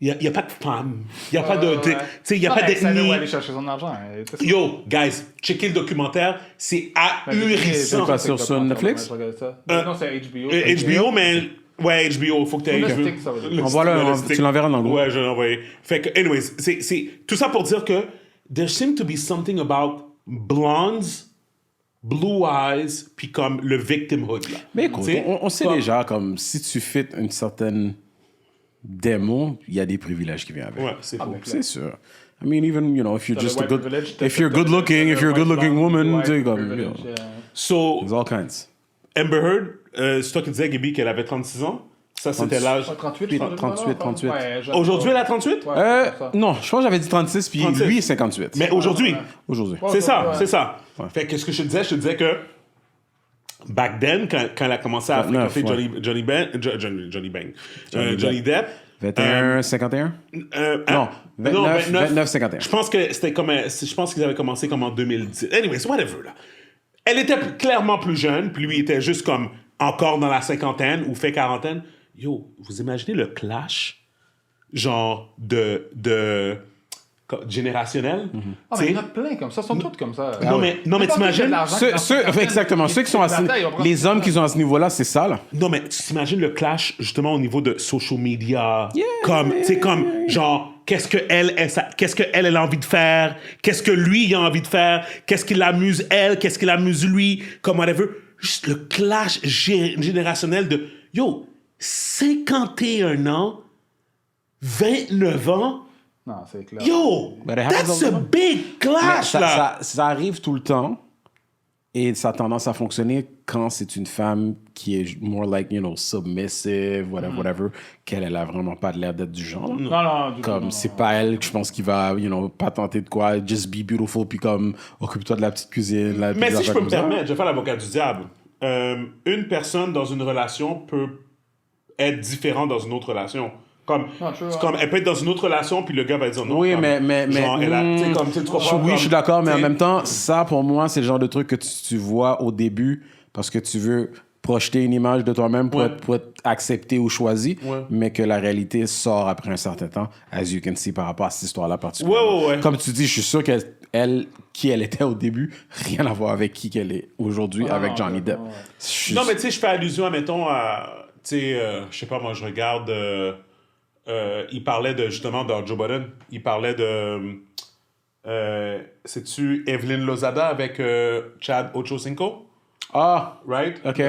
[SPEAKER 1] Il n'y a pas de femmes. Il n'y a pas de... Tu sais, il n'y a pas
[SPEAKER 3] Elle savait
[SPEAKER 1] d'ethnie.
[SPEAKER 3] où aller chercher son argent. Elle était-
[SPEAKER 1] Yo, guys, checkez le documentaire. C'est ahurissant.
[SPEAKER 2] pas sur Netflix?
[SPEAKER 3] Non, c'est HBO.
[SPEAKER 1] HBO, mais... Ouais, HBO, faut que tu aies
[SPEAKER 3] Netflix, ça veut dire.
[SPEAKER 2] Tu l'enverras dans le groupe.
[SPEAKER 1] Ouais, je l'ai envoyé. Fait que, anyways, c'est tout ça pour dire que there seems to be something about blondes, blue eyes, puis comme le victimhood, là.
[SPEAKER 2] Mais écoute,
[SPEAKER 1] Tu sais,
[SPEAKER 2] on sait
[SPEAKER 1] comme-
[SPEAKER 2] déjà, comme si tu fais une certaine démo, il y a des privilèges qui viennent avec.
[SPEAKER 1] Ouais, c'est faux.
[SPEAKER 2] C'est sûr. I mean, even, you know, if you're
[SPEAKER 3] T'as le
[SPEAKER 2] just a
[SPEAKER 3] white
[SPEAKER 2] good...
[SPEAKER 3] privilege, t'as
[SPEAKER 2] If you're
[SPEAKER 3] le-
[SPEAKER 2] good looking, if you're a
[SPEAKER 3] white
[SPEAKER 2] good looking
[SPEAKER 3] blonde,
[SPEAKER 2] woman,
[SPEAKER 3] white
[SPEAKER 2] tu sais, comme... you
[SPEAKER 3] privilege,
[SPEAKER 2] know,
[SPEAKER 3] yeah.
[SPEAKER 1] So,
[SPEAKER 2] there's all kinds.
[SPEAKER 1] Amber Heard, c'est toi qui disais, Gaby, qu'elle avait 36 ans. Ça, c'était
[SPEAKER 2] 38.
[SPEAKER 1] l'âge.
[SPEAKER 3] Ouais, 38,
[SPEAKER 2] 38.
[SPEAKER 3] Ouais,
[SPEAKER 1] Aujourd'hui, elle a 38?
[SPEAKER 3] Ouais, c'est ça.
[SPEAKER 2] Non, je pense que j'avais dit 36, puis
[SPEAKER 1] 36.
[SPEAKER 2] lui, 58.
[SPEAKER 1] Mais aujourd'hui,
[SPEAKER 2] Aujourd'hui.
[SPEAKER 1] c'est ça,
[SPEAKER 3] ouais.
[SPEAKER 1] c'est ça. Fait que ce que je te disais que back then, quand elle a commencé à
[SPEAKER 2] 29,
[SPEAKER 1] fréquenter
[SPEAKER 2] ouais.
[SPEAKER 1] Johnny Depp,
[SPEAKER 2] 21, 51? Non, 29, 51.
[SPEAKER 1] Je pense que c'était comme, je pense qu'ils avaient commencé comme en 2010. Anyways, whatever là. Elle était clairement plus jeune, puis lui était juste comme encore dans la cinquantaine ou fait quarantaine. Yo, vous imaginez le clash, genre générationnel?
[SPEAKER 3] Ah,
[SPEAKER 1] Tu
[SPEAKER 3] mais
[SPEAKER 1] sais?
[SPEAKER 3] il y en a plein comme ça. Ils sont tous comme ça.
[SPEAKER 1] Non, mais t'imagines.
[SPEAKER 2] Exactement, ceux qui sont les hommes qui sont à ce niveau-là, c'est ça, là.
[SPEAKER 1] Non, mais tu t'imagines le clash, justement, au niveau de social media. Comme, tu sais, comme, genre, qu'est-ce qu'elle a envie de faire? Qu'est-ce que lui, il a envie de faire? Qu'est-ce qui l'amuse, elle? Qu'est-ce qui l'amuse, lui? Comme, whatever. Juste le clash générationnel de, yo, 51 ans, 29 ans,
[SPEAKER 3] Non, c'est clair.
[SPEAKER 1] yo,
[SPEAKER 2] But it happens
[SPEAKER 1] that's
[SPEAKER 2] all
[SPEAKER 1] a
[SPEAKER 2] the time.
[SPEAKER 1] big
[SPEAKER 2] Mais
[SPEAKER 1] clash, là.
[SPEAKER 2] ça arrive tout le temps et ça a tendance à fonctionner quand c'est une femme qui est more like, you know, submissive, whatever, qu'elle a vraiment pas l'air d'être du genre.
[SPEAKER 3] Non, non, du tout,
[SPEAKER 2] Comme
[SPEAKER 3] non.
[SPEAKER 2] c'est pas elle que je pense qui va, you know, pas tenter de quoi, just be beautiful, puis comme occupe-toi de la petite cuisine.
[SPEAKER 1] Mais si je peux me permettre, je vais faire l'avocat du diable. Une personne dans une relation peut être différente dans une autre relation. Comme,
[SPEAKER 3] Ah, true,
[SPEAKER 1] c'est
[SPEAKER 3] ouais.
[SPEAKER 1] comme, elle peut être dans une autre relation, puis le gars va dire non.
[SPEAKER 2] Oui,
[SPEAKER 1] comme,
[SPEAKER 2] mais
[SPEAKER 1] genre, elle a, tu sais, comme, tu comprends,
[SPEAKER 2] oui,
[SPEAKER 1] comme,
[SPEAKER 2] je suis d'accord, mais en
[SPEAKER 1] tu sais,
[SPEAKER 2] même temps, ça, pour moi, c'est le genre de truc que tu vois au début parce que tu veux projeter une image de toi-même pour,
[SPEAKER 1] Ouais.
[SPEAKER 2] être accepté ou choisi,
[SPEAKER 1] Ouais.
[SPEAKER 2] mais que la réalité sort après un certain temps, as you can see, par rapport à cette histoire-là particulièrement.
[SPEAKER 1] Ouais.
[SPEAKER 2] Comme tu dis, je suis sûr qu'elle, qui elle était au début, rien à voir avec qui qu'elle est aujourd'hui
[SPEAKER 3] Ah,
[SPEAKER 2] avec
[SPEAKER 3] non,
[SPEAKER 2] Johnny
[SPEAKER 3] ouais,
[SPEAKER 2] Depp.
[SPEAKER 3] ouais.
[SPEAKER 2] Je suis-
[SPEAKER 1] Non, mais tu sais, je fais allusion, admettons, à. Tu sais, je sais pas, moi, je regarde. Il parlait de, justement, de Joe Biden. Il parlait de. C'est-tu Evelyn Lozada avec Chad Ochocinco?
[SPEAKER 2] Ah!
[SPEAKER 1] Right?
[SPEAKER 2] Ok.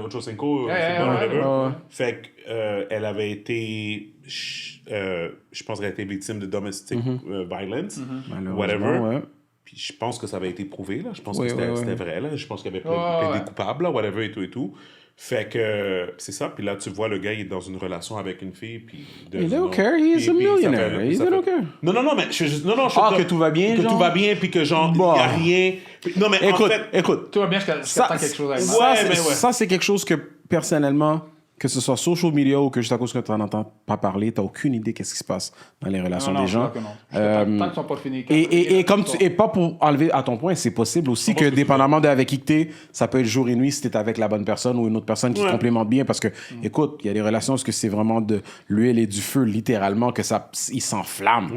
[SPEAKER 1] Ochocinco,
[SPEAKER 3] Yeah,
[SPEAKER 1] c'est
[SPEAKER 3] yeah,
[SPEAKER 1] bon,
[SPEAKER 3] ouais,
[SPEAKER 1] whatever.
[SPEAKER 2] ouais.
[SPEAKER 1] Fait qu'elle avait été. Je pense qu'elle a été victime de domestic violence.
[SPEAKER 2] Malheureusement,
[SPEAKER 1] Whatever.
[SPEAKER 2] ouais.
[SPEAKER 1] Puis je pense que ça avait été prouvé, là. Je pense
[SPEAKER 2] Oui,
[SPEAKER 1] que c'était
[SPEAKER 2] oui, oui.
[SPEAKER 1] c'était vrai, là. Je pense qu'il y avait
[SPEAKER 3] Ouais,
[SPEAKER 1] plein
[SPEAKER 3] ouais.
[SPEAKER 1] des coupables, là, whatever, et tout. Fait que c'est ça. Puis là, tu vois, le gars, il est dans une relation avec une fille. Puis
[SPEAKER 2] He don't care, he is a millionaire. He don't care.
[SPEAKER 1] Non, mais je
[SPEAKER 2] Ah, que tout va bien,
[SPEAKER 1] Que
[SPEAKER 2] genre?
[SPEAKER 1] tout va bien, puis que genre, il
[SPEAKER 2] Bon.
[SPEAKER 1] n'y a rien. Puis- non, mais
[SPEAKER 2] Écoute,
[SPEAKER 1] en fait.
[SPEAKER 2] écoute.
[SPEAKER 3] Tout va bien jusqu'à
[SPEAKER 2] Ça,
[SPEAKER 3] temps quelque chose arrive.
[SPEAKER 1] Ouais,
[SPEAKER 2] ça,
[SPEAKER 1] mais
[SPEAKER 2] c'est-
[SPEAKER 1] ouais.
[SPEAKER 2] ça, c'est quelque chose que, personnellement, que ce soit social media ou que juste à cause que tu n'en entends pas parler, tu n'as aucune idée qu'est-ce qui se passe dans les relations des gens.
[SPEAKER 3] Tant qu'ils ne sont pas finis.
[SPEAKER 2] Et pas pour enlever à ton point, c'est possible aussi que dépendamment de avec qui t'es, ça peut être jour et nuit si t'es avec la bonne personne ou une autre personne qui te complémente bien. Parce que, écoute, il y a des relations où c'est vraiment de l'huile et du feu, littéralement, que ça, ils s'enflamment.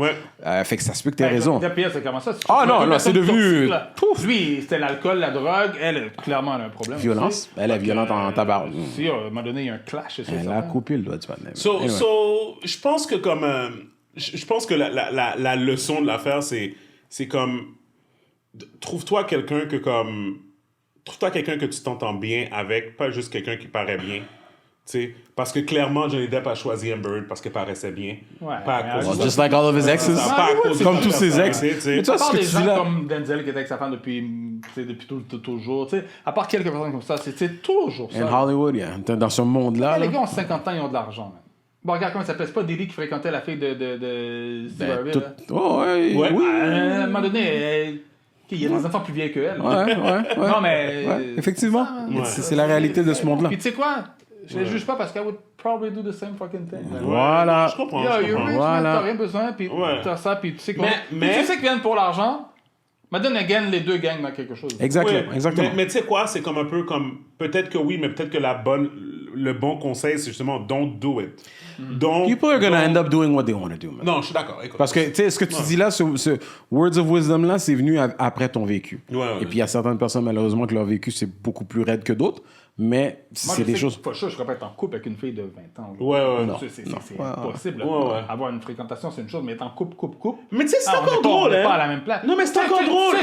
[SPEAKER 2] Fait que ça se peut que t'aies raison.
[SPEAKER 3] Le pire, c'est comment ça?
[SPEAKER 2] Non, c'est devenu...
[SPEAKER 3] Lui, c'était l'alcool, la drogue. Elle, clairement, elle a un problème.
[SPEAKER 2] Violence. Elle est violente en tabac.
[SPEAKER 3] Si, à un moment donné, il y a un clash.
[SPEAKER 2] Elle a coupé le doigt du panneau.
[SPEAKER 1] Je pense que comme... je pense que la leçon de l'affaire, c'est comme... Trouve-toi quelqu'un que tu t'entends bien avec, pas juste quelqu'un qui paraît bien. T'sais, parce que clairement, Johnny Depp a choisi Amber Heard parce qu'elle paraissait bien. Pas à cause
[SPEAKER 2] Just like all of his exes. Comme tous ses ex.
[SPEAKER 3] Mais tu vois, ce que tu dis là... comme Denzel qui était avec sa femme depuis toujours. À part quelques personnes comme ça, c'est toujours ça.
[SPEAKER 2] In Hollywood, dans ce monde-là.
[SPEAKER 3] Les gars ont 50 ans, ils ont de l'argent. Man. Bon, regarde comment ça s'appelle. C'est pas Diddy qui fréquentait la fille de Steve Harvey. Oui. À un moment donné, il y a des enfants plus vieux qu'elle. Non, mais...
[SPEAKER 2] effectivement. C'est la réalité de ce monde-là.
[SPEAKER 3] Puis tu sais quoi? Je les juge pas parce qu'elle would probably do the same fucking thing.
[SPEAKER 2] Voilà.
[SPEAKER 1] Je comprends.
[SPEAKER 3] T'as rien besoin, puis t'as ça, puis tu sais quoi. Mais tu sais qu'ils viennent pour l'argent. Madonna gagne, les deux gagnent dans quelque chose.
[SPEAKER 2] Exactement.
[SPEAKER 1] Mais tu sais quoi, c'est comme un peu comme... Peut-être que oui, mais peut-être que le bon conseil, c'est justement don't do it.
[SPEAKER 2] People are gonna end up doing what they want to do. Man.
[SPEAKER 1] Non, je suis d'accord. Écoute.
[SPEAKER 2] Parce que, tu sais, ce que tu dis là, ce Words of Wisdom-là, c'est venu après ton vécu. Et puis, il y a certaines personnes, malheureusement, que leur vécu, c'est beaucoup plus raide que d'autres. Mais c'est des choses...
[SPEAKER 3] Je serais pas être en couple avec une fille de 20 ans.
[SPEAKER 1] Non.
[SPEAKER 3] C'est possible. Avoir une fréquentation, c'est une chose, mais être en couple.
[SPEAKER 1] Mais tu sais, c'est encore drôle,
[SPEAKER 3] hein. On n'est pas
[SPEAKER 1] hein.
[SPEAKER 3] à la même place.
[SPEAKER 1] Non, mais c'est encore drôle.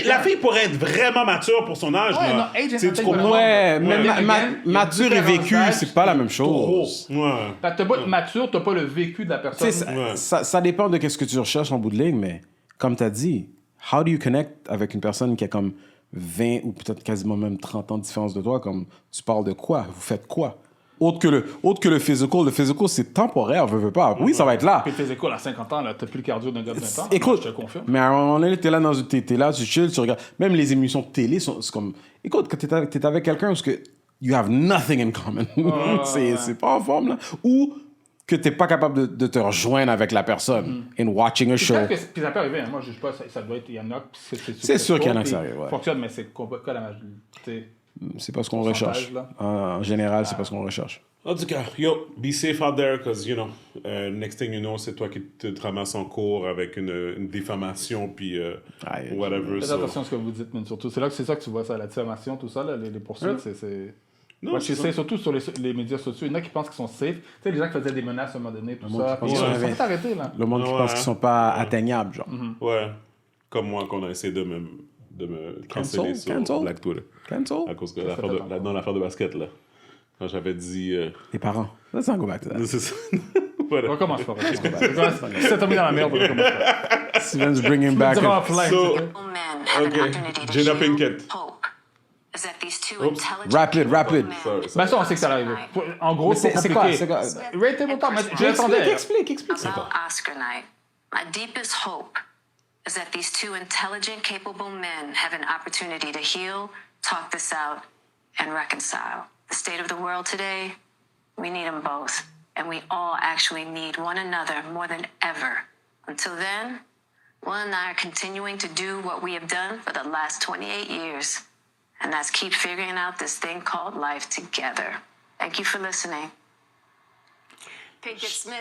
[SPEAKER 1] La fille pourrait être vraiment mature pour son âge.
[SPEAKER 3] Ouais,
[SPEAKER 1] là.
[SPEAKER 3] non, age
[SPEAKER 1] Tu
[SPEAKER 3] is
[SPEAKER 1] comprends?
[SPEAKER 3] nothing
[SPEAKER 2] Ouais, mais
[SPEAKER 3] again,
[SPEAKER 2] mature et vécu, c'est pas la même chose.
[SPEAKER 3] T'as pas être mature, t'as pas le vécu de la personne.
[SPEAKER 2] Ça dépend de ce que tu recherches en bout de ligne, mais comme tu as dit, how do you connect avec une personne qui a comme 20 ou peut-être quasiment même 30 ans de différence de toi, comme tu parles de quoi? Vous faites quoi? Autre que le physical. Le physical, c'est temporaire, veux pas. Oui, ça va être là.
[SPEAKER 3] Puis physical, à 50 ans, là, t'as plus le cardio d'un gars de 20 ans.
[SPEAKER 2] Écoute,
[SPEAKER 3] je te confirme.
[SPEAKER 2] mais à un moment donné, t'es là, tu chill, tu regardes. Même les émissions de télé, c'est comme... Écoute, quand t'es avec quelqu'un parce que you have nothing in common. C'est pas en forme, là. Ou que t'es pas capable de te rejoindre avec la personne in watching a show.
[SPEAKER 3] Puis ça peut arriver, hein. Moi je juge pas, ça doit être, il y en a,
[SPEAKER 2] c'est sûr qu'il y en a que ça arrive, ouais.
[SPEAKER 3] Fonctionne, mais c'est quoi la majorité?
[SPEAKER 2] C'est pas ce qu'on recherche. En général, c'est pas ce qu'on recherche.
[SPEAKER 1] En tout cas, be safe out there, because, you know, next thing you know, c'est toi qui te ramasses en cours avec une diffamation, puis whatever.
[SPEAKER 3] Faites attention à ce que vous dites, mais surtout, c'est ça que tu vois, ça, la diffamation, tout ça, là, les poursuites, c'est... Non, c'est surtout sur les médias sociaux. Il y en a qui pensent qu'ils sont safe. Tu sais, les gens qui faisaient des menaces à un moment donné, tout ça. Ils sont arrêtés, là.
[SPEAKER 2] Le monde qui pense qu'ils sont pas atteignables, genre.
[SPEAKER 1] Ouais. Comme moi, qu'on a essayé de me canceller sur Black Twitter.
[SPEAKER 2] Cancel?
[SPEAKER 1] À cause de l'affaire de basket, là. Quand j'avais dit...
[SPEAKER 2] Les parents. Let's not go back to that.
[SPEAKER 1] C'est ça. Voilà.
[SPEAKER 3] On recommence pas. Si ça t'a mis dans la merde, on recommence pas.
[SPEAKER 2] Steven's bringing back...
[SPEAKER 1] OK. Jada Pinkett.
[SPEAKER 2] Rapid.
[SPEAKER 3] Ben ça, on sait que ça va arriver. En gros, c'est compliqué. Ray Tabletop, je l'attendais.
[SPEAKER 2] Explique.
[SPEAKER 6] About Oscar night, my deepest hope is that these two intelligent, capable men have an opportunity to heal, talk this out, and reconcile. The state of the world today, we need them both. And we all actually need one another more than ever. Until then, Will and I are continuing to do what we have done for the last 28 years. And that's keep figuring out this thing called life together. Thank you for listening.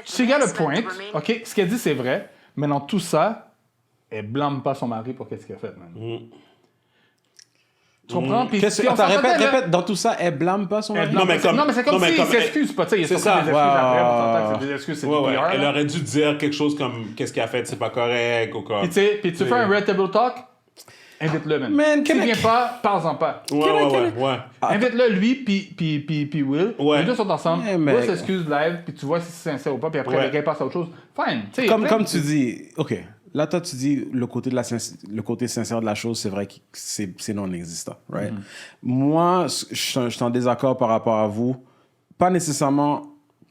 [SPEAKER 3] She got a point. OK, ce qu'elle dit, c'est vrai. Mais dans tout ça, elle blâme pas son mari pour qu'est-ce qu'il a fait, man. Tu comprends? Puis,
[SPEAKER 2] attends, répète, dans tout ça, elle blâme pas son mari?
[SPEAKER 3] Non, mais c'est comme s'il s'excuse pas. Il y a sorti des excuses après, on s'entend que c'est des excuses, c'est du PR.
[SPEAKER 1] Elle aurait dû dire quelque chose comme « Qu'est-ce qu'il a fait, c'est pas correct » ou comme...
[SPEAKER 3] Puis tu fais un Red Table Talk, invite-le, man. S'il vient pas, parle-en pas.
[SPEAKER 1] Ouais.
[SPEAKER 3] Invite-le, lui, puis Will. Les deux sont ensemble.
[SPEAKER 2] Mais...
[SPEAKER 3] Will s'excuse live, puis tu vois si c'est sincère ou pas, puis après, le gars passe à autre chose. Fine.
[SPEAKER 2] Comme tu dis, OK, là, toi, tu dis le côté sincère de la chose, c'est vrai que c'est non existant, right? Moi, je suis en désaccord par rapport à vous. Pas nécessairement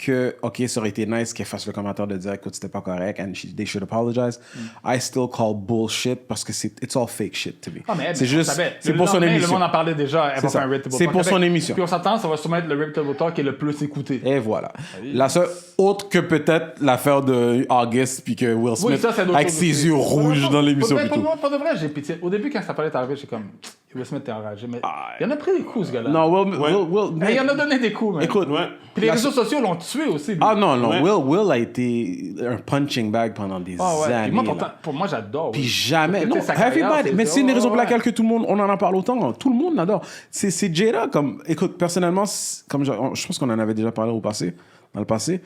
[SPEAKER 2] que, OK, ça aurait été nice qu'elle fasse le commentaire de dire, écoute, c'était pas correct, and they should apologize. I still call bullshit parce que it's all fake shit to me.
[SPEAKER 3] Ah, mais
[SPEAKER 2] c'est juste, c'est
[SPEAKER 3] le
[SPEAKER 2] pour son
[SPEAKER 3] lendemain,
[SPEAKER 2] émission.
[SPEAKER 3] Le monde en parlait déjà. Elle va
[SPEAKER 2] ça.
[SPEAKER 3] faire un Rip Table
[SPEAKER 2] C'est
[SPEAKER 3] Talk
[SPEAKER 2] pour son
[SPEAKER 3] avec.
[SPEAKER 2] émission.
[SPEAKER 3] Puis on s'attend, ça va sûrement être le Rip Table Talk qui est le plus écouté.
[SPEAKER 2] Et voilà. La seule, autre que peut-être l'affaire de August, puis que Will Smith,
[SPEAKER 3] ça, c'est d'autres
[SPEAKER 2] avec
[SPEAKER 3] choses
[SPEAKER 2] ses
[SPEAKER 3] aussi.
[SPEAKER 2] yeux rouges dans l'émission.
[SPEAKER 3] Pour
[SPEAKER 2] puis tout.
[SPEAKER 3] de vrai, j'ai pitié. Au début, quand ça parlait arrivé, j'étais comme, Will Smith t'es enragé. Mais il en a pris des coups, ce gars-là.
[SPEAKER 2] Non,
[SPEAKER 3] Mais il en a donné des coups, man.
[SPEAKER 2] Écoute,
[SPEAKER 1] Ouais.
[SPEAKER 3] Puis les réseaux sociaux l'ont tué aussi. lui.
[SPEAKER 2] ah non,
[SPEAKER 1] Ouais.
[SPEAKER 2] Will a été un punching bag pendant des
[SPEAKER 3] Ah ouais. Puis
[SPEAKER 2] années.
[SPEAKER 3] moi,
[SPEAKER 2] là.
[SPEAKER 3] pour moi, j'adore.
[SPEAKER 2] Puis
[SPEAKER 3] oui.
[SPEAKER 2] jamais.
[SPEAKER 3] Parce que,
[SPEAKER 2] Non,
[SPEAKER 3] tu sais, sa carrière,
[SPEAKER 2] everybody. Mais c'est une des raisons pour
[SPEAKER 3] ouais.
[SPEAKER 2] laquelle que tout le monde, on en parle autant. Tout le monde l'adore. C'est Jada comme. Écoute, personnellement, comme je pense qu'on en avait déjà parlé dans le passé.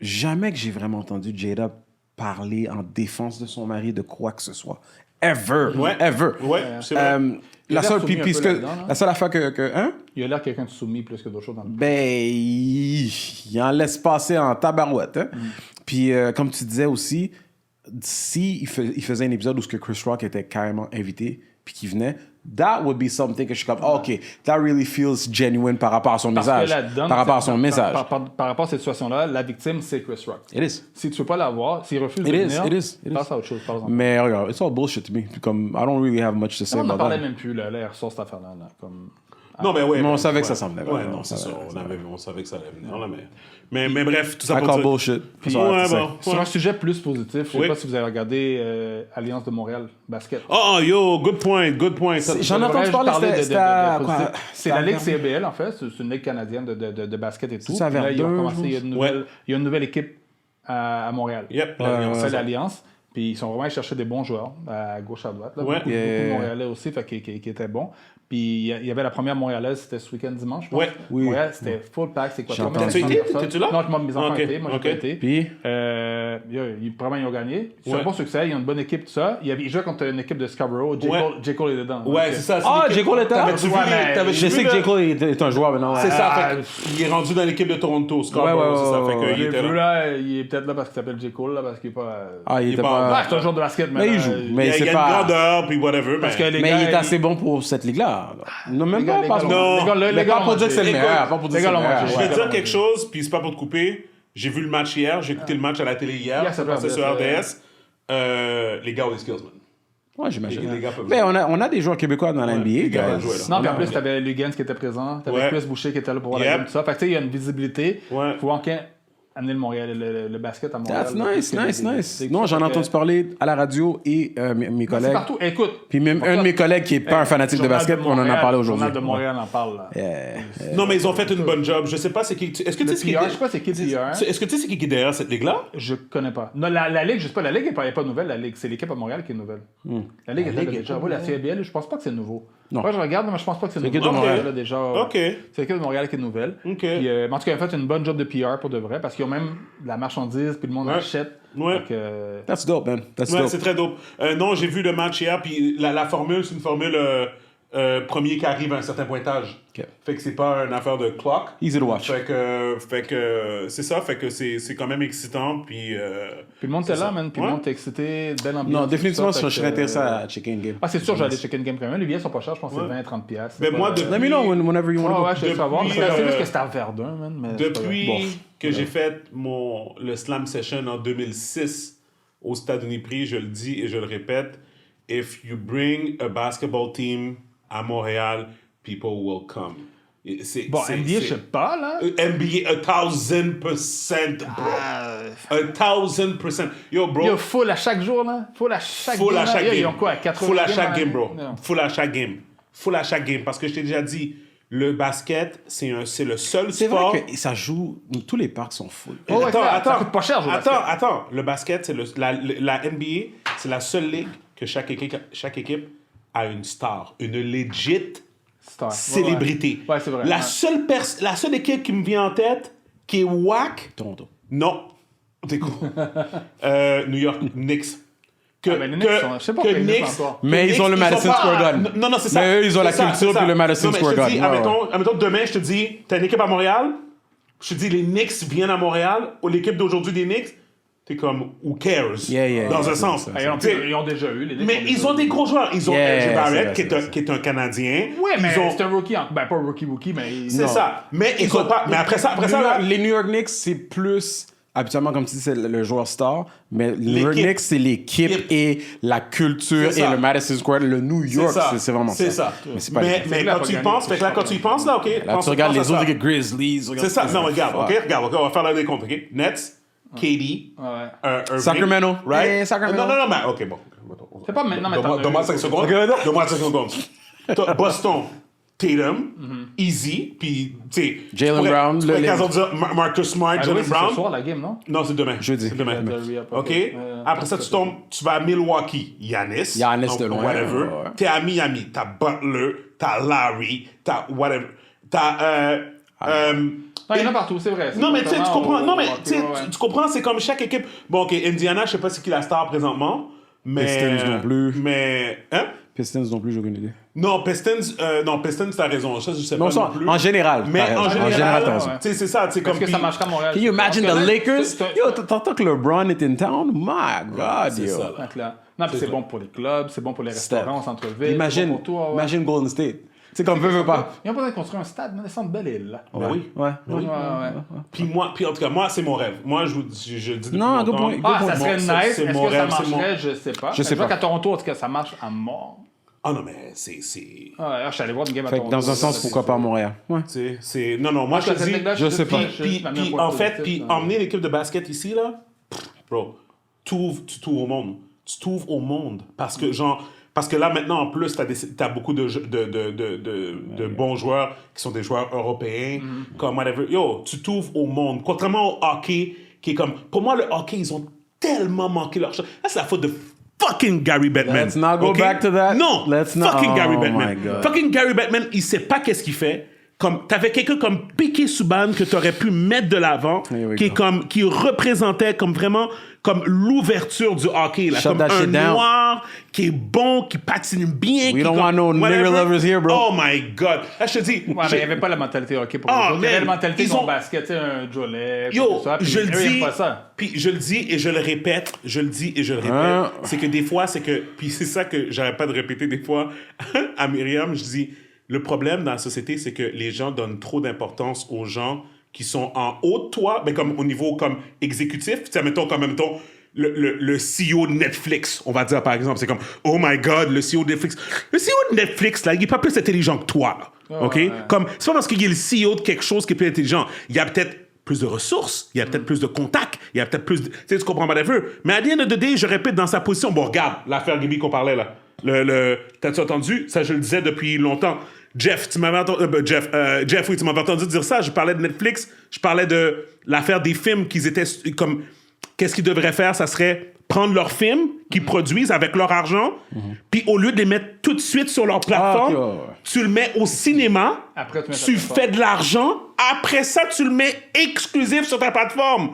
[SPEAKER 2] Jamais que j'ai vraiment entendu Jada parler en défense de son mari de quoi que ce soit. Ever.
[SPEAKER 1] Ouais.
[SPEAKER 2] Ever.
[SPEAKER 1] Ouais, c'est vrai.
[SPEAKER 3] Il a
[SPEAKER 2] La
[SPEAKER 3] l'air
[SPEAKER 2] seule,
[SPEAKER 3] soumis un
[SPEAKER 2] puisque
[SPEAKER 3] peu là-dedans, non?
[SPEAKER 2] la seule affaire que hein?
[SPEAKER 3] Il a l'air quelqu'un de soumis plus que d'autres choses dans le
[SPEAKER 2] Ben, il en laisse passer en tabarouette. Hein? Puis, comme tu disais aussi, si il faisait un épisode où ce que Chris Rock était carrément invité, puis qu'il venait, that would be something que je suis comme, oh, OK, that really feels genuine par rapport à son
[SPEAKER 3] Parce
[SPEAKER 2] message.
[SPEAKER 3] que là-dedans,
[SPEAKER 2] Par rapport à son message.
[SPEAKER 3] Par rapport à cette situation-là, la victime, c'est Chris Rock.
[SPEAKER 2] It is.
[SPEAKER 3] Si tu veux pas l'avoir, s'il refuse de
[SPEAKER 2] It is,
[SPEAKER 3] venir,
[SPEAKER 2] it is, it is.
[SPEAKER 3] passe à autre chose, par exemple.
[SPEAKER 2] Mais regarde, it's all bullshit to me. Puis comme, I don't really have much to say
[SPEAKER 3] On n'en
[SPEAKER 2] about
[SPEAKER 3] parlait
[SPEAKER 2] that.
[SPEAKER 3] même plus, là, elle ressort cette affaire-là. Là, comme...
[SPEAKER 1] Non, mais ouais.
[SPEAKER 2] Mais on
[SPEAKER 1] ben,
[SPEAKER 2] savait que
[SPEAKER 1] ouais.
[SPEAKER 2] ça s'en venait.
[SPEAKER 1] Ouais,
[SPEAKER 2] Ouais,
[SPEAKER 1] non,
[SPEAKER 2] on
[SPEAKER 1] c'est ça.
[SPEAKER 2] savait,
[SPEAKER 1] On savait que ça allait venir, là, mais bref, tout ça
[SPEAKER 2] I
[SPEAKER 1] pour
[SPEAKER 2] call
[SPEAKER 1] dire...
[SPEAKER 2] bullshit.
[SPEAKER 1] Puis,
[SPEAKER 2] That's all I have
[SPEAKER 1] ouais,
[SPEAKER 2] to say.
[SPEAKER 1] bon.
[SPEAKER 3] Sur
[SPEAKER 1] Ouais.
[SPEAKER 3] un sujet plus positif, je sais
[SPEAKER 1] Oui.
[SPEAKER 3] pas si vous avez regardé Alliance de Montréal Basket.
[SPEAKER 1] Oh, yo, good point.
[SPEAKER 2] J'en ai entendu parler, c'était à quoi?
[SPEAKER 3] C'est la Ligue CBL, en fait. C'est une ligue canadienne de basket et tout.
[SPEAKER 2] C'est à
[SPEAKER 3] Puis là, ils ont
[SPEAKER 2] Verdun,
[SPEAKER 3] commencé,
[SPEAKER 1] Ouais.
[SPEAKER 3] il y a une nouvelle équipe à Montréal.
[SPEAKER 1] Yep,
[SPEAKER 3] On
[SPEAKER 1] l'Alliance.
[SPEAKER 3] fait l'Alliance. Puis ils sont vraiment allés chercher des bons joueurs, à gauche, à droite. Là.
[SPEAKER 1] Ouais.
[SPEAKER 3] Beaucoup de Montréalais aussi, fait, qui étaient bons. Puis il y avait la première Montréalaise, c'était ce week-end dimanche, je pense.
[SPEAKER 1] Ouais.
[SPEAKER 2] Oui.
[SPEAKER 3] Montréal, c'était full pack, c'est quoi?
[SPEAKER 2] J'ai entendu.
[SPEAKER 1] T'as-tu été? T'étais-tu là?
[SPEAKER 3] Non, mes enfants
[SPEAKER 1] Ok,
[SPEAKER 3] étaient, moi j'ai
[SPEAKER 1] ok.
[SPEAKER 3] pas été.
[SPEAKER 2] Puis,
[SPEAKER 3] Vraiment, ils ont gagné. C'est
[SPEAKER 1] Ouais.
[SPEAKER 3] un bon succès, ils ont une bonne équipe, tout ça. Ils jouaient contre une équipe de Scarborough. J. Cole est dedans.
[SPEAKER 1] Ouais,
[SPEAKER 3] Donc,
[SPEAKER 1] c'est ça.
[SPEAKER 2] Ah, J. Cole était là?
[SPEAKER 1] T'avais-tu vu
[SPEAKER 3] Ouais,
[SPEAKER 1] les-
[SPEAKER 3] mais
[SPEAKER 1] t'avais-tu
[SPEAKER 2] je
[SPEAKER 1] vu
[SPEAKER 2] sais que
[SPEAKER 1] le-
[SPEAKER 2] J. Cole est un joueur maintenant.
[SPEAKER 1] C'est ça,
[SPEAKER 3] Ah,
[SPEAKER 1] fait que il est rendu dans l'équipe de Toronto, Scarborough,
[SPEAKER 2] Ouais, ouais,
[SPEAKER 1] c'est ça.
[SPEAKER 2] ouais,
[SPEAKER 1] Fait
[SPEAKER 2] ouais.
[SPEAKER 1] qu'il
[SPEAKER 3] J'ai
[SPEAKER 1] était
[SPEAKER 3] vu
[SPEAKER 1] là.
[SPEAKER 3] là, il est peut-être là parce qu'il s'appelle J. Cole, là, parce qu'il est pas.
[SPEAKER 2] Ah, il
[SPEAKER 1] Il est
[SPEAKER 2] était
[SPEAKER 1] pas-
[SPEAKER 2] pas.
[SPEAKER 3] Ah, c'est un joueur de basket,
[SPEAKER 2] Mais il joue. Mais
[SPEAKER 1] Il y
[SPEAKER 2] c'est
[SPEAKER 1] a une
[SPEAKER 2] pas.
[SPEAKER 1] grandeur, puis whatever.
[SPEAKER 3] Parce
[SPEAKER 1] mais-
[SPEAKER 3] que les
[SPEAKER 2] Mais
[SPEAKER 3] gars,
[SPEAKER 2] il est assez bon pour cette ligue-là. Non, même
[SPEAKER 3] Les gars,
[SPEAKER 2] pas. Pas
[SPEAKER 1] Non.
[SPEAKER 3] les gars
[SPEAKER 2] pas
[SPEAKER 3] l'ont
[SPEAKER 2] pour dire que c'est le
[SPEAKER 3] mangé.
[SPEAKER 2] meilleur. Pas pour dire
[SPEAKER 3] Les
[SPEAKER 2] que
[SPEAKER 3] gars
[SPEAKER 2] c'est le
[SPEAKER 3] l'ont
[SPEAKER 2] meilleur.
[SPEAKER 3] mangé.
[SPEAKER 1] Je vais
[SPEAKER 3] Ouais.
[SPEAKER 1] te dire quelque chose, puis c'est pas pour te couper. J'ai vu le match hier, j'ai écouté le match à la télé hier,
[SPEAKER 3] Hier, ça
[SPEAKER 1] ça passait
[SPEAKER 3] doit
[SPEAKER 1] sur
[SPEAKER 3] être,
[SPEAKER 1] RDS. Les gars ont des skills, man.
[SPEAKER 2] Ouais, j'imagine.
[SPEAKER 1] Les gars peuvent
[SPEAKER 2] Mais
[SPEAKER 1] jouer.
[SPEAKER 2] on a des joueurs québécois dans la
[SPEAKER 1] Ouais,
[SPEAKER 2] NBA.
[SPEAKER 1] les gars
[SPEAKER 2] guys.
[SPEAKER 1] peuvent jouer, là.
[SPEAKER 3] Non, puis en
[SPEAKER 1] Ouais.
[SPEAKER 3] plus, t'avais Lugans qui était présent, t'avais
[SPEAKER 1] Ouais.
[SPEAKER 3] Chris Boucher qui était là pour voir
[SPEAKER 1] Yep.
[SPEAKER 3] la game, tout ça. Fait que tu sais, il y a une visibilité.
[SPEAKER 1] Ouais.
[SPEAKER 3] Faut encore amener le basket à Montréal.
[SPEAKER 2] That's
[SPEAKER 3] là,
[SPEAKER 2] nice,
[SPEAKER 3] plus que
[SPEAKER 2] nice.
[SPEAKER 3] des-
[SPEAKER 2] Non, j'en ai
[SPEAKER 3] Fait que-
[SPEAKER 2] entendu parler à la radio et mes
[SPEAKER 3] C'est
[SPEAKER 2] collègues.
[SPEAKER 3] partout. Écoute.
[SPEAKER 2] Puis même un de mes collègues qui n'est pas un fanatique de
[SPEAKER 3] Journal
[SPEAKER 2] basket, on en a
[SPEAKER 3] Montréal,
[SPEAKER 2] parlé aujourd'hui.
[SPEAKER 3] Le Journal de Montréal en parle, là.
[SPEAKER 1] Non, mais ils ont fait une bonne job. Je sais pas, c'est qui. Est-ce que tu
[SPEAKER 3] Le
[SPEAKER 1] sais ce qui
[SPEAKER 3] PR, je sais pas c'est qui le PR.
[SPEAKER 1] Est-ce que tu sais c'est qui est derrière cette ligue-là?
[SPEAKER 3] Je connais pas. Non, la Ligue, je sais pas, la Ligue n'est pas nouvelle, la Ligue. C'est l'équipe à Montréal qui est nouvelle. La Ligue était là
[SPEAKER 1] Ligue est
[SPEAKER 3] déjà.
[SPEAKER 1] pas
[SPEAKER 3] Oui, la
[SPEAKER 1] nouvelle.
[SPEAKER 3] CBL, je pense pas que c'est nouveau.
[SPEAKER 2] Non.
[SPEAKER 3] Moi, je regarde, mais je pense pas que c'est nouveau.
[SPEAKER 2] l'équipe de Montréal.
[SPEAKER 3] Là, déjà,
[SPEAKER 1] OK.
[SPEAKER 3] C'est l'équipe de Montréal qui est nouvelle.
[SPEAKER 1] OK.
[SPEAKER 3] Puis, mais en tout cas, ils ont fait une bonne job de PR pour de vrai, parce qu'ils ont même de la marchandise, puis le monde
[SPEAKER 1] Ouais.
[SPEAKER 3] achète.
[SPEAKER 1] Ouais.
[SPEAKER 3] Donc,
[SPEAKER 2] That's dope, man. That's
[SPEAKER 1] Ouais,
[SPEAKER 2] dope.
[SPEAKER 1] c'est très dope. Non, j'ai vu le match hier, puis la formule, c'est une formule premier qui arrive à un certain pointage.
[SPEAKER 2] Ok.
[SPEAKER 1] Fait que c'est pas une affaire de clock.
[SPEAKER 2] Easy to watch.
[SPEAKER 1] Fait que c'est ça, fait que c'est quand même excitant, puis...
[SPEAKER 3] Puis le monde était
[SPEAKER 1] c'est
[SPEAKER 3] là,
[SPEAKER 1] ça.
[SPEAKER 3] man. Puis
[SPEAKER 1] Ouais.
[SPEAKER 3] le monde était excité, belle ambiance.
[SPEAKER 2] Non,
[SPEAKER 3] tout
[SPEAKER 2] définitivement,
[SPEAKER 3] ça,
[SPEAKER 2] je
[SPEAKER 3] fait
[SPEAKER 2] serais
[SPEAKER 3] que,
[SPEAKER 2] intéressé à checker une game.
[SPEAKER 3] Ah, c'est sûr, j'allais checker une game quand même. Les billets sont pas chers, je pense que c'est
[SPEAKER 1] Ouais.
[SPEAKER 3] 20-30$. piastres.
[SPEAKER 1] Ben,
[SPEAKER 3] C'est
[SPEAKER 1] moi,
[SPEAKER 3] pas-
[SPEAKER 1] depuis-
[SPEAKER 2] Let me know whenever you want to
[SPEAKER 3] Ouais,
[SPEAKER 2] go.
[SPEAKER 3] ouais, je te laisse savoir. Mais
[SPEAKER 1] Depuis,
[SPEAKER 3] c'est juste que c'était à Verdun, man. mais c'est pas grave.
[SPEAKER 1] Depuis
[SPEAKER 3] Bon.
[SPEAKER 1] que j'ai fait le Slam Session en 2006 au Stade Uniprix, je le dis et je le répète, if you bring a basketball team à Montréal, people will come. Et
[SPEAKER 3] Bon, NBA, je sais pas, là.
[SPEAKER 1] NBA, 1000%, bro. 1000%. Yo, bro.
[SPEAKER 3] Il y a full à chaque jour, là. Full à chaque
[SPEAKER 1] Full
[SPEAKER 3] game.
[SPEAKER 1] à chaque
[SPEAKER 3] là.
[SPEAKER 1] game.
[SPEAKER 3] Ils ont quoi, 80
[SPEAKER 1] Full à
[SPEAKER 3] games
[SPEAKER 1] chaque
[SPEAKER 3] en
[SPEAKER 1] game,
[SPEAKER 3] année?
[SPEAKER 1] bro.
[SPEAKER 3] Non.
[SPEAKER 1] Full à chaque game. Full à chaque game. Parce que je t'ai déjà dit, le basket, c'est le seul
[SPEAKER 2] C'est
[SPEAKER 1] sport...
[SPEAKER 2] vrai que ça joue. Tous les parcs sont full.
[SPEAKER 3] Oh, ouais, ça coûte pas cher, jouer au basket.
[SPEAKER 1] Attends. Le basket, c'est la NBA, c'est la seule ligue que chaque équipe a une star, une legit
[SPEAKER 3] Star.
[SPEAKER 1] célébrité.
[SPEAKER 3] Ouais, c'est vrai.
[SPEAKER 1] La
[SPEAKER 3] Ouais.
[SPEAKER 1] seule équipe qui me vient en tête, qui est whack,
[SPEAKER 2] Toronto.
[SPEAKER 1] non. T'es cool. New York Knicks. Que,
[SPEAKER 3] Ah, mais les Knicks sont- je sais pas
[SPEAKER 1] que
[SPEAKER 3] pourquoi les Knicks
[SPEAKER 1] Knicks,
[SPEAKER 3] encore.
[SPEAKER 2] Mais
[SPEAKER 1] que
[SPEAKER 2] ils ont
[SPEAKER 1] Knicks,
[SPEAKER 2] le Madison
[SPEAKER 1] sont pas-
[SPEAKER 2] Square Garden.
[SPEAKER 1] Non, c'est ça.
[SPEAKER 2] Mais eux, ils ont la
[SPEAKER 1] C'est ça,
[SPEAKER 2] culture
[SPEAKER 1] c'est ça.
[SPEAKER 2] puis le Madison
[SPEAKER 1] Non, mais
[SPEAKER 2] Square
[SPEAKER 1] je te dis,
[SPEAKER 2] Garden. Ouais,
[SPEAKER 1] admettons, demain, je te dis, t'as une équipe à Montréal, je te dis, les Knicks viennent à Montréal, ou l'équipe d'aujourd'hui des Knicks, t'es comme, who cares?
[SPEAKER 2] Yeah,
[SPEAKER 1] dans
[SPEAKER 2] yeah,
[SPEAKER 1] un sens.
[SPEAKER 2] ça.
[SPEAKER 1] T'sais,
[SPEAKER 3] Ils ont déjà eu. Les Knicks
[SPEAKER 1] mais
[SPEAKER 3] ont
[SPEAKER 1] ils
[SPEAKER 3] déjà
[SPEAKER 1] ont
[SPEAKER 3] eu.
[SPEAKER 1] des gros joueurs. Ils ont
[SPEAKER 2] Yeah,
[SPEAKER 1] RJ
[SPEAKER 2] c'est
[SPEAKER 1] Barrett,
[SPEAKER 2] vrai,
[SPEAKER 1] qui est un Canadien.
[SPEAKER 3] Ouais, mais
[SPEAKER 1] Ils ont-
[SPEAKER 3] c'est un rookie. Ben, pas rookie, mais.
[SPEAKER 1] C'est
[SPEAKER 2] Non.
[SPEAKER 1] ça. Mais ils ont pas. Mais après ça, là,
[SPEAKER 2] les New York Knicks, c'est plus. Habituellement, comme tu dis, c'est le joueur star, mais les New York
[SPEAKER 1] L'équipe.
[SPEAKER 2] Knicks, c'est l'équipe
[SPEAKER 1] L'équipe.
[SPEAKER 2] et la culture
[SPEAKER 1] C'est
[SPEAKER 2] et
[SPEAKER 1] ça.
[SPEAKER 2] le Madison Square, le New York, c'est vraiment ça.
[SPEAKER 1] C'est ça.
[SPEAKER 2] Mais c'est pas
[SPEAKER 1] Mais,
[SPEAKER 2] l'équipe.
[SPEAKER 1] mais
[SPEAKER 3] là,
[SPEAKER 1] quand
[SPEAKER 3] pas
[SPEAKER 1] tu y
[SPEAKER 3] gagné,
[SPEAKER 1] penses,
[SPEAKER 3] c'est
[SPEAKER 1] quand tu y penses, là, OK.
[SPEAKER 2] Là, tu regardes les autres équipes, Grizzlies.
[SPEAKER 1] C'est ça. Non, regarde, OK, on va faire le décompte, OK? Nets, KD, Irving,
[SPEAKER 2] Sacramento.
[SPEAKER 1] right?
[SPEAKER 2] Yeah, Sacramento.
[SPEAKER 1] Non, mais OK, bon.
[SPEAKER 3] C'est pas maintenant, mais t'en as
[SPEAKER 1] Donne-moi
[SPEAKER 3] eu.
[SPEAKER 1] 5 secondes. Donne-moi 5 secondes. T'as Boston, Tatum, Easy, puis, tu sais...
[SPEAKER 2] Jalen
[SPEAKER 1] tu pourrais-
[SPEAKER 2] Brown,
[SPEAKER 1] Tu pourrais
[SPEAKER 2] le-
[SPEAKER 1] quasiment dire Marcus Smart,
[SPEAKER 3] Ah, oui,
[SPEAKER 1] Jalen
[SPEAKER 3] c'est
[SPEAKER 1] Brown.
[SPEAKER 3] ce soir, la game, non?
[SPEAKER 1] Non, c'est demain.
[SPEAKER 2] Jeudi.
[SPEAKER 1] C'est demain.
[SPEAKER 3] Re-up,
[SPEAKER 1] OK? Après ça, tu vas à Milwaukee. Giannis.
[SPEAKER 2] Giannis
[SPEAKER 1] donc,
[SPEAKER 2] de loin,
[SPEAKER 1] Whatever.
[SPEAKER 2] ouais.
[SPEAKER 1] T'es à Miami. T'as Butler. T'as Larry. T'as whatever. T'as...
[SPEAKER 3] Non, il y en a partout, c'est vrai.
[SPEAKER 1] non, mais tu sais, tu comprends. Non, mais tu sais,
[SPEAKER 3] ouais.
[SPEAKER 1] tu comprends, c'est comme chaque équipe. Bon, OK, Indiana, je sais pas c'est qui la star présentement. Mais...
[SPEAKER 2] Pistons non plus.
[SPEAKER 1] Mais... Hein?
[SPEAKER 2] Pistons non plus, j'ai aucune idée.
[SPEAKER 1] Non, Pistons, t'as raison. Ça, je sais
[SPEAKER 2] Non,
[SPEAKER 1] pas
[SPEAKER 2] ça,
[SPEAKER 1] non plus.
[SPEAKER 2] en général.
[SPEAKER 1] Mais
[SPEAKER 2] t'as
[SPEAKER 1] en
[SPEAKER 2] raison.
[SPEAKER 1] général,
[SPEAKER 2] t'as raison.
[SPEAKER 3] ouais.
[SPEAKER 1] tu sais, c'est ça. Tu sais, comme...
[SPEAKER 3] Est-ce que ça
[SPEAKER 1] puis-
[SPEAKER 3] marcherait à Montréal?
[SPEAKER 2] Can you imagine
[SPEAKER 3] Parce que
[SPEAKER 2] the
[SPEAKER 3] là,
[SPEAKER 2] Lakers?
[SPEAKER 3] c'est-
[SPEAKER 2] Yo, t'entends que LeBron est in town? My God,
[SPEAKER 1] c'est
[SPEAKER 2] yo.
[SPEAKER 1] ça, là.
[SPEAKER 3] Donc là, non, puis c'est bon pour les clubs, c'est bon pour les restaurants, au centre-ville.
[SPEAKER 2] Imagine,
[SPEAKER 3] c'est bon pour tout, ouais.
[SPEAKER 2] imagine Golden State. Tu sais, comme veut pas.
[SPEAKER 3] Ils ont pas besoin de construire un stade, mais centre Belle-Île, là.
[SPEAKER 1] Ben oui.
[SPEAKER 2] Ouais.
[SPEAKER 3] Ouais.
[SPEAKER 1] Puis en tout cas, moi, c'est mon rêve. Moi, je dis depuis
[SPEAKER 2] Non,
[SPEAKER 1] longtemps.
[SPEAKER 2] good point.
[SPEAKER 3] Ah,
[SPEAKER 2] Bon,
[SPEAKER 3] ça serait
[SPEAKER 1] bon,
[SPEAKER 3] nice.
[SPEAKER 1] c'est
[SPEAKER 3] Est-ce
[SPEAKER 1] mon
[SPEAKER 3] que ça
[SPEAKER 1] rêve, c'est
[SPEAKER 3] marcherait? Je sais pas.
[SPEAKER 2] Je sais
[SPEAKER 3] vois
[SPEAKER 2] pas.
[SPEAKER 3] qu'à Toronto, en tout cas, ça marche à mort.
[SPEAKER 1] Ah non, mais c'est...
[SPEAKER 3] Ah, je suis allé voir une game à
[SPEAKER 2] Fait que
[SPEAKER 3] Toronto.
[SPEAKER 2] dans un sens, pourquoi pas à Montréal? Ouais.
[SPEAKER 1] C'est... Non, moi, je te dis...
[SPEAKER 2] je sais pas.
[SPEAKER 1] Puis en fait, emmener l'équipe de basket ici, là, bro, tu t'ouvres au monde. Tu t'ouvres au monde. Parce que là, maintenant, en plus, t'as beaucoup de bons joueurs qui sont des joueurs européens, comme whatever. Yo, tu t'ouvres au monde. Contrairement au hockey, qui est comme... Pour moi, le hockey, ils ont tellement manqué leur chance. Là, c'est la faute de fucking Gary Bettman.
[SPEAKER 2] Let's not go
[SPEAKER 1] OK?
[SPEAKER 2] back to that.
[SPEAKER 1] Non,
[SPEAKER 2] Let's not-
[SPEAKER 1] fucking Gary
[SPEAKER 2] Oh
[SPEAKER 1] Bettman.
[SPEAKER 2] my God.
[SPEAKER 1] Fucking Gary Bettman, il sait pas qu'est-ce qu'il fait. Comme t'avais quelqu'un comme Piqué Subban que t'aurais pu mettre de l'avant,
[SPEAKER 2] Here we
[SPEAKER 1] qui est
[SPEAKER 2] go.
[SPEAKER 1] comme qui représentait comme vraiment comme l'ouverture du hockey là,
[SPEAKER 2] Shut
[SPEAKER 1] comme
[SPEAKER 2] that
[SPEAKER 1] un
[SPEAKER 2] shit down.
[SPEAKER 1] noir qui est bon, qui patine bien.
[SPEAKER 2] We
[SPEAKER 1] qui
[SPEAKER 2] don't
[SPEAKER 1] comme-
[SPEAKER 2] want no
[SPEAKER 1] whatever.
[SPEAKER 2] nigger lovers here, bro.
[SPEAKER 1] Oh my God, là je te dis.
[SPEAKER 3] Ouais, mais il n'y avait pas la mentalité hockey pour
[SPEAKER 1] Ah,
[SPEAKER 3] eux autres. Il y avait
[SPEAKER 1] man,
[SPEAKER 3] la mentalité
[SPEAKER 1] ils
[SPEAKER 3] de mon
[SPEAKER 1] ont-
[SPEAKER 3] basket, tu sais, un Jolet,
[SPEAKER 1] Yo,
[SPEAKER 3] tout ça. Puis
[SPEAKER 1] je le
[SPEAKER 3] eux, ils aiment
[SPEAKER 1] dis,
[SPEAKER 3] pas ça.
[SPEAKER 1] puis je le dis et je le répète, je le dis et je le répète,
[SPEAKER 2] Hein?
[SPEAKER 1] c'est que des fois, puis c'est ça que j'arrête pas de répéter des fois à Myriam, je dis, le problème dans la société, c'est que les gens donnent trop d'importance aux gens qui sont en haut de toi, mais comme au niveau comme exécutif, tu sais, mettons, le CEO de Netflix, on va dire par exemple, c'est comme, oh my God, le CEO de Netflix. Le CEO de Netflix, là, il est pas plus intelligent que toi, là. OK? Comme, c'est pas parce qu'il est le CEO de quelque chose qui est plus intelligent. Il y a peut-être plus de ressources, il y a peut-être plus de contacts, il y a peut-être plus de... Tu sais, tu comprends pas d'affaire. Mais à the end of the day, je répète, dans sa position, bon, regarde, l'affaire Gibi qu'on parlait, là. T'as-tu entendu? Ça, je le disais depuis longtemps. Jeff, tu m'avais entendu... Jeff, oui, tu m'avais entendu dire ça. Je parlais de Netflix, je parlais de l'affaire des films qu'ils étaient comme... Qu'est-ce qu'ils devraient faire? Ça serait prendre leurs films qu'ils produisent avec leur argent, puis au lieu de les mettre tout de suite sur leur plateforme,
[SPEAKER 2] Ah, ok, ouais.
[SPEAKER 1] tu le mets au cinéma,
[SPEAKER 3] Après, tu mets ta
[SPEAKER 1] tu
[SPEAKER 3] plateforme.
[SPEAKER 1] fais de l'argent, après ça, tu le mets exclusif sur ta plateforme.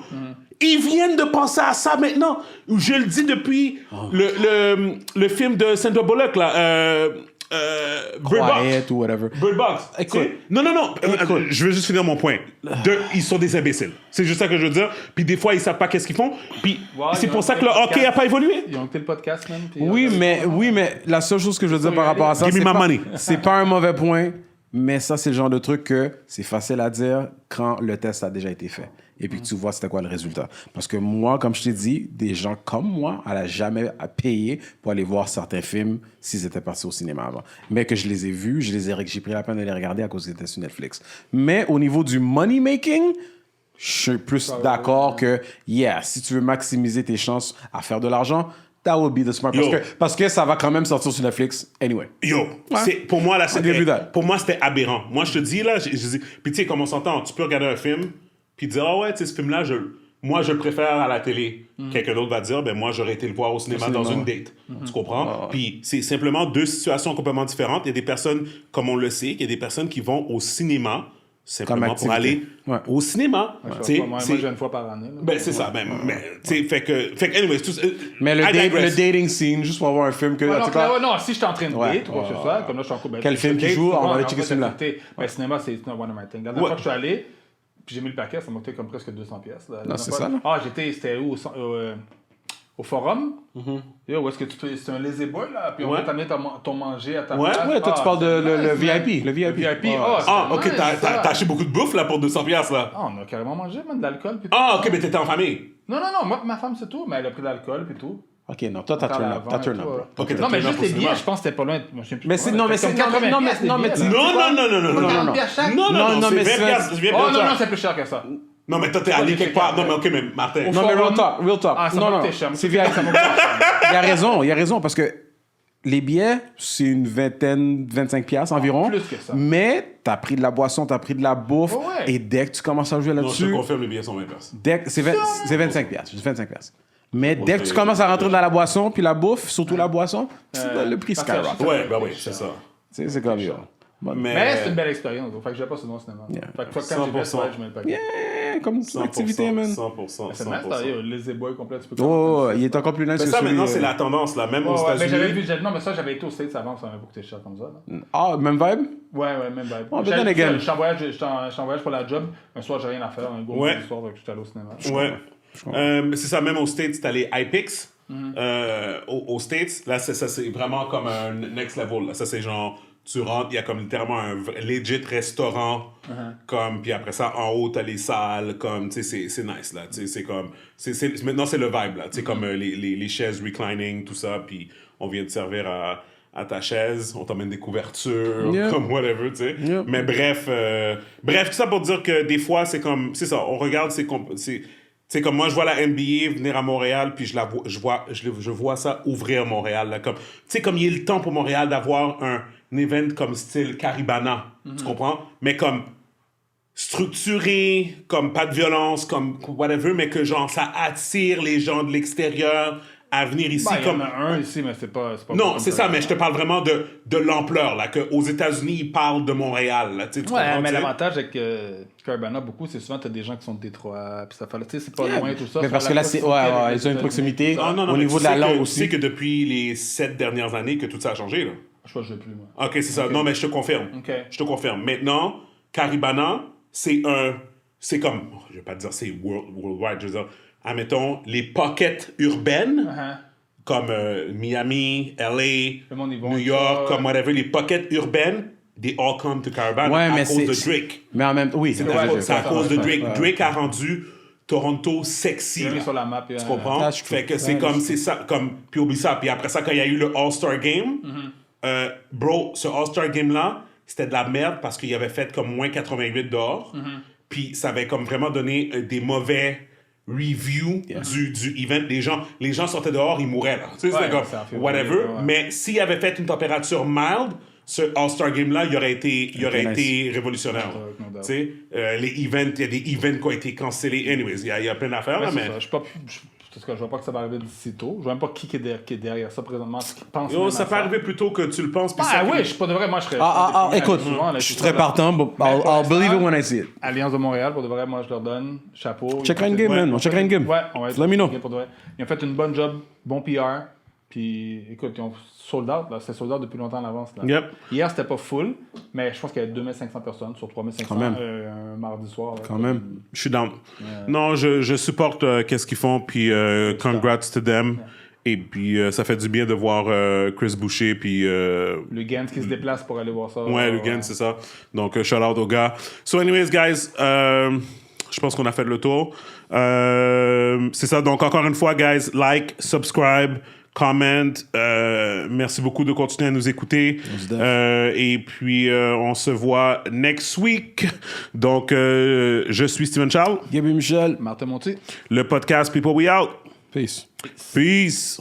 [SPEAKER 1] Ils viennent de penser à ça maintenant. Je le dis depuis le film de Sandra Bullock, là, Bird Box.
[SPEAKER 2] Quiet ou whatever.
[SPEAKER 1] Bird Box.
[SPEAKER 2] Écoute.
[SPEAKER 1] Tu sais, non.
[SPEAKER 2] Écoute.
[SPEAKER 1] Je veux juste finir mon point. Ils sont des imbéciles. C'est juste ça que je veux dire. Puis des fois, ils savent pas qu'est-ce qu'ils font. Puis
[SPEAKER 3] Ouais,
[SPEAKER 1] c'est
[SPEAKER 3] ils
[SPEAKER 1] pour
[SPEAKER 3] ont
[SPEAKER 1] ça que le
[SPEAKER 3] écouté le
[SPEAKER 1] hockey a
[SPEAKER 3] podcast.
[SPEAKER 1] pas évolué.
[SPEAKER 3] Ils ont écouté le podcast, même. puis
[SPEAKER 2] Oui, mais la seule chose que je veux dire par rapport à ça,
[SPEAKER 1] Give me
[SPEAKER 2] c'est
[SPEAKER 1] my
[SPEAKER 2] pas,
[SPEAKER 1] money.
[SPEAKER 2] c'est pas un mauvais point, mais ça, c'est le genre de truc que c'est facile à dire quand le test a déjà été fait. Et puis que tu vois c'était quoi le résultat. Parce que moi, comme je t'ai dit, des gens comme moi n'allaient jamais à payer pour aller voir certains films s'ils étaient partis au cinéma avant. Mais que je les ai vus, j'ai pris la peine de les regarder à cause qu'ils étaient sur Netflix. Mais au niveau du money making, je suis plus d'accord que, yeah, si tu veux maximiser tes chances à faire de l'argent, that would be the smart.
[SPEAKER 1] Yo.
[SPEAKER 2] Parce que ça va quand même sortir sur Netflix anyway.
[SPEAKER 1] Yo, pour moi, là,
[SPEAKER 2] J'ai vu that.
[SPEAKER 1] pour moi, c'était aberrant. Moi, je te dis, là, je dis, puis tu sais, comme on s'entend, tu peux regarder un film, puis dire, ah ouais, tu sais, ce film-là, moi, je le préfère à la télé. Quelqu'un d'autre va dire, ben moi, j'aurais été le voir au cinéma dans une date. Tu comprends? Puis c'est simplement deux situations complètement différentes. Il y a des personnes, comme on le sait, il y a des personnes qui vont au cinéma simplement pour aller
[SPEAKER 2] activité.
[SPEAKER 1] au cinéma.
[SPEAKER 3] Ouais,
[SPEAKER 1] Tu sais,
[SPEAKER 3] moi,
[SPEAKER 1] c'est-
[SPEAKER 3] j'ai une fois par année. là.
[SPEAKER 1] ben, c'est ça. Ben, mais, tu sais, fait que, anyways,
[SPEAKER 2] Mais le
[SPEAKER 1] I digress.
[SPEAKER 2] dating scene, juste pour avoir un film que...
[SPEAKER 3] Ouais,
[SPEAKER 2] en tout
[SPEAKER 3] donc,
[SPEAKER 2] cas,
[SPEAKER 3] là, non, si je suis en train de
[SPEAKER 2] Ouais.
[SPEAKER 3] date ou quoi que ce soit, comme là, je suis en couple.
[SPEAKER 2] Quel film qui joue, on va aller checker ce film-là.
[SPEAKER 3] Le cinéma, c'est not one of my things. La
[SPEAKER 1] Ouais.
[SPEAKER 3] dernière fois que je suis allé, Puis j'ai mis le paquet, ça m'a coûté comme presque 200$. Là,
[SPEAKER 2] Non, c'est ça, là.
[SPEAKER 3] Ah, c'était où? Au forum. Yo, où est-ce que tu peux. C'est un lazy boy, là. Puis on va t'amener ton manger à ta
[SPEAKER 1] Ouais.
[SPEAKER 3] place.
[SPEAKER 2] Ouais, toi, tu parles de le VIP. Le VIP.
[SPEAKER 3] VIP.
[SPEAKER 1] Ah, ok, t'as acheté beaucoup de bouffe là pour 200$ là.
[SPEAKER 3] Ah, on a carrément mangé, man, de l'alcool. Puis tout.
[SPEAKER 1] Ah, ok, mais t'étais en famille.
[SPEAKER 3] Non, moi, ma femme, c'est tout, mais elle a pris de l'alcool, puis tout.
[SPEAKER 2] Ok, non, toi, t'as turn up. T'as turn up.
[SPEAKER 1] Ok,
[SPEAKER 3] Non,
[SPEAKER 1] t'as
[SPEAKER 3] mais
[SPEAKER 1] turn up
[SPEAKER 3] juste les
[SPEAKER 1] au
[SPEAKER 3] billets,
[SPEAKER 1] cinéma.
[SPEAKER 3] je pense que c'était pas loin. Moi, je sais plus.
[SPEAKER 2] Mais c'est non, mais c'est non, mais
[SPEAKER 3] Non,
[SPEAKER 2] non, mais
[SPEAKER 1] Non, non,
[SPEAKER 2] Non, mais
[SPEAKER 1] c'est 20$.
[SPEAKER 2] c'est-
[SPEAKER 1] C'est bien
[SPEAKER 3] Oh non,
[SPEAKER 1] cher.
[SPEAKER 3] non, c'est plus cher que ça.
[SPEAKER 1] Non, mais toi, t'es allé quelque part. Non, mais ok, mais Martin.
[SPEAKER 2] Non, mais real talk.
[SPEAKER 3] Ah, ça
[SPEAKER 2] Non,
[SPEAKER 3] m'a
[SPEAKER 2] non,
[SPEAKER 3] coûté cher.
[SPEAKER 2] c'est VIP.
[SPEAKER 3] Ça m'a coûté cher.
[SPEAKER 2] Il a raison, parce que les billets, c'est une vingtaine, 25$ environ.
[SPEAKER 3] plus que ça.
[SPEAKER 2] Mais t'as pris de la boisson, t'as pris de la bouffe,
[SPEAKER 3] Oh, ouais.
[SPEAKER 2] et dès que tu commences à jouer
[SPEAKER 1] Non, je te
[SPEAKER 2] là-dessus,
[SPEAKER 1] confirme, les billets sont 20$.
[SPEAKER 2] c'est 25$. C'est 25$. Mais dès que tu commences à rentrer dans la boisson, puis la bouffe, surtout la boisson, le prix
[SPEAKER 3] parce que-
[SPEAKER 2] skyrocket.
[SPEAKER 1] Ouais, bah oui, c'est ça.
[SPEAKER 2] Tu sais, c'est comme yo.
[SPEAKER 3] Mais c'est une belle expérience. Fait que je vais pas souvent au cinéma.
[SPEAKER 2] Yeah.
[SPEAKER 3] Fait que quand j'y vais,
[SPEAKER 1] 100%.
[SPEAKER 3] ouais, je mets le paquet.
[SPEAKER 2] Comme activité, man.
[SPEAKER 1] 100%.
[SPEAKER 3] C'est nice, là, yo, lazy boy complet, tu peux
[SPEAKER 2] Oh, il est encore plus nice
[SPEAKER 1] Mais
[SPEAKER 2] que
[SPEAKER 1] ça,
[SPEAKER 2] celui...
[SPEAKER 1] maintenant, c'est la tendance, là. Même aux
[SPEAKER 3] Ouais, mais j'avais
[SPEAKER 1] États-Unis.
[SPEAKER 3] vu, non, mais ça, j'avais été au States avant, ça m'avait coûté cher comme ça. Là.
[SPEAKER 2] Ah, même vibe?
[SPEAKER 3] Ouais, même vibe.
[SPEAKER 2] Oh, but then again.
[SPEAKER 3] Je suis en voyage pour la job. Un soir, j'ai rien à faire. Un gros
[SPEAKER 1] Ouais.
[SPEAKER 3] soir, donc je suis allé au cinéma.
[SPEAKER 1] Ouais. C'est ça, même aux States, t'as les iPix. Aux States, là, ça, c'est vraiment comme un next level. Là. Ça, c'est genre, tu rentres, il y a comme littéralement un legit restaurant. Comme, puis après ça, en haut, t'as les salles. Comme, tu sais, c'est nice, là. Tu sais, c'est comme, maintenant, c'est le vibe, là. Tu sais, comme les chaises reclining, tout ça. Puis on vient te servir à ta chaise, on t'emmène des couvertures,
[SPEAKER 2] Yeah.
[SPEAKER 1] comme whatever, tu sais.
[SPEAKER 2] Yeah.
[SPEAKER 1] Mais bref, tout ça pour dire que des fois, c'est comme, c'est ça, on regarde, c'est comme moi, je vois la NBA venir à Montréal, puis je vois ça ouvrir Montréal. Là, comme, tu sais, comme il y a le temps pour Montréal d'avoir un event comme style Caribana, tu comprends? Mais comme structuré, comme pas de violence, comme whatever, mais que genre ça attire les gens de l'extérieur à venir ici.
[SPEAKER 3] Bah, il y en
[SPEAKER 1] comme
[SPEAKER 3] a un ici, mais c'est pas
[SPEAKER 1] non, c'est ça, mais je te parle vraiment de l'ampleur, là, qu'aux États-Unis, ils parlent de Montréal, là, tu sais, tu
[SPEAKER 3] Ouais,
[SPEAKER 1] comprends,
[SPEAKER 3] mais
[SPEAKER 1] tu sais?
[SPEAKER 3] l'avantage avec Caribana, beaucoup, c'est souvent, t'as des gens qui sont de Détroit, puis ça fait, tu sais, c'est pas
[SPEAKER 2] Yeah.
[SPEAKER 3] loin, tout ça.
[SPEAKER 2] Mais
[SPEAKER 3] sur
[SPEAKER 2] parce
[SPEAKER 3] la
[SPEAKER 2] que là, c'est...
[SPEAKER 3] proximité
[SPEAKER 2] Ouais,
[SPEAKER 3] avec
[SPEAKER 2] ils ont une
[SPEAKER 3] les
[SPEAKER 2] proximité
[SPEAKER 1] Non, non, non,
[SPEAKER 2] au
[SPEAKER 1] mais
[SPEAKER 2] niveau
[SPEAKER 1] tu
[SPEAKER 2] de la
[SPEAKER 1] sais
[SPEAKER 2] langue
[SPEAKER 1] Tu
[SPEAKER 2] aussi.
[SPEAKER 1] sais que depuis les 7 dernières années, que tout ça a changé, là.
[SPEAKER 3] Je sais pas, je vais plus, moi.
[SPEAKER 1] OK, c'est ça. Non, mais je te confirme.
[SPEAKER 3] OK.
[SPEAKER 1] Je te confirme. Maintenant, Caribana, c'est comme, je vais pas dire c'est worldwide, je veux dire, admettons, les pockets urbaines, comme Miami, LA,
[SPEAKER 3] Le monde, ils vont
[SPEAKER 1] New
[SPEAKER 3] avec
[SPEAKER 1] York,
[SPEAKER 3] ça.
[SPEAKER 1] comme whatever, les pockets urbaines, they all come to Caribana
[SPEAKER 2] Ouais,
[SPEAKER 1] à
[SPEAKER 2] mais
[SPEAKER 1] cause de Drake.
[SPEAKER 2] Mais en même temps, oui.
[SPEAKER 1] C'est
[SPEAKER 3] Ouais,
[SPEAKER 1] à cause de Drake.
[SPEAKER 2] Ouais.
[SPEAKER 1] Drake a rendu Toronto sexy.
[SPEAKER 3] Il a mis
[SPEAKER 1] là.
[SPEAKER 3] sur la map.
[SPEAKER 1] Tu comprends?
[SPEAKER 2] That's true.
[SPEAKER 1] Fait que c'est
[SPEAKER 2] That's
[SPEAKER 1] comme, c'est ça, comme, puis oublie ça. Puis après ça, quand il y a eu le All-Star Game, bro, ce All-Star Game-là, c'était de la merde parce qu'il avait fait comme moins 88 dehors. Puis ça avait comme vraiment donné des mauvais reviews du event. Les gens sortaient dehors, ils mouraient, là. Tu sais,
[SPEAKER 3] Ouais,
[SPEAKER 1] c'était comme,
[SPEAKER 3] ça a fait
[SPEAKER 1] whatever.
[SPEAKER 3] ouais.
[SPEAKER 1] Mais s'il avait fait une température mild, ce All-Star Game-là, il aurait été
[SPEAKER 2] nice.
[SPEAKER 1] révolutionnaire.
[SPEAKER 3] No doubt.
[SPEAKER 1] Tu sais, les events, il y a des events qui ont été cancellés. Anyways, il y a plein d'affaires, là,
[SPEAKER 3] Ouais,
[SPEAKER 1] mais...
[SPEAKER 3] c'est ça. Je suis pas... En tout cas, je vois pas que ça va arriver d'ici tôt. Je vois même pas qui est derrière ça présentement. Qui pense
[SPEAKER 1] Yo,
[SPEAKER 3] même
[SPEAKER 1] ça
[SPEAKER 3] à
[SPEAKER 1] peut arriver plus tôt que tu le penses. puis
[SPEAKER 3] Ah
[SPEAKER 1] ça-
[SPEAKER 3] oui, je suis pas de vrai. Moi, je serais.
[SPEAKER 2] Écoute,
[SPEAKER 3] souvent, là,
[SPEAKER 2] je suis
[SPEAKER 3] tout
[SPEAKER 2] très
[SPEAKER 3] ça,
[SPEAKER 2] partant, but
[SPEAKER 3] Mais pour
[SPEAKER 2] I'll believe it
[SPEAKER 3] l'instant,
[SPEAKER 2] when I see it.
[SPEAKER 3] Alliance de Montréal, pour de vrai, moi, je leur donne chapeau.
[SPEAKER 2] Checkera une game, man. On checkera une game.
[SPEAKER 3] Ouais, on va être
[SPEAKER 2] Let me know.
[SPEAKER 3] pour de vrai. Ils ont fait une bonne job, bon PR. Puis, écoute, ils ont sold out. Là. C'est sold out depuis longtemps en avance. Là.
[SPEAKER 1] Yep.
[SPEAKER 3] Hier, c'était pas full, mais je pense qu'il y avait 2500 personnes sur 3500
[SPEAKER 2] Quand même.
[SPEAKER 3] un mardi soir. Là.
[SPEAKER 2] Quand même.
[SPEAKER 1] Je suis down. Non, je supporte qu'est-ce qu'ils font, puis congrats to them. Et puis, ça fait du bien de voir Chris Boucher, puis...
[SPEAKER 3] Le Gant qui se déplace pour aller voir ça.
[SPEAKER 1] ouais, Lugan, c'est ça. Donc, shout out aux gars. So, anyways, guys, je pense qu'on a fait le tour. C'est ça. Donc, encore une fois, guys, like, subscribe, comment. Merci beaucoup de continuer à nous écouter. Et puis, on se voit next week. Donc, je suis Steven Charles.
[SPEAKER 2] Gaby Michel.
[SPEAKER 3] Martin Monti.
[SPEAKER 1] Le podcast People We Out.
[SPEAKER 2] Peace.
[SPEAKER 1] Peace.